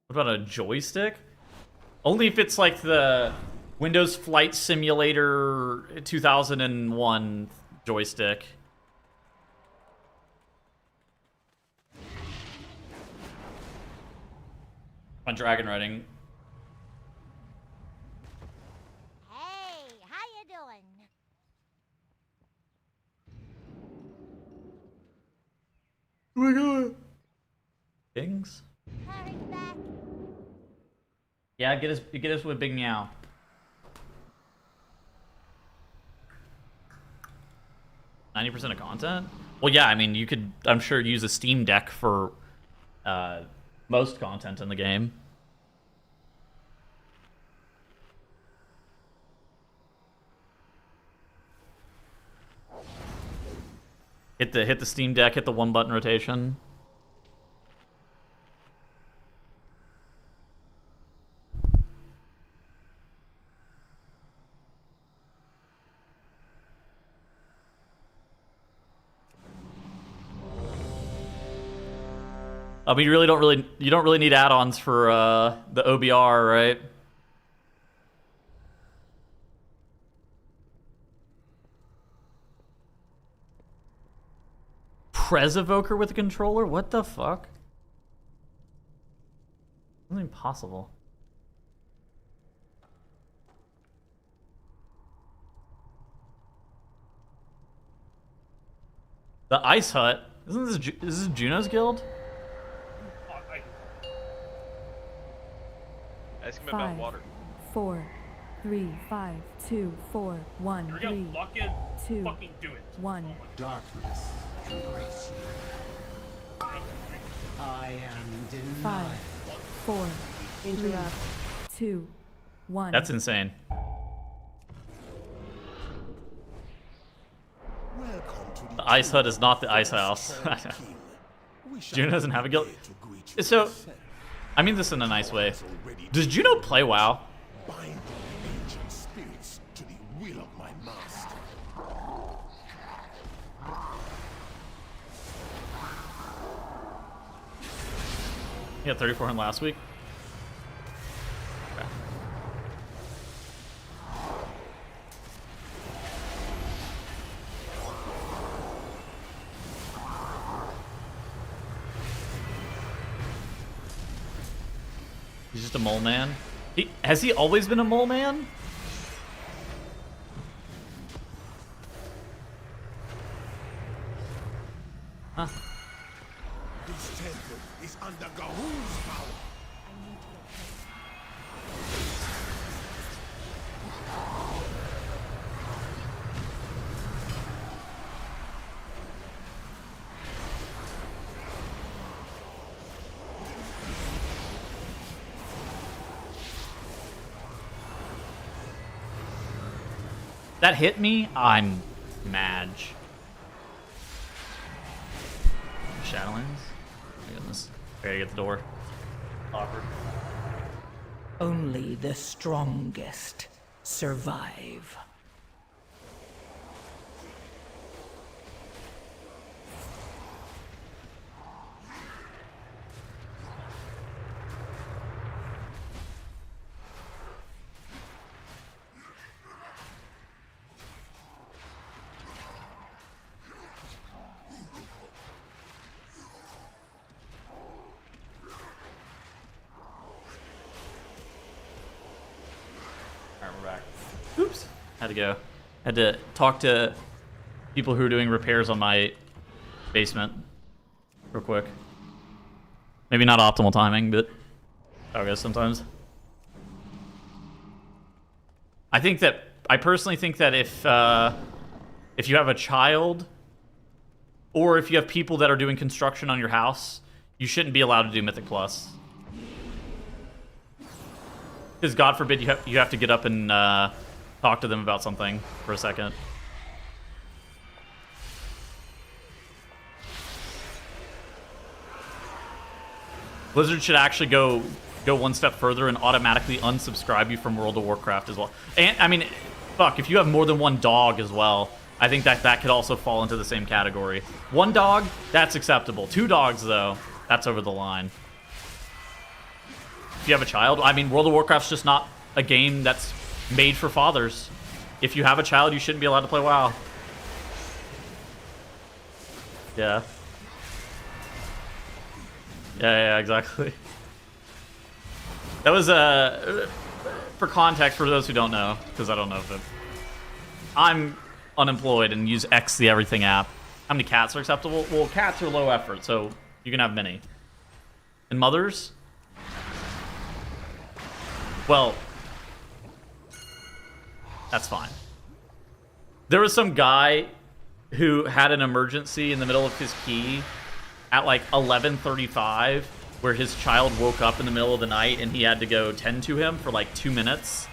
What about a joystick? Only if it's like the Windows Flight Simulator 2001 joystick. On dragon riding. Hey, how you doing? Oh my god. Things? Harry's back. Yeah, get us with Big Meow. %90 of content? Well, yeah, I mean, you could, I'm sure, use a Steam Deck for most content in the game. Hit the Steam Deck, hit the 1-button rotation. I mean, you don't really need add-ons for the OBR, right? Prez Evoker with a controller? What the fuck? That's impossible. The Ice Hut? Isn't this is this Juno's guild? Ask him about water. 4, 3, 5, 2, 4, 1, Here we go. 3, Lock in. 2, Fucking do it. 1. Darkness embrace you. I am 5, 4, 3, 2, 1. That's insane. The Ice Hut is not the Ice House. We Juno doesn't have a guild. So, I mean this in a nice way. Does Juno play WoW? Bind the ancient spirits to the will of my master. He had 34 last week. Okay. He's just a mole man. Has he always been a mole man? Huh. This temple is under Gahul's power. That hit me? I'm mad. Shadowlands? My goodness. Gotta get the door. Awkward. Only the strongest survive. Alright, we're back. Oops. Had to go. Had to talk to people who are doing repairs on my basement real quick. Maybe not optimal timing, but how it goes sometimes. I personally think that if you have a child or if you have people that are doing construction on your house, you shouldn't be allowed to do Mythic Plus. Because God forbid you have to get up and talk to them about something for a second. Blizzard should actually go one step further and automatically unsubscribe you from World of Warcraft as well. And I mean, fuck, if you have more than one dog as well, I think that could also fall into the same category. One dog, that's acceptable. Two dogs, though, that's over the line. If you have a child, I mean, World of Warcraft's just not a game that's made for fathers. If you have a child, you shouldn't be allowed to play WoW. Yeah. Yeah, exactly. That was, for context, for those who don't know, because I don't know if it... I'm unemployed and use X the Everything app. How many cats are acceptable? Well, cats are low effort, so you can have many. And mothers? Well, that's fine. There was some guy who had an emergency in the middle of his key at like 11:35 where his child woke up in the middle of the night and he had to go tend to him for like 2 minutes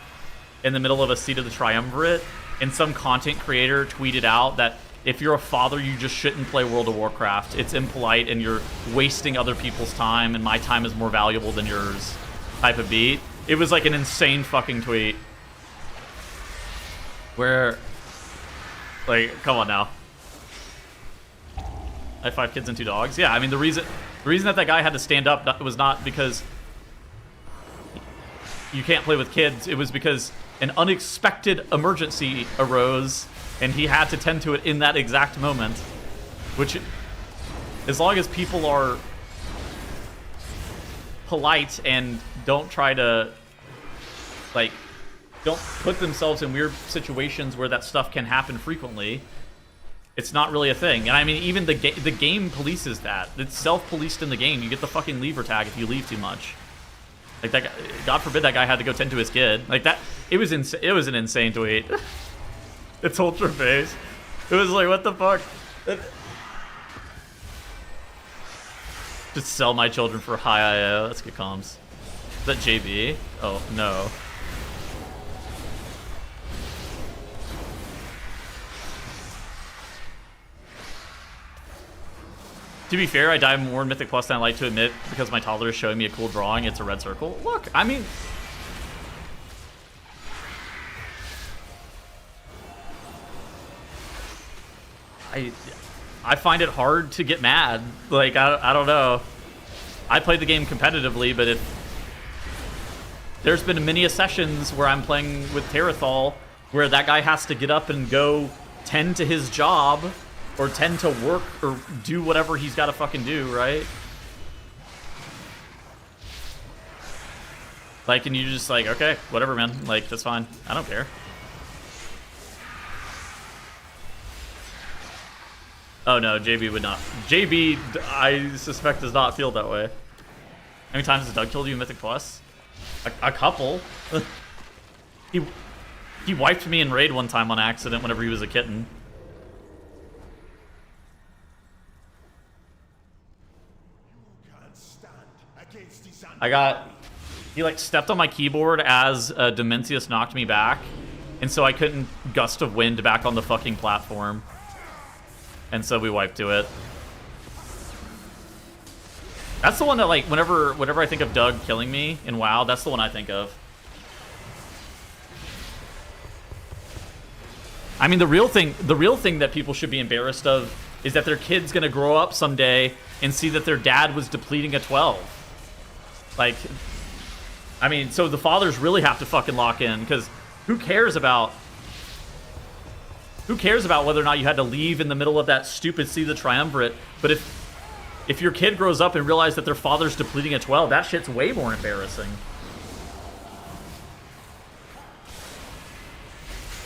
in the middle of a Seat of the Triumvirate. And some content creator tweeted out that if you're a father, you just shouldn't play World of Warcraft. It's impolite and you're wasting other people's time and my time is more valuable than yours type of beat. It was like an insane fucking tweet. Where, like, come on now. I have 5 kids and 2 dogs. Yeah, I mean, the reason that guy had to stand up was not because you can't play with kids. It was because an unexpected emergency arose and he had to tend to it in that exact moment. Which, as long as people are polite and don't try to, like, don't put themselves in weird situations where that stuff can happen frequently, it's not really a thing. And I mean, even the game polices that. It's self-policed in the game. You get the fucking lever tag if you leave too much. Like, that guy, God forbid that guy had to go tend to his kid. Like, that, it was an insane tweet. It's ultra face. It was like, what the fuck? Just sell my children for high IO. That's good comms. Is that JB? Oh, no. To be fair, I die more in Mythic Plus than I like to admit because my toddler is showing me a cool drawing. It's a red circle. Look, I mean... I find it hard to get mad. Like, I don't know. I played the game competitively, but there's been many sessions where I'm playing with Terrathal where that guy has to get up and go tend to his job or tend to work or do whatever he's got to fucking do, right? Like, and you're just like, okay, whatever, man. Like, that's fine. I don't care. Oh no, JB would not. JB, I suspect, does not feel that way. How many times has Doug killed you in Mythic Plus? A couple. He wiped me in Raid one time on accident whenever he was a kitten. He like stepped on my keyboard as Dementius knocked me back, and so I couldn't gust of wind back on the fucking platform. And so we wiped to it. That's the one that, like, whenever I think of Doug killing me in WoW, that's the one I think of. I mean, the real thing that people should be embarrassed of is that their kid's gonna grow up someday and see that their dad was depleting a 12. Like, I mean, so the fathers really have to fucking lock in, because who cares about whether or not you had to leave in the middle of that stupid See the Triumvirate? But if your kid grows up and realizes that their father's depleting a 12, that shit's way more embarrassing.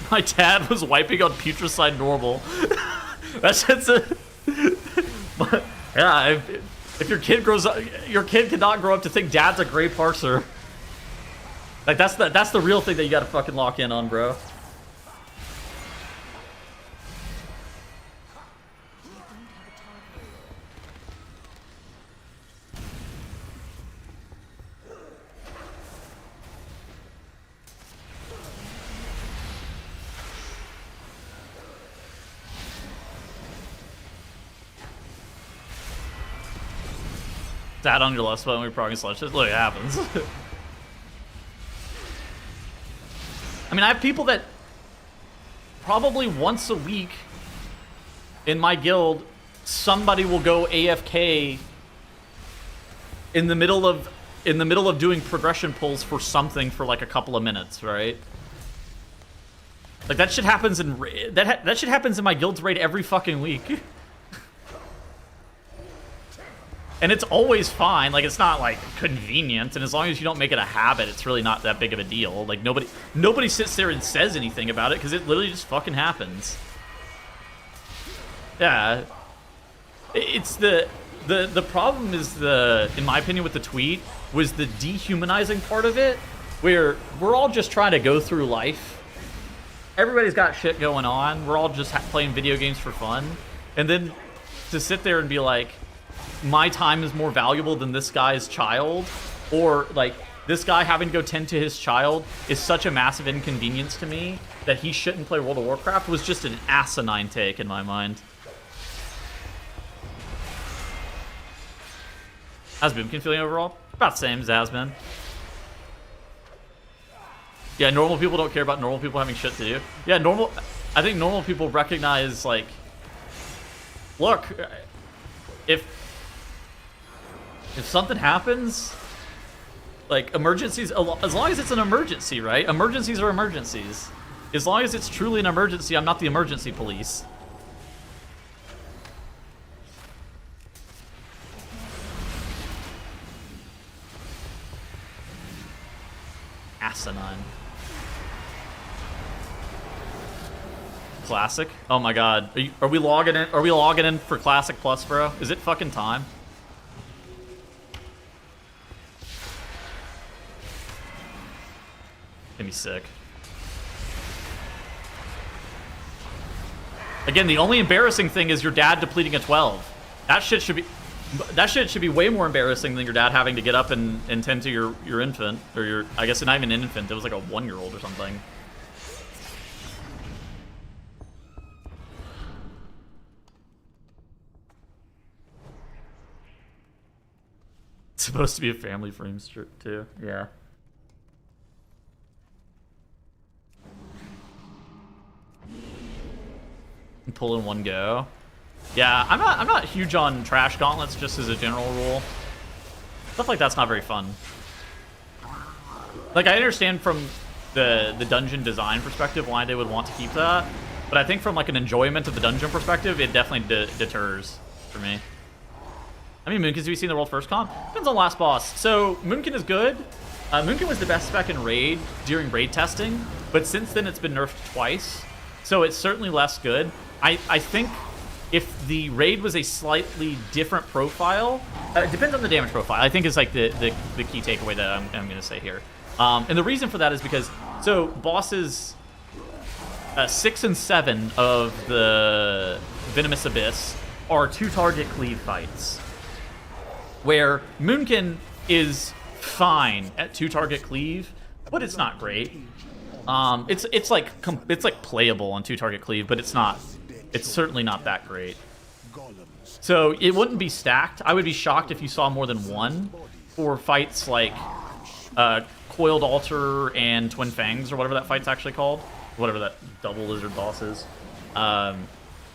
My dad was wiping on Putricide normal. That shit's a... But, yeah, if your kid grows up... Your kid cannot grow up to think dad's a gray parser. Like, that's the real thing that you gotta fucking lock in on, bro. Stat on your left spot when we're progging slushes. Look, it happens. I mean, I have people that probably once a week in my guild, somebody will go AFK in the middle of doing progression pulls for something for like a couple of minutes, right? Like that shit happens in that shit happens in my guild's raid every fucking week. And it's always fine. Like, it's not, like, convenient. And as long as you don't make it a habit, it's really not that big of a deal. Like, nobody sits there and says anything about it because it literally just fucking happens. Yeah. It's the problem is in my opinion, with the tweet, was the dehumanizing part of it, where we're all just trying to go through life. Everybody's got shit going on. We're all just playing video games for fun. And then to sit there and be like, my time is more valuable than this guy's child, or like this guy having to go tend to his child is such a massive inconvenience to me that he shouldn't play World of Warcraft, was just an asinine take in my mind. How's Moonkin feeling overall? About the same as has been. Yeah, normal people don't care about normal people having shit to do. Yeah, I think normal people recognize, like, look, if something happens, like emergencies, as long as it's an emergency, right? Emergencies are emergencies. As long as it's truly an emergency, I'm not the emergency police. Asinine. Classic? Oh my god. Are we logging in? Are we logging in for Classic Plus, bro? Is it fucking time? Gonna be sick. Again, the only embarrassing thing is your dad depleting a 12. That shit should be way more embarrassing than your dad having to get up and tend to your infant, or your, I guess not even an infant, it was like a 1-year-old or something. supposed to be a family frame strip too. Yeah. Pull in one go. Yeah, I'm not huge on trash gauntlets just as a general rule. Stuff like that's not very fun. Like, I understand from the dungeon design perspective why they would want to keep that, but I think from like an enjoyment of the dungeon perspective, it definitely deters for me. I mean, Moonkin, have you seen the world first comp? Depends on last boss. So Moonkin is good. Moonkin was the best spec in raid during raid testing, but since then it's been nerfed twice, so it's certainly less good. I think if the raid was a slightly different profile, it depends on the damage profile, I think is like the key takeaway that I'm going to say here. And the reason for that is because, so bosses 6 and 7 of the Venomous Abyss are 2-target cleave fights, where Moonkin is fine at 2-target cleave, but it's not great. It's like playable on 2-target cleave, but it's certainly not that great. So it wouldn't be stacked. I would be shocked if you saw more than one for fights like Coiled Altar and Twin Fangs, or whatever that fight's actually called. Whatever that double lizard boss is. So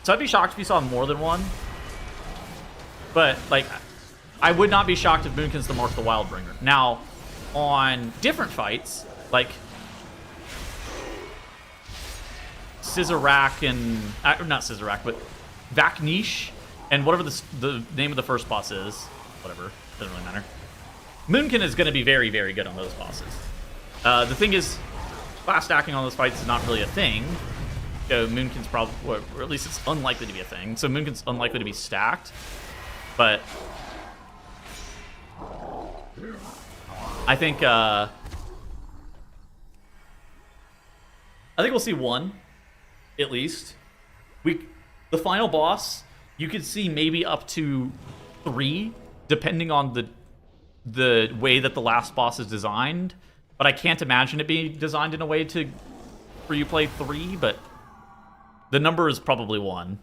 I'd be shocked if you saw more than one. But, like, I would not be shocked if Moonkin's the Mark the Wildbringer. Now, on different fights, like Scissorak and... not Scissorak, but Vaknish, and whatever the name of the first boss is. Whatever. Doesn't really matter. Moonkin is going to be very, very good on those bosses. The thing is, class stacking on those fights is not really a thing. Moonkin's probably... or at least it's unlikely to be a thing. So Moonkin's unlikely to be stacked. But... I think we'll see one, at least. The final boss, you could see maybe up to 3, depending on the way that the last boss is designed. But I can't imagine it being designed in a way for you play 3, but the number is probably 1.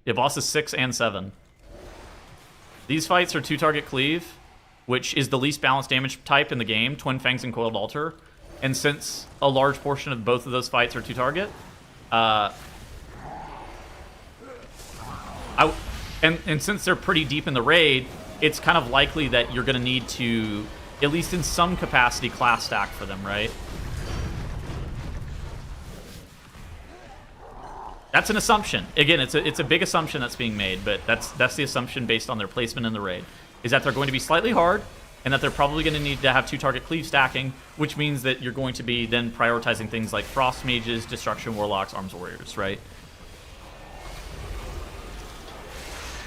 Yeah, bosses 6 and 7. These fights are 2-target cleave, which is the least balanced damage type in the game, Twin Fangs and Coiled Altar. And since a large portion of both of those fights are 2-target, and since they're pretty deep in the raid, it's kind of likely that you're going to need to, at least in some capacity, class stack for them, right? That's an assumption. Again, it's a big assumption that's being made, but that's the assumption based on their placement in the raid, is that they're going to be slightly hard, and that they're probably going to need to have 2-target cleave stacking, which means that you're going to be then prioritizing things like Frost Mages, Destruction Warlocks, Arms Warriors, right?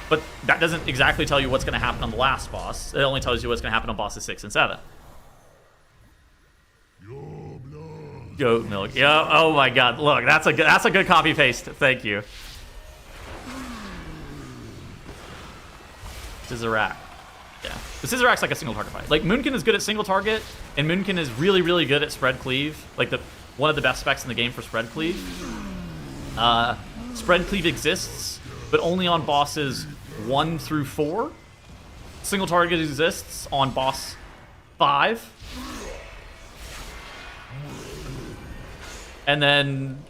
But that doesn't exactly tell you what's going to happen on the last boss. It only tells you what's going to happen on bosses 6 and 7. Goat milk. Yeah. Oh my God. Look, that's a good copy paste. Thank you. Scissorak. Yeah. The Scissorak's like a single target fight. Like, Moonkin is good at single target, and Moonkin is really, really good at spread cleave. Like one of the best specs in the game for spread cleave. Spread cleave exists, but only on bosses 1 through 4. Single target exists on boss 5. And then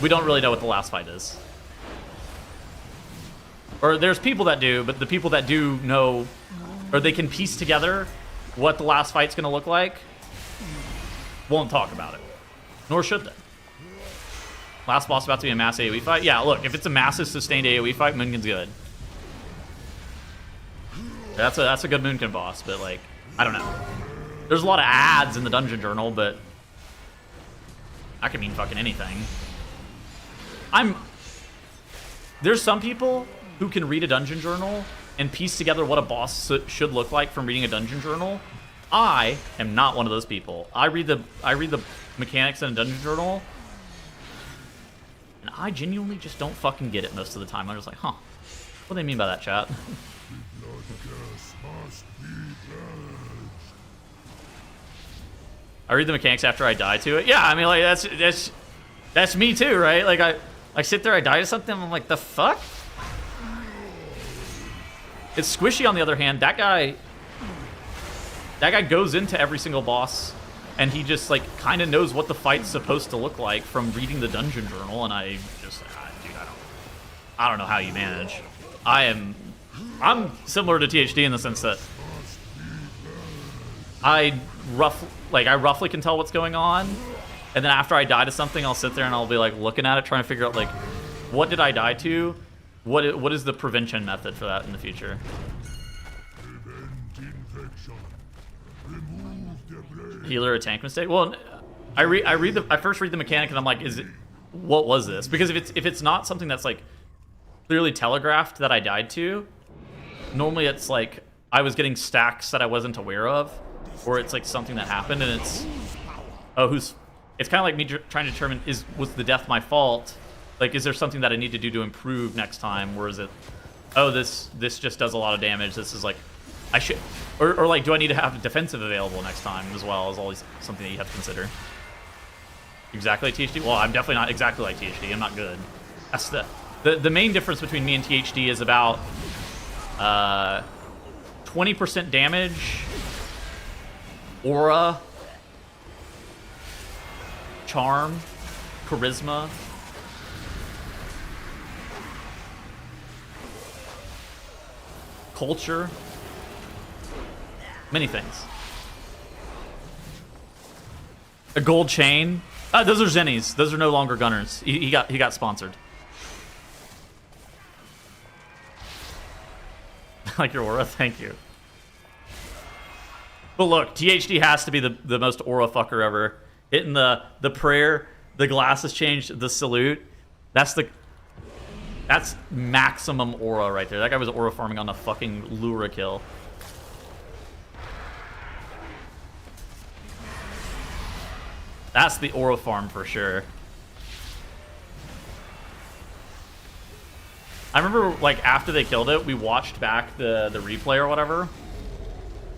we don't really know what the last fight is. Or there's people that do, but the people that do know, or they can piece together what the last fight's going to look like, won't talk about it. Nor should they. Last boss about to be a mass AoE fight? Yeah, look, if it's a massive sustained AoE fight, Moonkin's good. That's a good Moonkin boss, but like, I don't know. There's a lot of ads in the dungeon journal, but that could mean fucking anything. There's some people who can read a dungeon journal and piece together what a boss should look like from reading a dungeon journal. I am not one of those people. I read the mechanics in a dungeon journal, and I genuinely just don't fucking get it most of the time. I'm just like, huh, what do they mean by that, chat? I read the mechanics after I die to it. Yeah, I mean, like, that's That's me too, right? Like I sit there, I die to something, I'm like, the fuck? It's Squishy on the other hand. That guy goes into every single boss, and he just like kind of knows what the fight's supposed to look like from reading the dungeon journal. And I just, dude, I don't know how you manage. I'm similar to THD in the sense that I roughly can tell what's going on, and then after I die to something, I'll sit there and I'll be like looking at it, trying to figure out like, what did I die to? What is the prevention method for that in the future? Healer, a tank mistake? Well, I first read the mechanic and I'm like, what was this? Because if it's not something that's like clearly telegraphed that I died to, normally it's like I was getting stacks that I wasn't aware of, or it's like something that happened and it's it's kind of like me trying to determine was the death my fault? Like, is there something that I need to do to improve next time, or is it, oh, this just does a lot of damage, this is like, I should, or like, do I need to have defensive available next time as well? Is always something that you have to consider. Exactly like THD? Well, I'm definitely not exactly like THD. I'm not good. That's the main difference between me and THD is about 20% damage, aura, charm, charisma. Culture. Many things. A gold chain. Those are Zennies. Those are no longer gunners. He got sponsored. Like your aura, thank you. But look, THD has to be the most aura fucker ever. Hitting the prayer, the glasses changed, the salute. That's maximum aura right there. That guy was aura farming on a fucking Lura kill. That's the aura farm for sure. I remember, like, after they killed it, we watched back the replay or whatever,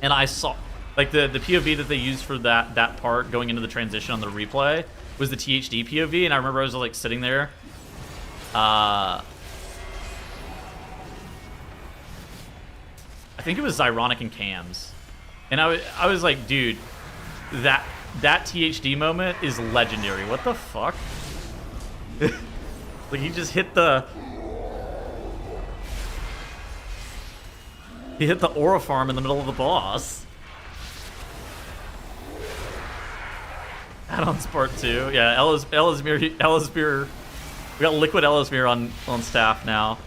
and I saw, like, the POV that they used for that part going into the transition on the replay was the THD POV, and I remember I was, like, sitting there. I think it was Zyronic and Cams. And I was like, dude, that THD moment is legendary. What the fuck? Like, he just hit the... He hit the aura farm in the middle of the boss. Add-ons part 2. Yeah, Ellismere. We got Liquid Ellismere on staff now.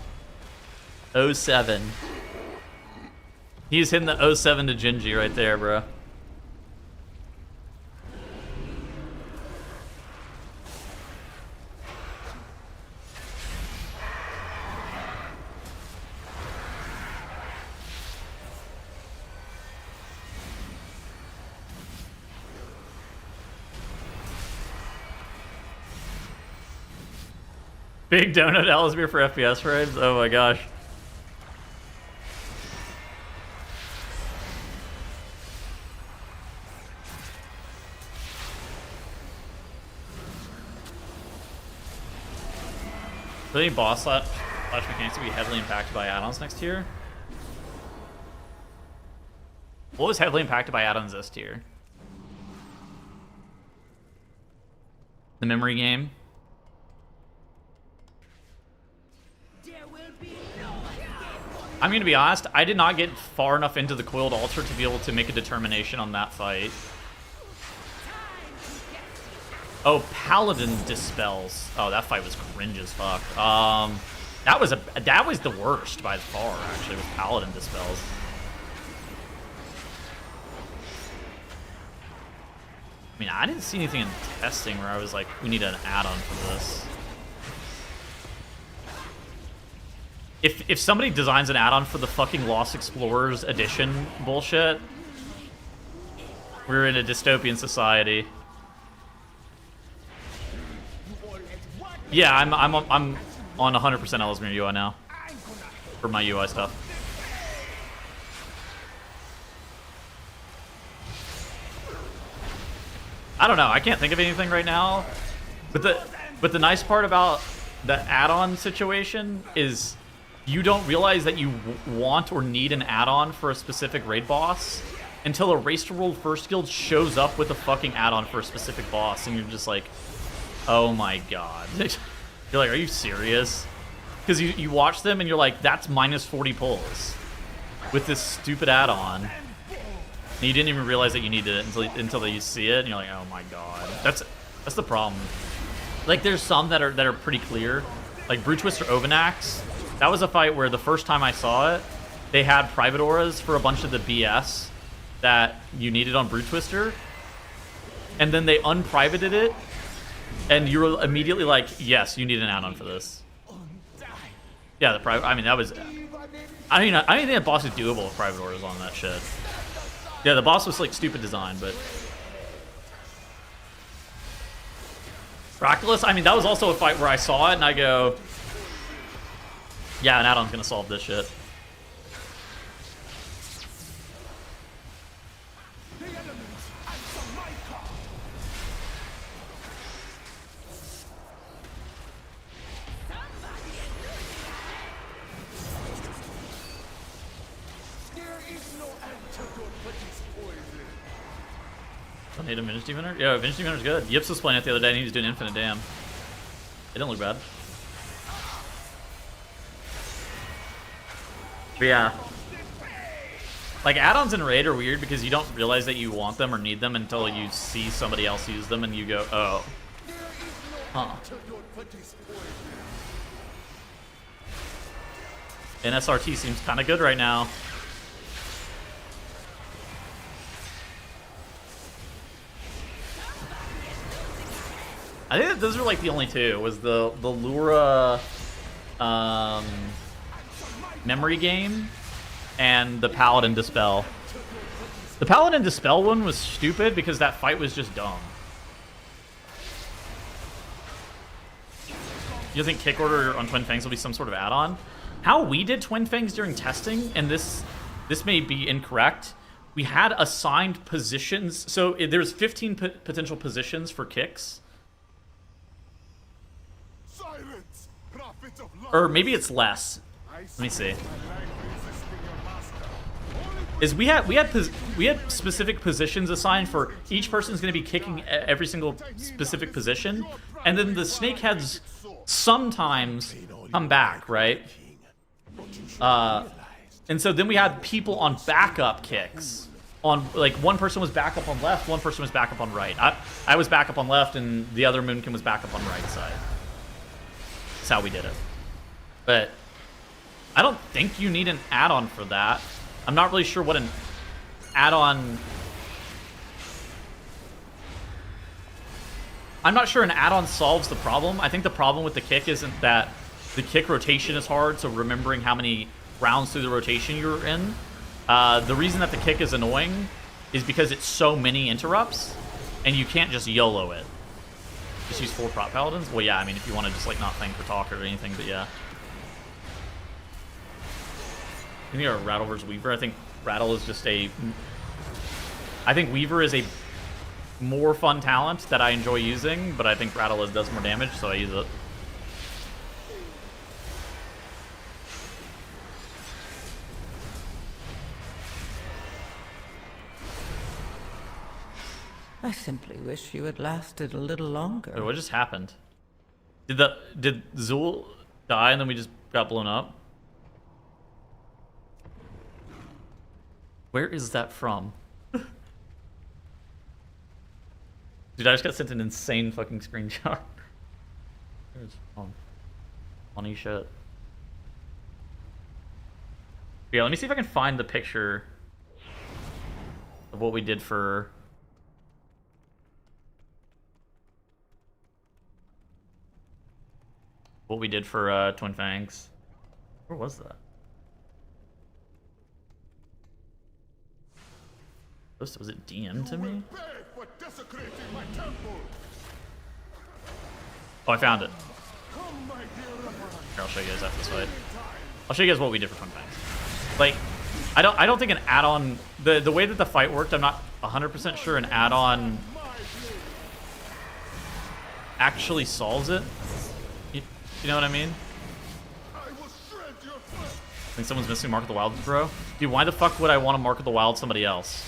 07. He's hitting the 07 to Gingy right there, bro. Big donut Ellesmere for FPS frames? Oh my gosh. Do any boss slash mechanics to be heavily impacted by add-ons next tier? What was heavily impacted by add-ons this tier? The memory game? I'm gonna be honest, I did not get far enough into the Coiled Altar to be able to make a determination on that fight. Oh, Paladin Dispels. Oh, that fight was cringe as fuck. That was the worst by far, actually, with Paladin Dispels. I mean, I didn't see anything in testing where I was like, we need an add-on for this. If somebody designs an add-on for the fucking Lost Explorers edition bullshit, we're in a dystopian society. Yeah, I'm on 100% Ellesmere UI now for my UI stuff. I don't know. I can't think of anything right now, but But the nice part about the add-on situation is you don't realize that you want or need an add-on for a specific raid boss until a Race to World First Guild shows up with a fucking add-on for a specific boss, and you're just like, oh my god. You're like, are you serious? Because you watch them and you're like, that's minus 40 pulls with this stupid add-on. And you didn't even realize that you needed it until you see it, and you're like, oh my god. That's the problem. Like, there's some that are pretty clear. Like Brute Twister Ovanax. That was a fight where the first time I saw it, they had private auras for a bunch of the BS that you needed on Brute Twister. And then they unprivated it, and you were immediately like, yes, you need an add-on for this. Yeah, the private, I mean, that was, I don't think that boss is doable with private auras on that shit. Yeah, the boss was like stupid design, but Fractalus, I mean, that was also a fight where I saw it and I go, yeah, an add-on's gonna solve this shit. I need a Vintage Defender? Yeah, Vintage Defender's good. Yips was playing it the other day and he was doing infinite damn. It didn't look bad. But yeah. Like, add-ons in Raid are weird because you don't realize that you want them or need them until you see somebody else use them and you go, oh. Huh. NSRT seems kind of good right now. I think that those are like the only two. Was the Lura memory game and the Paladin Dispel. The Paladin Dispel one was stupid because that fight was just dumb. You think Kick Order on Twin Fangs will be some sort of add-on? How we did Twin Fangs during testing, and this may be incorrect, we had assigned positions. So there's 15 potential positions for kicks. Or maybe it's less. Let me see. Is we had specific positions assigned for each person's going to be kicking every single specific position, and then the snakeheads sometimes come back, right? And so then we had people on backup kicks. On like one person was backup on left, one person was backup on right. I was backup on left, and the other Moonkin was backup on right side. That's how we did it. But I don't think you need an add-on for that. I'm not really sure what an add-on... I'm not sure an add-on solves the problem. I think the problem with the kick isn't that the kick rotation is hard, so remembering how many rounds through the rotation you're in. The reason that the kick is annoying is because it's so many interrupts, and you can't just YOLO it. Just use 4 prop paladins? Well, yeah, I mean, if you want to just, like, not think or talk or anything, but yeah. I think our Rattle versus Weaver. I think Rattle is just a... I think Weaver is a more fun talent that I enjoy using, but I think Rattle does more damage, so I use it. I simply wish you had lasted a little longer. Wait, what just happened? Did Zul die and then we just got blown up? Where is that from? Dude, I just got sent an insane fucking screenshot. There's funny shit. Yeah, let me see if I can find the picture of what we did for... What we did for Twin Fangs. Where was that? Was it DM to me? Oh, I found it. Here, I'll show you guys after this fight. I'll show you guys what we did for Twin Fangs. Like, I don't think an add-on... The way that the fight worked, I'm not 100% sure an add-on actually solves it. You know what I mean? I think someone's missing Mark of the Wild, bro. Dude, why the fuck would I want to Mark of the Wild somebody else?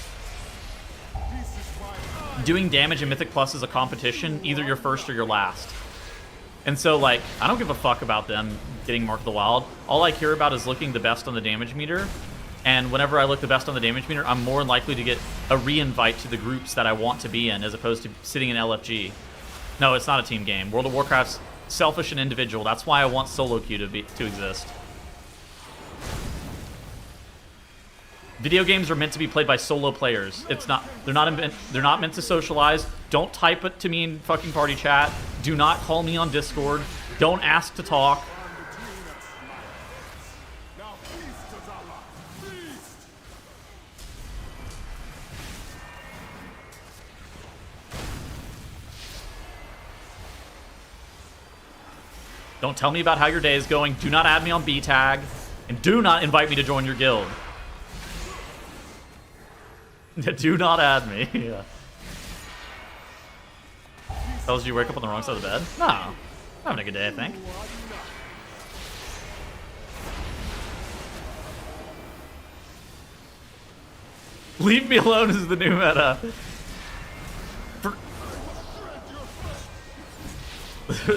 Doing damage in Mythic Plus is a competition. Either you're first or you're last. And so, like, I don't give a fuck about them getting Mark of the Wild. All I care about is looking the best on the damage meter. And whenever I look the best on the damage meter, I'm more likely to get a re-invite to the groups that I want to be in, as opposed to sitting in LFG. No, it's not a team game. World of Warcraft's selfish and individual. That's why I want solo queue to exist. Video games are meant to be played by solo players. It's not. They're not meant to socialize. Don't type it to me in fucking party chat. Do not call me on Discord. Don't ask to talk. Don't tell me about how your day is going. Do not add me on B tag, and do not invite me to join your guild. Do not add me. Yeah. Tells you wake up on the wrong side of the bed? No. I'm having a good day, I think. Leave me alone is the new meta.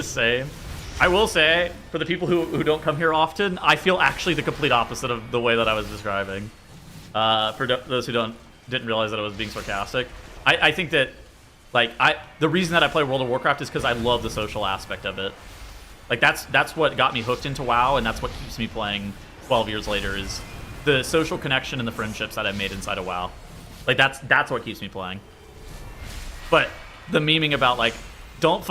Same. I will say, for the people who don't come here often, I feel actually the complete opposite of the way that I was describing. For those who didn't realize that I was being sarcastic. I think that, like, the reason that I play World of Warcraft is because I love the social aspect of it. Like, that's what got me hooked into WoW, and that's what keeps me playing 12 years later, is the social connection and the friendships that I've made inside of WoW. Like, that's what keeps me playing. But the memeing about, like, don't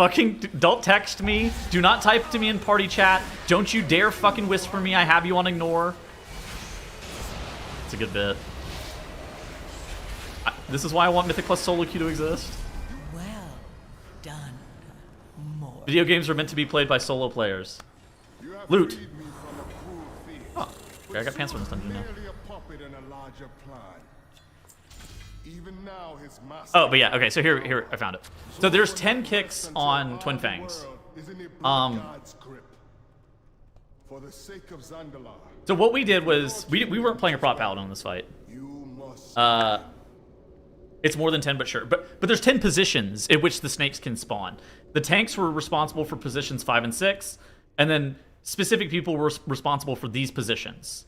text me, do not type to me in party chat, don't you dare fucking whisper me, I have you on ignore. It's a good bit. This is why I want Mythic Plus solo queue to exist. Well done. More. Video games are meant to be played by solo players. Loot. Oh, okay, I got pants from this dungeon now. Oh, but yeah, okay, so here I found it. So there's 10 kicks on Twin Fangs. So what we did was, we weren't playing a prop paladin in this fight. It's more than 10, but sure. But there's 10 positions in which the snakes can spawn. The tanks were responsible for positions 5 and 6, and then specific people were responsible for these positions.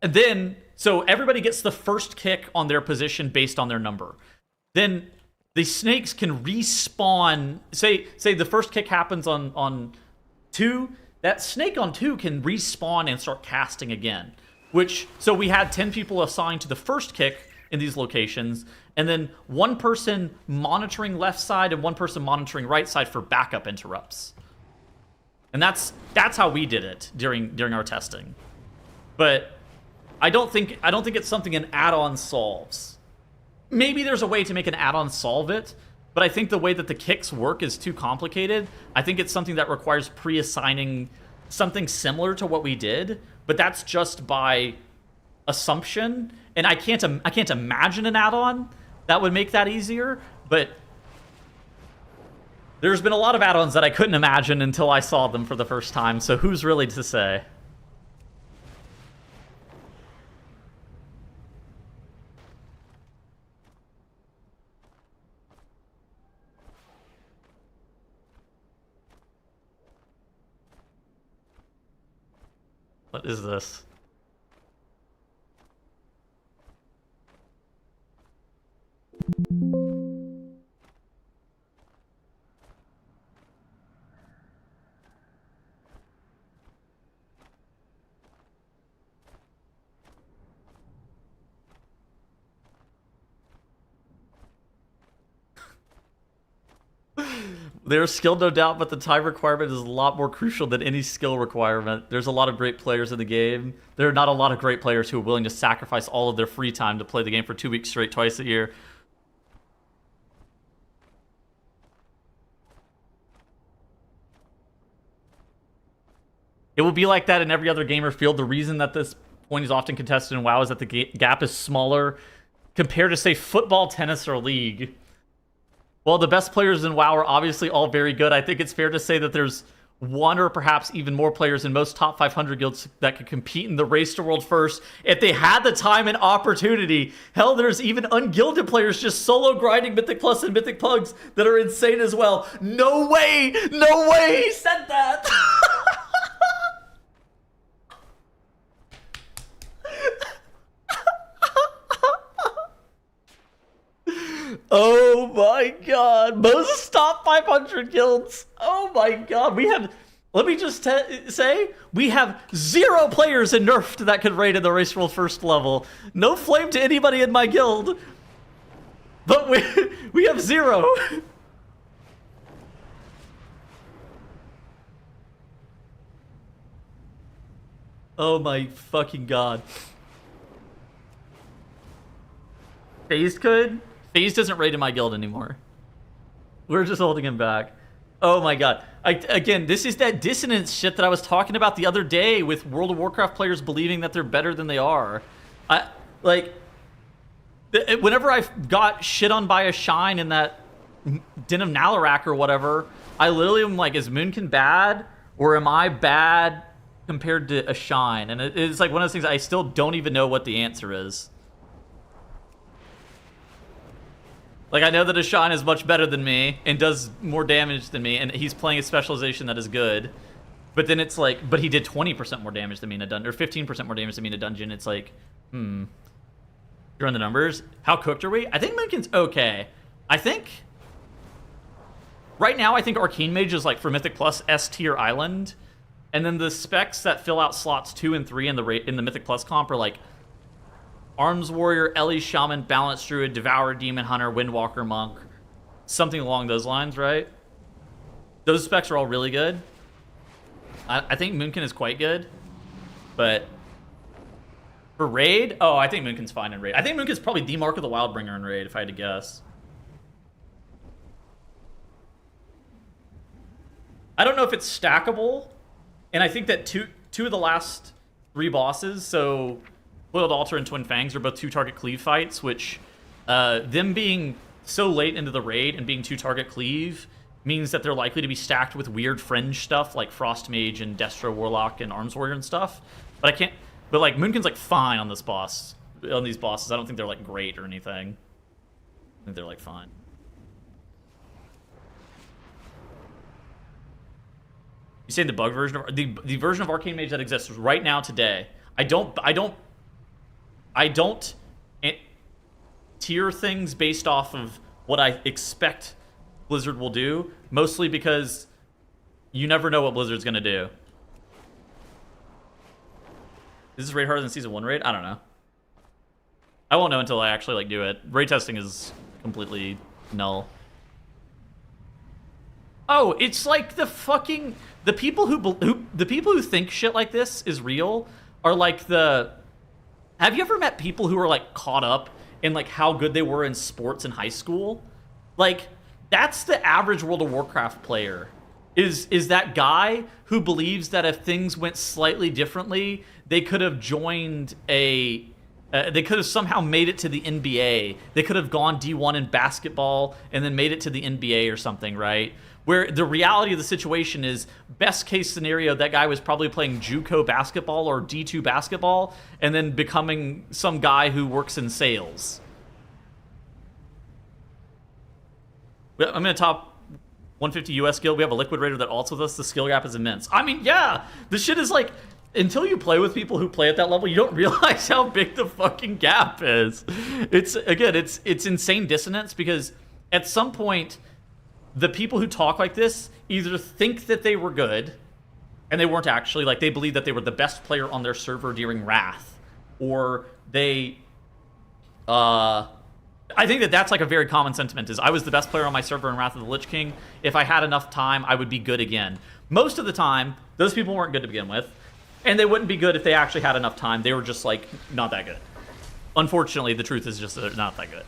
And then, so everybody gets the first kick on their position based on their number. Then the snakes can respawn. Say the first kick happens on 2. That snake on 2 can respawn and start casting again. So we had 10 people assigned to the first kick in these locations, and then one person monitoring left side and one person monitoring right side for backup interrupts. And that's how we did it during our testing. But I don't think it's something an add-on solves. Maybe there's a way to make an add-on solve it, but I think the way that the kicks work is too complicated. I think it's something that requires pre-assigning something similar to what we did, but that's just by assumption, and I can't imagine an add-on that would make that easier, but there's been a lot of add-ons that I couldn't imagine until I saw them for the first time, so who's really to say? What is this? There's skill, no doubt, but the time requirement is a lot more crucial than any skill requirement. There's a lot of great players in the game. There are not a lot of great players who are willing to sacrifice all of their free time to play the game for 2 weeks straight, twice a year. It will be like that in every other gamer field. The reason that this point is often contested in WoW is that the gap is smaller compared to, say, football, tennis, or League. while the best players in WoW are obviously all very good, I think it's fair to say that there's one or perhaps even more players in most top 500 guilds that could compete in the race to world first if they had the time and opportunity. Hell, there's even ungilded players just solo grinding Mythic Plus and Mythic Pugs that are insane as well. No way! No way he said that! Oh my god. Most top 500 guilds. Oh my god. We have... Let me just say, we have 0 players in Nerfed that could raid in the race world first level. No flame to anybody in my guild. But we have 0. Oh my fucking god. FaZe could? FaZe doesn't raid in my guild anymore. We're just holding him back. Oh my god. Again, this is that dissonance shit that I was talking about the other day with World of Warcraft players believing that they're better than they are. Whenever I got shit on by a Shine in that Den of Nalarak or whatever, I literally am like, is Moonkin bad? Or am I bad compared to a Shine? And it's like one of those things I still don't even know what the answer is. Like, I know that Ashan is much better than me and does more damage than me, and he's playing a specialization that is good. But then it's like, but he did 20% more damage than me in a dungeon, or 15% more damage than me in a dungeon. It's like, you run the numbers. How cooked are we? I think Moonkin's okay. I think, right now, I think Arcane Mage is like, for Mythic Plus, S tier island. And then the specs that fill out slots 2 and 3 in the Mythic Plus comp are like, Arms Warrior, Ellie Shaman, Balance Druid, Devourer, Demon Hunter, Windwalker Monk. Something along those lines, right? Those specs are all really good. I think Moonkin is quite good. But for Raid, oh, I think Moonkin's fine in Raid. I think Moonkin's probably the Mark of the Wildbringer in Raid, if I had to guess. I don't know if it's stackable. And I think that two of the last 3 bosses, so Boiled Altar and Twin Fangs, are both 2-target cleave fights, which them being so late into the raid and being 2-target cleave means that they're likely to be stacked with weird fringe stuff like Frost Mage and Destro Warlock and Arms Warrior and stuff. But like Moonkin's like fine on this boss, on these bosses. I don't think they're like great or anything. I think they're like fine. You saying the bug version of the version of Arcane Mage that exists right now today? I don't tier things based off of what I expect Blizzard will do, mostly because you never know what Blizzard's gonna do. Is this raid harder than Season 1 raid? I don't know. I won't know until I actually like do it. Raid testing is completely null. Oh, it's like the people who think shit like this is real are like the... Have you ever met people who are like caught up in like how good they were in sports in high school? Like, that's the average World of Warcraft player. Is that guy who believes that if things went slightly differently, they could have joined a... they could have somehow made it to the NBA. They could have gone D1 in basketball and then made it to the NBA or something, right? Where the reality of the situation is, best case scenario, that guy was probably playing JUCO basketball or D2 basketball and then becoming some guy who works in sales. I'm in a top 150 US guild. We have a Liquid Raider that ults with us. The skill gap is immense. I mean, yeah, the shit is like, until you play with people who play at that level, you don't realize how big the fucking gap is. It's insane dissonance, because at some point, the people who talk like this either think that they were good, and they weren't actually, like they believe that they were the best player on their server during Wrath, or they, I think that that's like a very common sentiment, is I was the best player on my server in Wrath of the Lich King. If I had enough time, I would be good again. Most of the time, those people weren't good to begin with, and they wouldn't be good if they actually had enough time. They were just like, not that good. Unfortunately, the truth is just that they're not that good.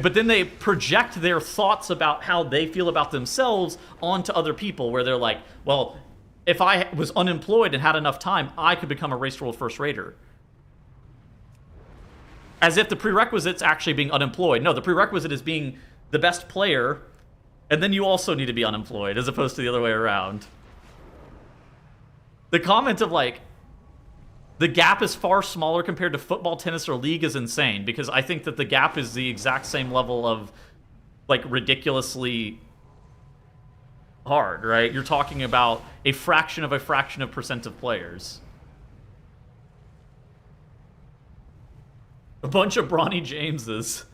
But then they project their thoughts about how they feel about themselves onto other people, where they're like, well, if I was unemployed and had enough time, I could become a Race to World First Raider. As if the prerequisite's actually being unemployed. No, the prerequisite is being the best player And then you also need to be unemployed, as opposed to the other way around. The comment of, like, the gap is far smaller compared to football, tennis, or league is insane, because I think that the gap is the exact same level of, like, ridiculously hard, right? You're talking about a fraction of percent of players. A bunch of Bronny Jameses.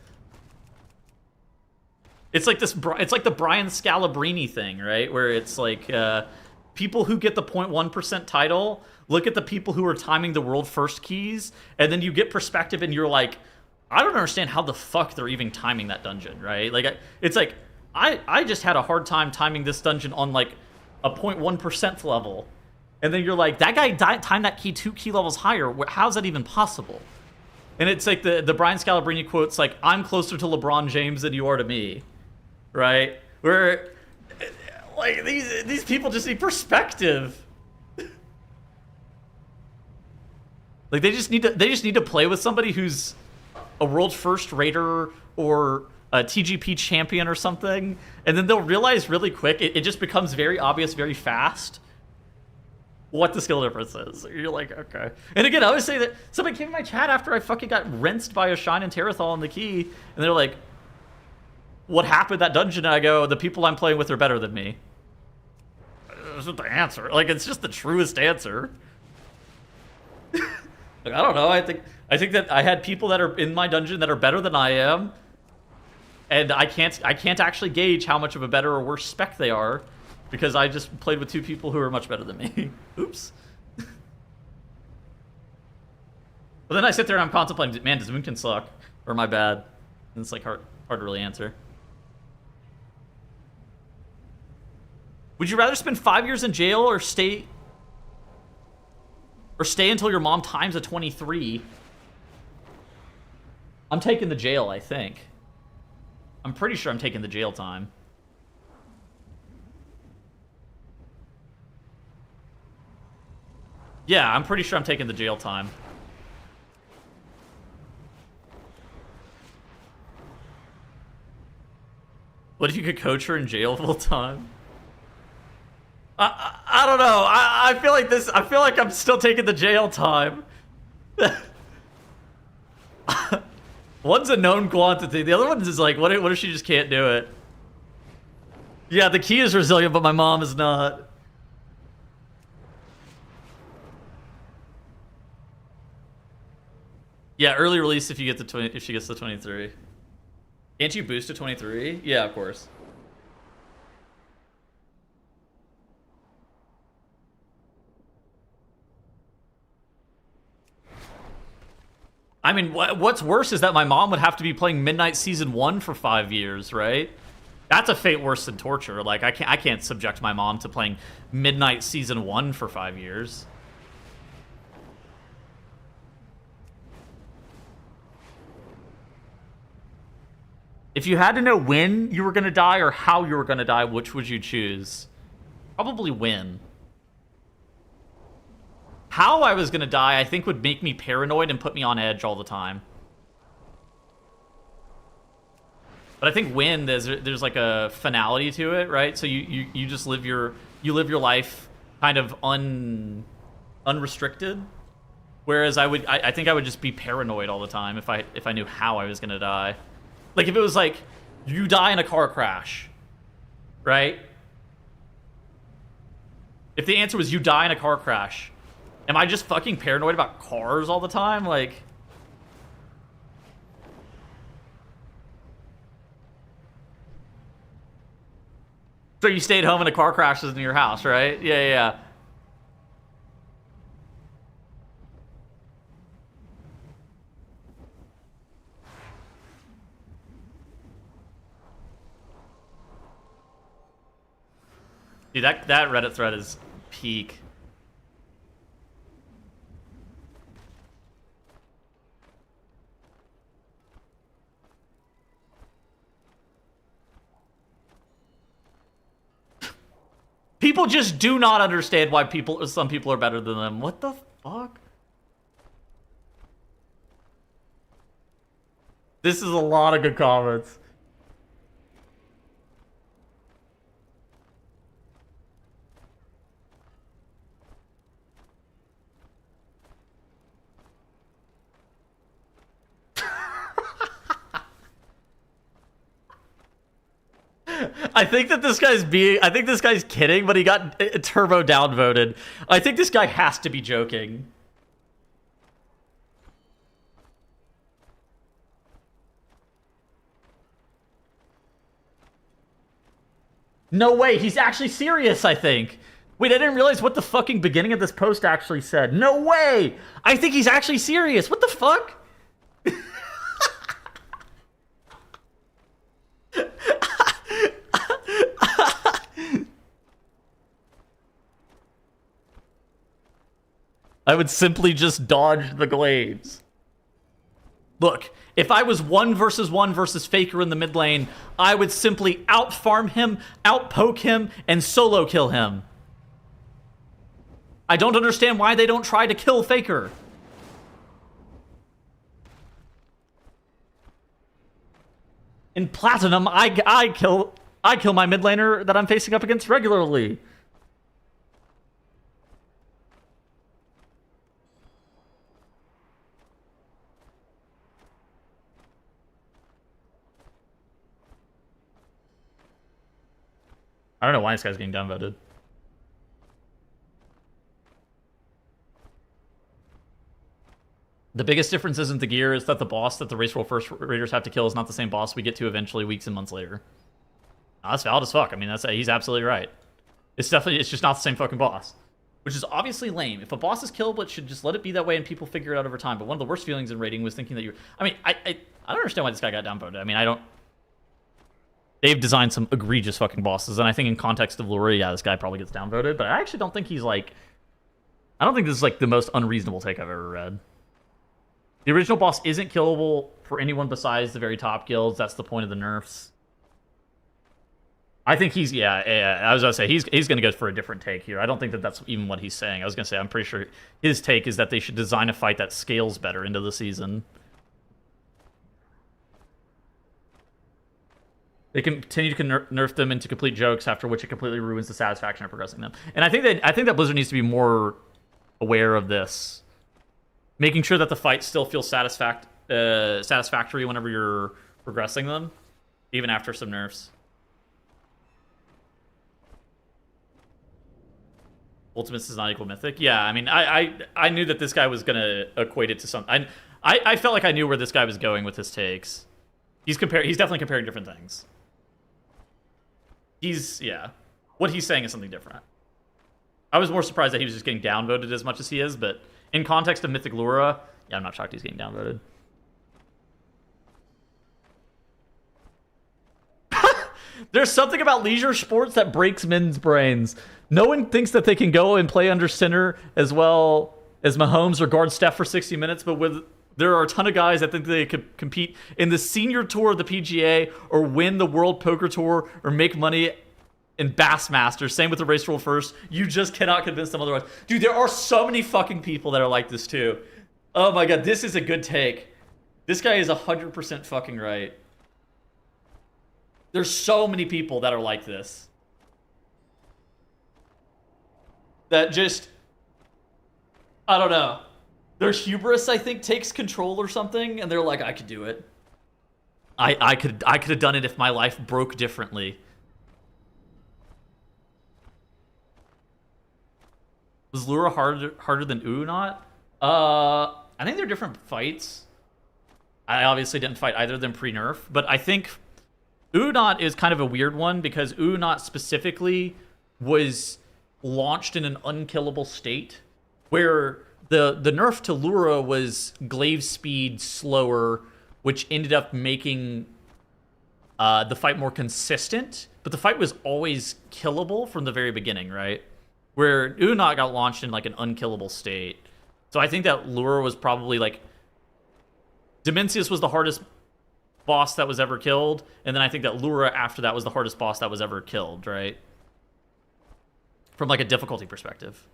It's like this. It's like the Brian Scalabrine thing, right? Where it's like people who get the 0.1% title look at the people who are timing the world first keys, and then you get perspective, and you're like, I don't understand how the fuck they're even timing that dungeon, right? Like, it's like I just had a hard time timing this dungeon on like a 0.1% level, and then you're like, that guy timed that key 2 key levels higher. How's that even possible? And it's like the Brian Scalabrine quote's like, I'm closer to LeBron James than you are to me. Right? Where, like, these people just need perspective. Like, they just need to play with somebody who's a world first raider or a TGP champion or something, and then they'll realize really quick, it just becomes very obvious very fast what the skill difference is. You're like, okay. And again, I would say that somebody came in my chat after I fucking got rinsed by a Shine and Terrathal on the key, and they're like, what happened that dungeon? And I go, the people I'm playing with are better than me. That's not the answer. Like, it's just the truest answer. Like, I don't know. I think that I had people that are in my dungeon that are better than I am, and I can't actually gauge how much of a better or worse spec they are, because I just played with 2 people who are much better than me. Oops. But then I sit there and I'm contemplating, man, does Moonkin suck? Or am I bad? And it's like hard to really answer. Would you rather spend 5 years in jail or stay until your mom times a 23? I'm taking the jail, I think. I'm pretty sure I'm taking the jail time. Yeah, I'm pretty sure I'm taking the jail time. What if you could coach her in jail full time? I don't know. I feel like this. I feel like I'm still taking the jail time. One's a known quantity. The other one is like, what if she just can't do it? Yeah, the key is resilient, but my mom is not. Yeah, early release if you get the if she gets the 23. Can't you boost to 23? Yeah, of course. I mean, what's worse is that my mom would have to be playing Midnight Season 1 for 5 years, right? That's a fate worse than torture. Like, I can't subject my mom to playing Midnight Season 1 for 5 years. If you had to know when you were going to die or how you were going to die, which would you choose? Probably when. How I was going to die, I think, would make me paranoid and put me on edge all the time. But I think when there's like a finality to it, right? So you just live your life kind of unrestricted. Whereas I think I would just be paranoid all the time if I knew how I was going to die. Like, if it was like, you die in a car crash, right? If the answer was you die in a car crash, am I just fucking paranoid about cars all the time? Like, so you stayed home and a car crashes into your house, right? Yeah. Dude, that Reddit thread is peak. People just do not understand why some people are better than them. What the fuck? This is a lot of good comments. I think that this guy's I think this guy's kidding, but he got turbo downvoted. I think this guy has to be joking. No way, he's actually serious, I think. Wait, I didn't realize what the fucking beginning of this post actually said. No way! I think he's actually serious. What the fuck? I would simply just dodge the glaives. Look, if I was 1 versus Faker in the mid lane, I would simply out-farm him, out-poke him, and solo kill him. I don't understand why they don't try to kill Faker. In Platinum, I kill my mid laner that I'm facing up against regularly. I don't know why this guy's getting downvoted. The biggest difference isn't the gear, it's that the boss that the Race Roll First Raiders have to kill is not the same boss we get to eventually weeks and months later. Oh, that's valid as fuck. I mean, he's absolutely right. It's just not the same fucking boss. Which is obviously lame. If a boss is killable, it should just let it be that way and people figure it out over time. But one of the worst feelings in raiding was thinking that you're... I mean, I don't understand why this guy got downvoted. I mean, I don't... They've designed some egregious fucking bosses, and I think in context of Lure, yeah, this guy probably gets downvoted, but I actually don't think he's like... I don't think this is like the most unreasonable take I've ever read. The original boss isn't killable for anyone besides the very top guilds. That's the point of the nerfs. I think he's... Yeah, I was going to say, he's going to go for a different take here. I don't think that that's even what he's saying. I was going to say, I'm pretty sure his take is that they should design a fight that scales better into the season. They continue to nerf them into complete jokes, after which it completely ruins the satisfaction of progressing them. And I think that Blizzard needs to be more aware of this, making sure that the fight still feels satisfactory whenever you're progressing them, even after some nerfs. Ultimates does not equal Mythic. Yeah, I mean, I knew that this guy was gonna equate it to something. I felt like I knew where this guy was going with his takes. He's definitely comparing different things. Yeah. What he's saying is something different. I was more surprised that he was just getting downvoted as much as he is, but in context of Mythic Lura, yeah, I'm not shocked he's getting downvoted. There's something about leisure sports that breaks men's brains. No one thinks that they can go and play under center as well as Mahomes or guard Steph for 60 minutes, but there are a ton of guys that think they could compete in the senior tour of the PGA or win the World Poker Tour or make money in Bassmasters. Same with the Race Roll First. You just cannot convince them otherwise. Dude, there are so many fucking people that are like this too. Oh my god, this is a good take. This guy is 100% fucking right. There's so many people that are like this. That just... I don't know. Their hubris, I think, takes control or something, and they're like, I could do it. I could have done it if my life broke differently. Was Lura harder than Uunat? I think they're different fights. I obviously didn't fight either of them pre-nerf, but I think Uunat is kind of a weird one because Uunat specifically was launched in an unkillable state where the nerf to Lura was glaive speed slower, which ended up making the fight more consistent, but the fight was always killable from the very beginning, right? Where Uunat got launched in like an unkillable state. So I think that Lura was probably like... Dimensius was the hardest boss that was ever killed, and then I think that Lura after that was the hardest boss that was ever killed, right? From like a difficulty perspective.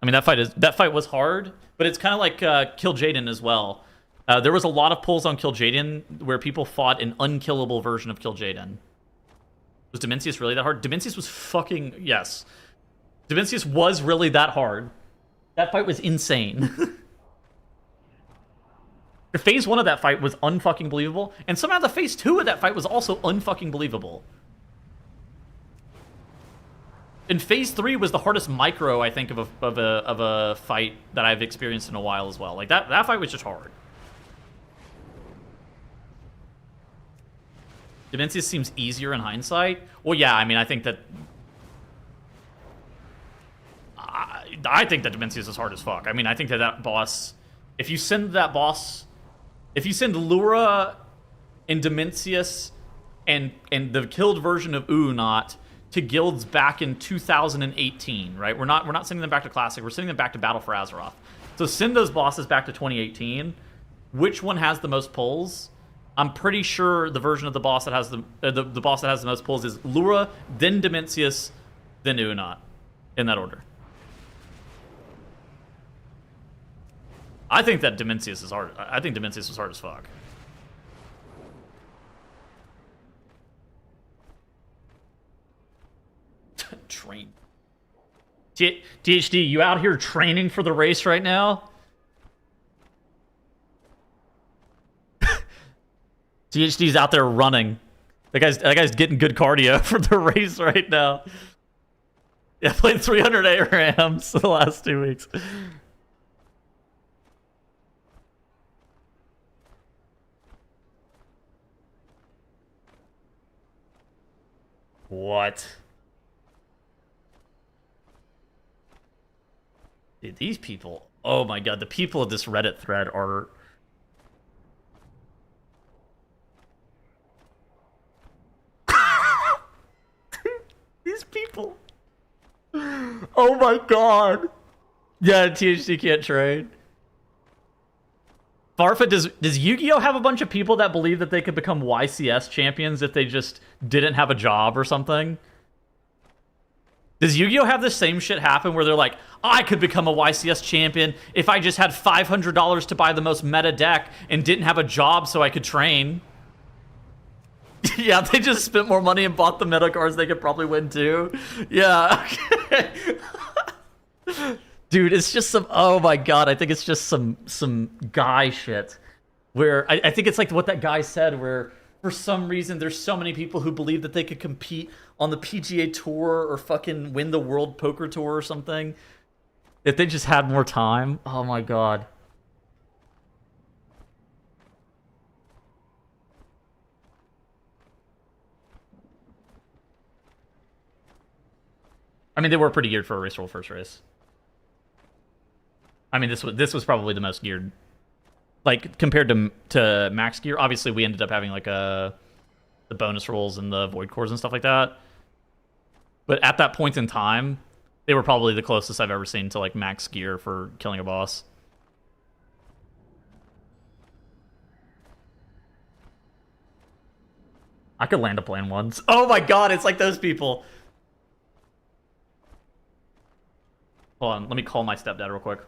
I mean, that fight was hard, but it's kind of like Kill Jaden as well. There was a lot of pulls on Kill Jaden where people fought an unkillable version of Kill Jaden. Was Dimensius really that hard? Dimensius was fucking... Yes. Dimensius was really that hard. That fight was insane. Phase 1 of that fight was unfucking believable, and somehow the phase 2 of that fight was also unfucking believable. And phase 3 was the hardest micro, I think, of a fight that I've experienced in a while as well. Like, that fight was just hard. Dimensius seems easier in hindsight. Well, yeah, I mean, I think that... I think that Dimensius is hard as fuck. I mean, I think that boss... If you send that boss... If you send Lura and Dimensius and the killed version of Uunat to guilds back in 2018, right? We're not sending them back to Classic. We're sending them back to Battle for Azeroth. So send those bosses back to 2018. Which one has the most pulls? I'm pretty sure the version of the boss that has the boss that has the most pulls is Lura, then Dimensius, then Uunat, in that order. I think that Dimensius is hard. I think Dimensius was hard as fuck. Train. THD, you out here training for the race right now? THD's out there running. That guy's getting good cardio for the race right now. Yeah, I played 300 ARAMs the last 2 weeks. What? Dude, these people... Oh my god, the people of this Reddit thread are... These people... Oh my god! Yeah, THC can't trade. Farfa, does Yu-Gi-Oh! Have a bunch of people that believe that they could become YCS champions if they just didn't have a job or something? Does Yu-Gi-Oh! Have the same shit happen where they're like, I could become a YCS champion if I just had $500 to buy the most meta deck and didn't have a job so I could train? Yeah, they just spent more money and bought the meta cards they could probably win too. Yeah, okay. Dude, it's just some... Oh my god, I think it's just some guy shit. Where... I think it's like what that guy said, where for some reason there's so many people who believe that they could compete on the PGA Tour or fucking win the World Poker Tour or something. If they just had more time. Oh my god. I mean, they were pretty geared for a race roll first race. I mean, this was probably the most geared, like compared to max gear. Obviously, we ended up having like the bonus rolls and the void cores and stuff like that. But at that point in time, they were probably the closest I've ever seen to like max gear for killing a boss. I could land a plane once. Oh my god, it's like those people. Hold on, let me call my stepdad real quick.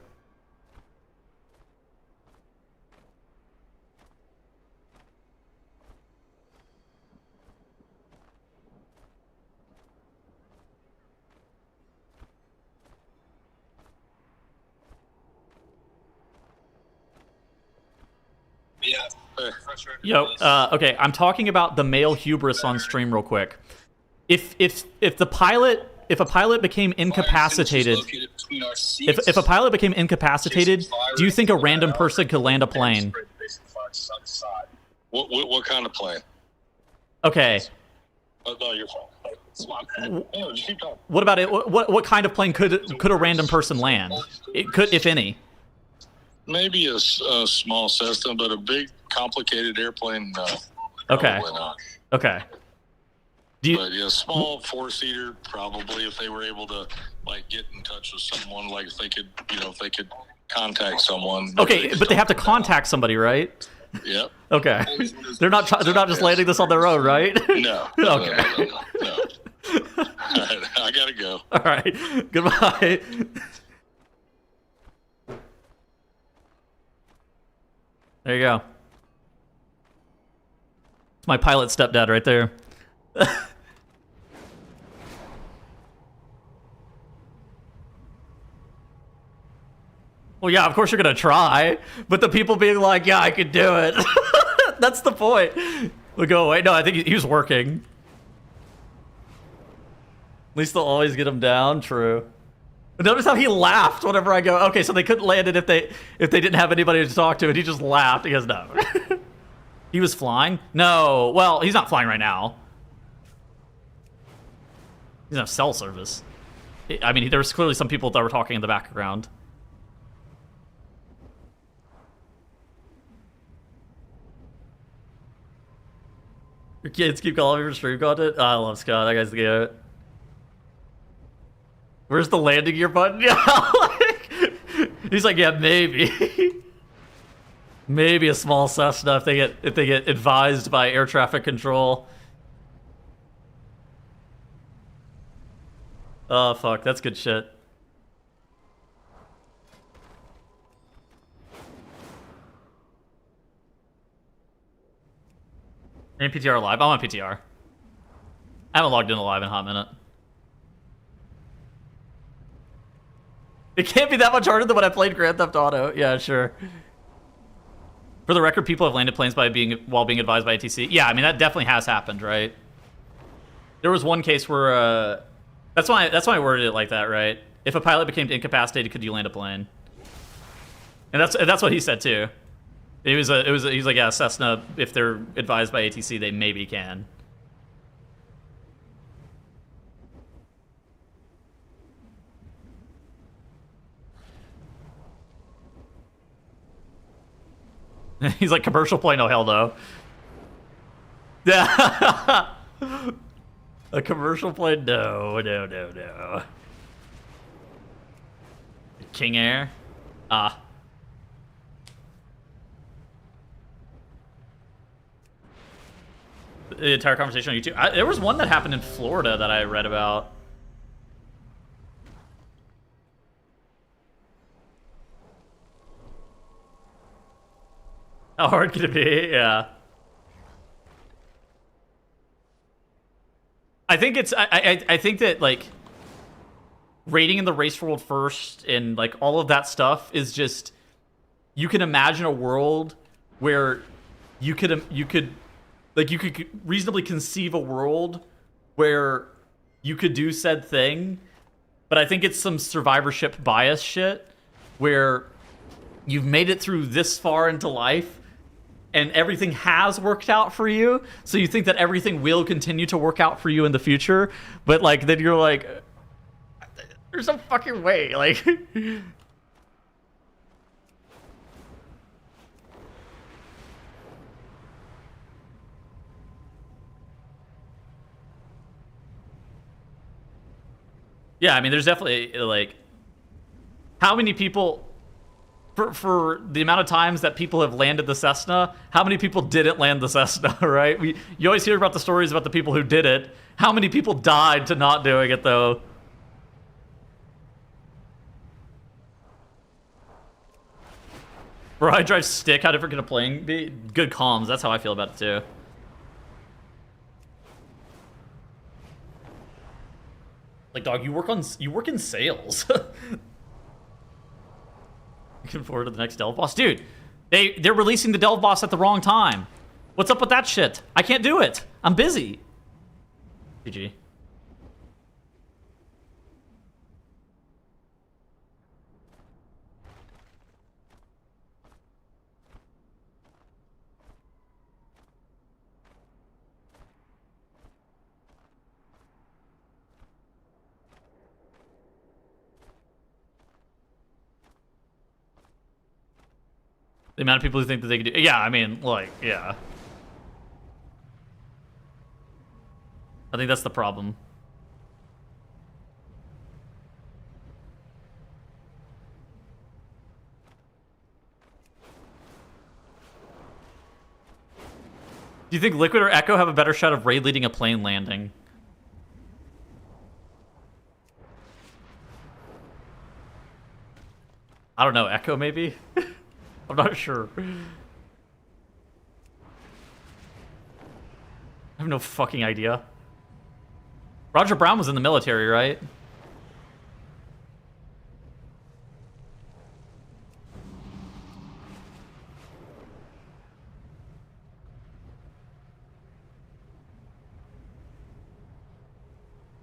Yo, okay, I'm talking about the male hubris on stream real quick. If a pilot became incapacitated, if a pilot became incapacitated, do you think a random person could land a plane? What kind of plane? Okay. No, you're fine. What about it? What kind of plane could a random person land? It could, if any. Maybe a small Cessna, but a big, complicated airplane, no. Okay. Probably not. Okay. But yeah, small four-seater, probably, if they were able to, like, get in touch with someone, like, if they could contact someone. Okay, but they have to contact somebody, right? Yep. Okay. They're not just landing this on their own, right? No. Okay. No. All right, I gotta go. All right. Goodbye. There you go. It's my pilot stepdad right there. Well, yeah, of course you're gonna try, but the people being like, yeah, I could do it. That's the point. We'll go away. No, I think he was working. At least they'll always get him down. True. But notice how he laughed whenever I go, okay, so they couldn't land it if they didn't have anybody to talk to, and he just laughed. He goes, no. He was flying? No. Well, he's not flying right now. He doesn't have cell service. I mean, there was clearly some people that were talking in the background. Your kids keep calling me for stream content? Oh, I love Scott. That guy's the goat. Where's the landing gear button? Yeah, he's like, yeah, maybe. Maybe a small Cessna if they get advised by air traffic control. Oh fuck, that's good shit. Are you in PTR live? I'm on PTR. I haven't logged in live in a hot minute. It can't be that much harder than when I played Grand Theft Auto. Yeah, sure. For the record, people have landed planes while being advised by ATC. Yeah, I mean that definitely has happened, right? There was one case where that's why I worded it like that, right? If a pilot became incapacitated, could you land a plane? And that's what he said too. He's like, yeah, Cessna, if they're advised by ATC, they maybe can. He's like, commercial plane? Oh, hell no. Yeah. A commercial plane? No, no, no, no. King Air? Ah. The entire conversation on YouTube. There was one that happened in Florida that I read about. How hard could it be? Yeah. I think it's I think that like rating in the race world first and like all of that stuff is just, you can imagine a world where you could reasonably conceive a world where you could do said thing, but I think it's some survivorship bias shit where you've made it through this far into life and everything has worked out for you, so you think that everything will continue to work out for you in the future, but like then you're like, there's no fucking way, like. Yeah, I mean, there's definitely, like, how many people, for the amount of times that people have landed the Cessna, how many people didn't land the Cessna, right? You always hear about the stories about the people who did it. How many people died to not doing it, though? Where I drive stick, how different can a plane be? Good comms, that's how I feel about it, too. Like, dog, you work in sales. Looking forward to the next Delve boss. Dude, they're releasing the Delve boss at the wrong time. What's up with that shit? I can't do it. I'm busy. GG. The amount of people who think that they can do... Yeah, I mean, like, yeah. I think that's the problem. Do you think Liquid or Echo have a better shot of Raid leading a plane landing? I don't know, Echo maybe? I'm not sure. I have no fucking idea. Roger Brown was in the military, right?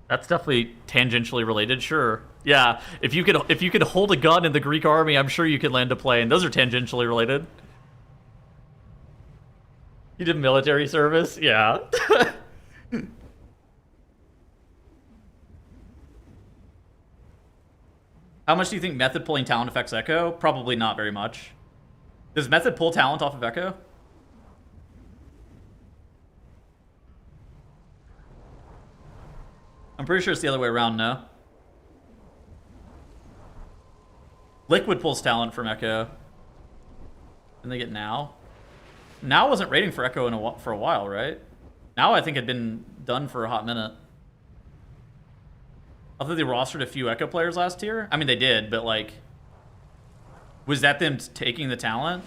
That's definitely tangentially related, sure. Yeah, if you could hold a gun in the Greek army, I'm sure you could land a plane. Those are tangentially related. You did military service? Yeah. How much do you think Method pulling talent affects Echo? Probably not very much. Does Method pull talent off of Echo? I'm pretty sure it's the other way around, no? Liquid pulls talent from Echo. Didn't they get Now? Now wasn't raiding for Echo for a while, right? Now I think had been done for a hot minute. I thought they rostered a few Echo players last year. I mean, they did, but like... Was that them taking the talent?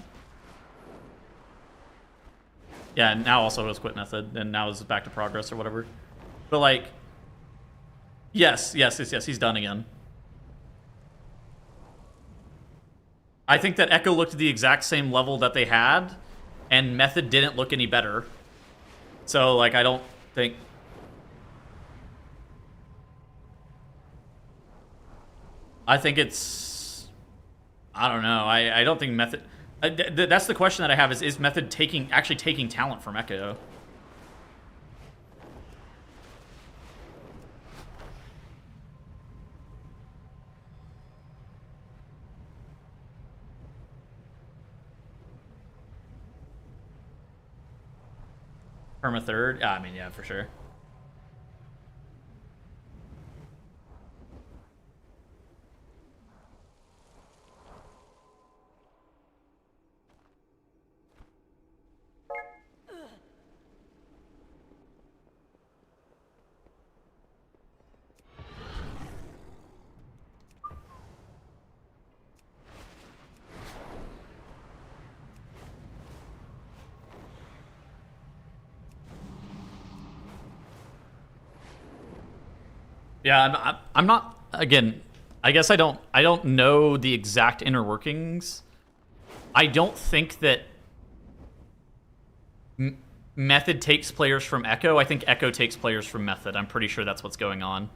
Yeah, Now also was quit Method, and Now is back to Progress or whatever. But like... Yes, he's done again. I think that Echo looked at the exact same level that they had, and Method didn't look any better. So, like, I don't think... I think it's... I don't know. I don't think Method... that's the question that I have, is Method actually taking talent from Echo? Perma third? I mean, yeah, for sure. Yeah, I'm not, again, I guess I don't know the exact inner workings. I don't think that Method takes players from Echo. I think Echo takes players from Method. I'm pretty sure that's what's going on.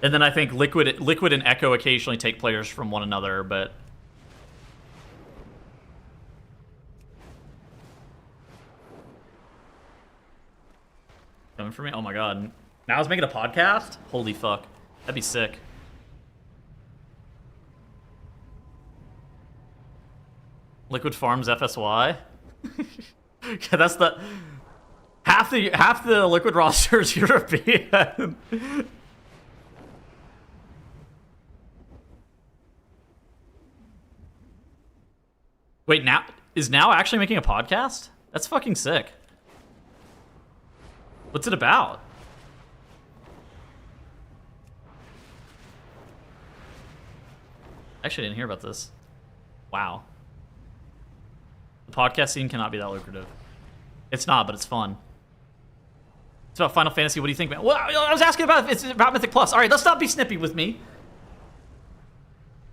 And then I think Liquid and Echo occasionally take players from one another, but... Coming for me? Oh my god. Now I was making a podcast? Holy fuck. That'd be sick. Liquid Farms FSY? Yeah, that's the... Half the Liquid roster is European. Wait, now... Is Now actually making a podcast? That's fucking sick. What's it about? Actually, I didn't hear about this. Wow. The podcast scene cannot be that lucrative. It's not, but it's fun. It's about Final Fantasy. What do you think, man? Well, I was asking about it's about Mythic Plus. All right, let's not be snippy with me.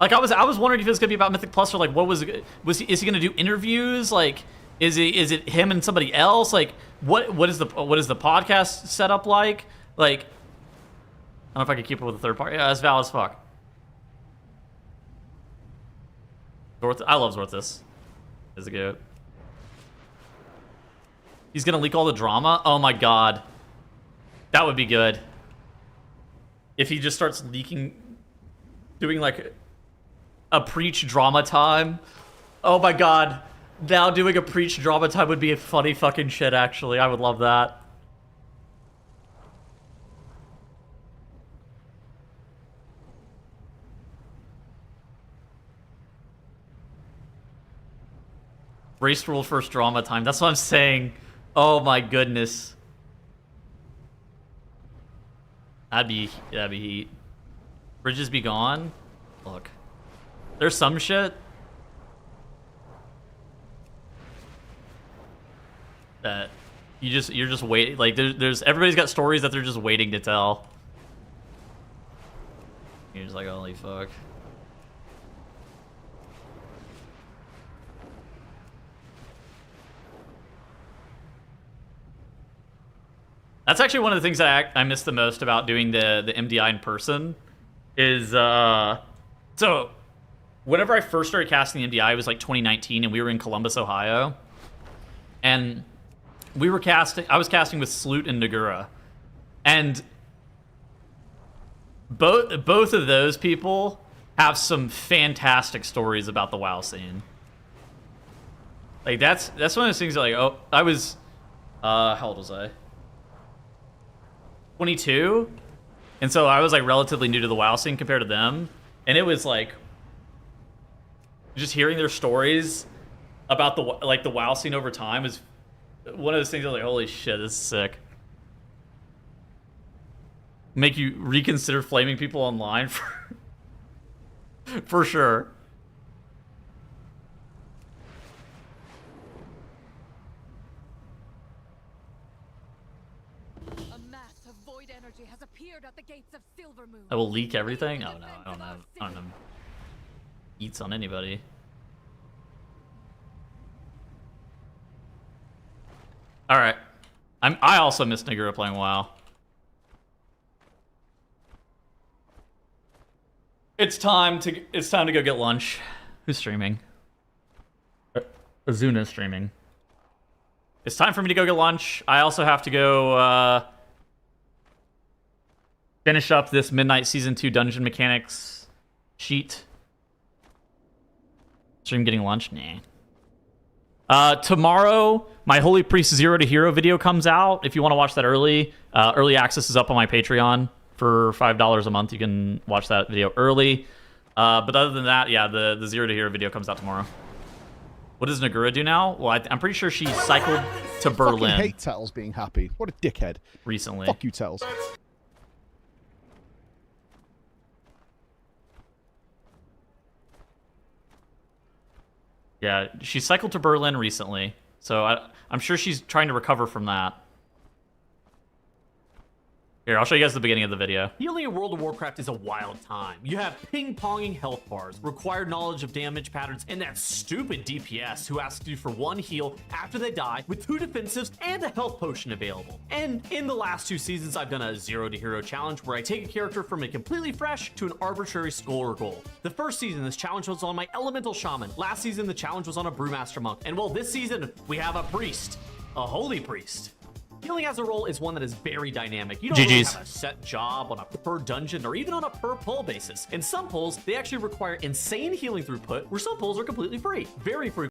Like I was wondering if it was gonna be about Mythic Plus or like what is he gonna do interviews? Like is it him and somebody else? Like what is the podcast setup like? Like I don't know if I could keep it with a third party. Yeah, that's valid as fuck. I love Zorthus. Is it good? He's gonna leak all the drama? Oh my god. That would be good. If he just starts leaking, doing like a preach drama time. Oh my god. Now doing a preach drama time would be a funny fucking shit, actually. I would love that. Race rule first drama time. That's what I'm saying. Oh my goodness. That'd be heat. Bridges be gone. Look. There's some shit that you're just waiting. Like there's everybody's got stories that they're just waiting to tell. You're just like, holy fuck. That's actually one of the things that I miss the most about doing the MDI in person. Is so whenever I first started casting the MDI, it was like 2019, and we were in Columbus, Ohio, and we were casting. I was casting with Sloot and Nagura, and both of those people have some fantastic stories about the WoW scene. Like that's one of those things that, like, oh, I was how old was I? 22, and so I was like relatively new to the WoW scene compared to them, and it was like just hearing their stories about the WoW scene over time is one of those things that, like, holy shit, this is sick. Make you reconsider flaming people online for sure. A mass of void energy has appeared at the gates of Silvermoon. I will leak everything? Oh no, I don't have eats on anybody. Alright. I also miss Nagura playing WoW. It's time to go get lunch. Who's streaming? Azuna's streaming. It's time for me to go get lunch. I also have to go finish up this Midnight Season 2 dungeon mechanics sheet. Stream getting lunch? Nah. Tomorrow, my Holy Priest 0 to Hero video comes out. If you want to watch that early, early access is up on my Patreon. For $5 a month, you can watch that video early. But other than that, yeah, the 0 to Hero video comes out tomorrow. What does Nagura do now? Well, I'm pretty sure she cycled to Berlin. I fucking hate Tettles being happy. What a dickhead. Recently. Fuck you, Tettles. Yeah, she cycled to Berlin recently. So I'm sure she's trying to recover from that. Here, I'll show you guys the beginning of the video. Healing in World of Warcraft is a wild time. You have ping-ponging health bars, required knowledge of damage patterns, and that stupid DPS who asks you for 1 heal after they die with 2 defensives and a health potion available. And in the last 2 seasons, I've done a 0 to Hero challenge where I take a character from a completely fresh to an arbitrary skull or goal. The first season, this challenge was on my Elemental Shaman. Last season, the challenge was on a Brewmaster Monk. And well, this season, we have a priest, a Holy Priest. Healing as a role is one that is very dynamic. You don't really have a set job on a per dungeon or even on a per pull basis. In some pulls, they actually require insane healing throughput, where some pulls are completely free. Very frequently,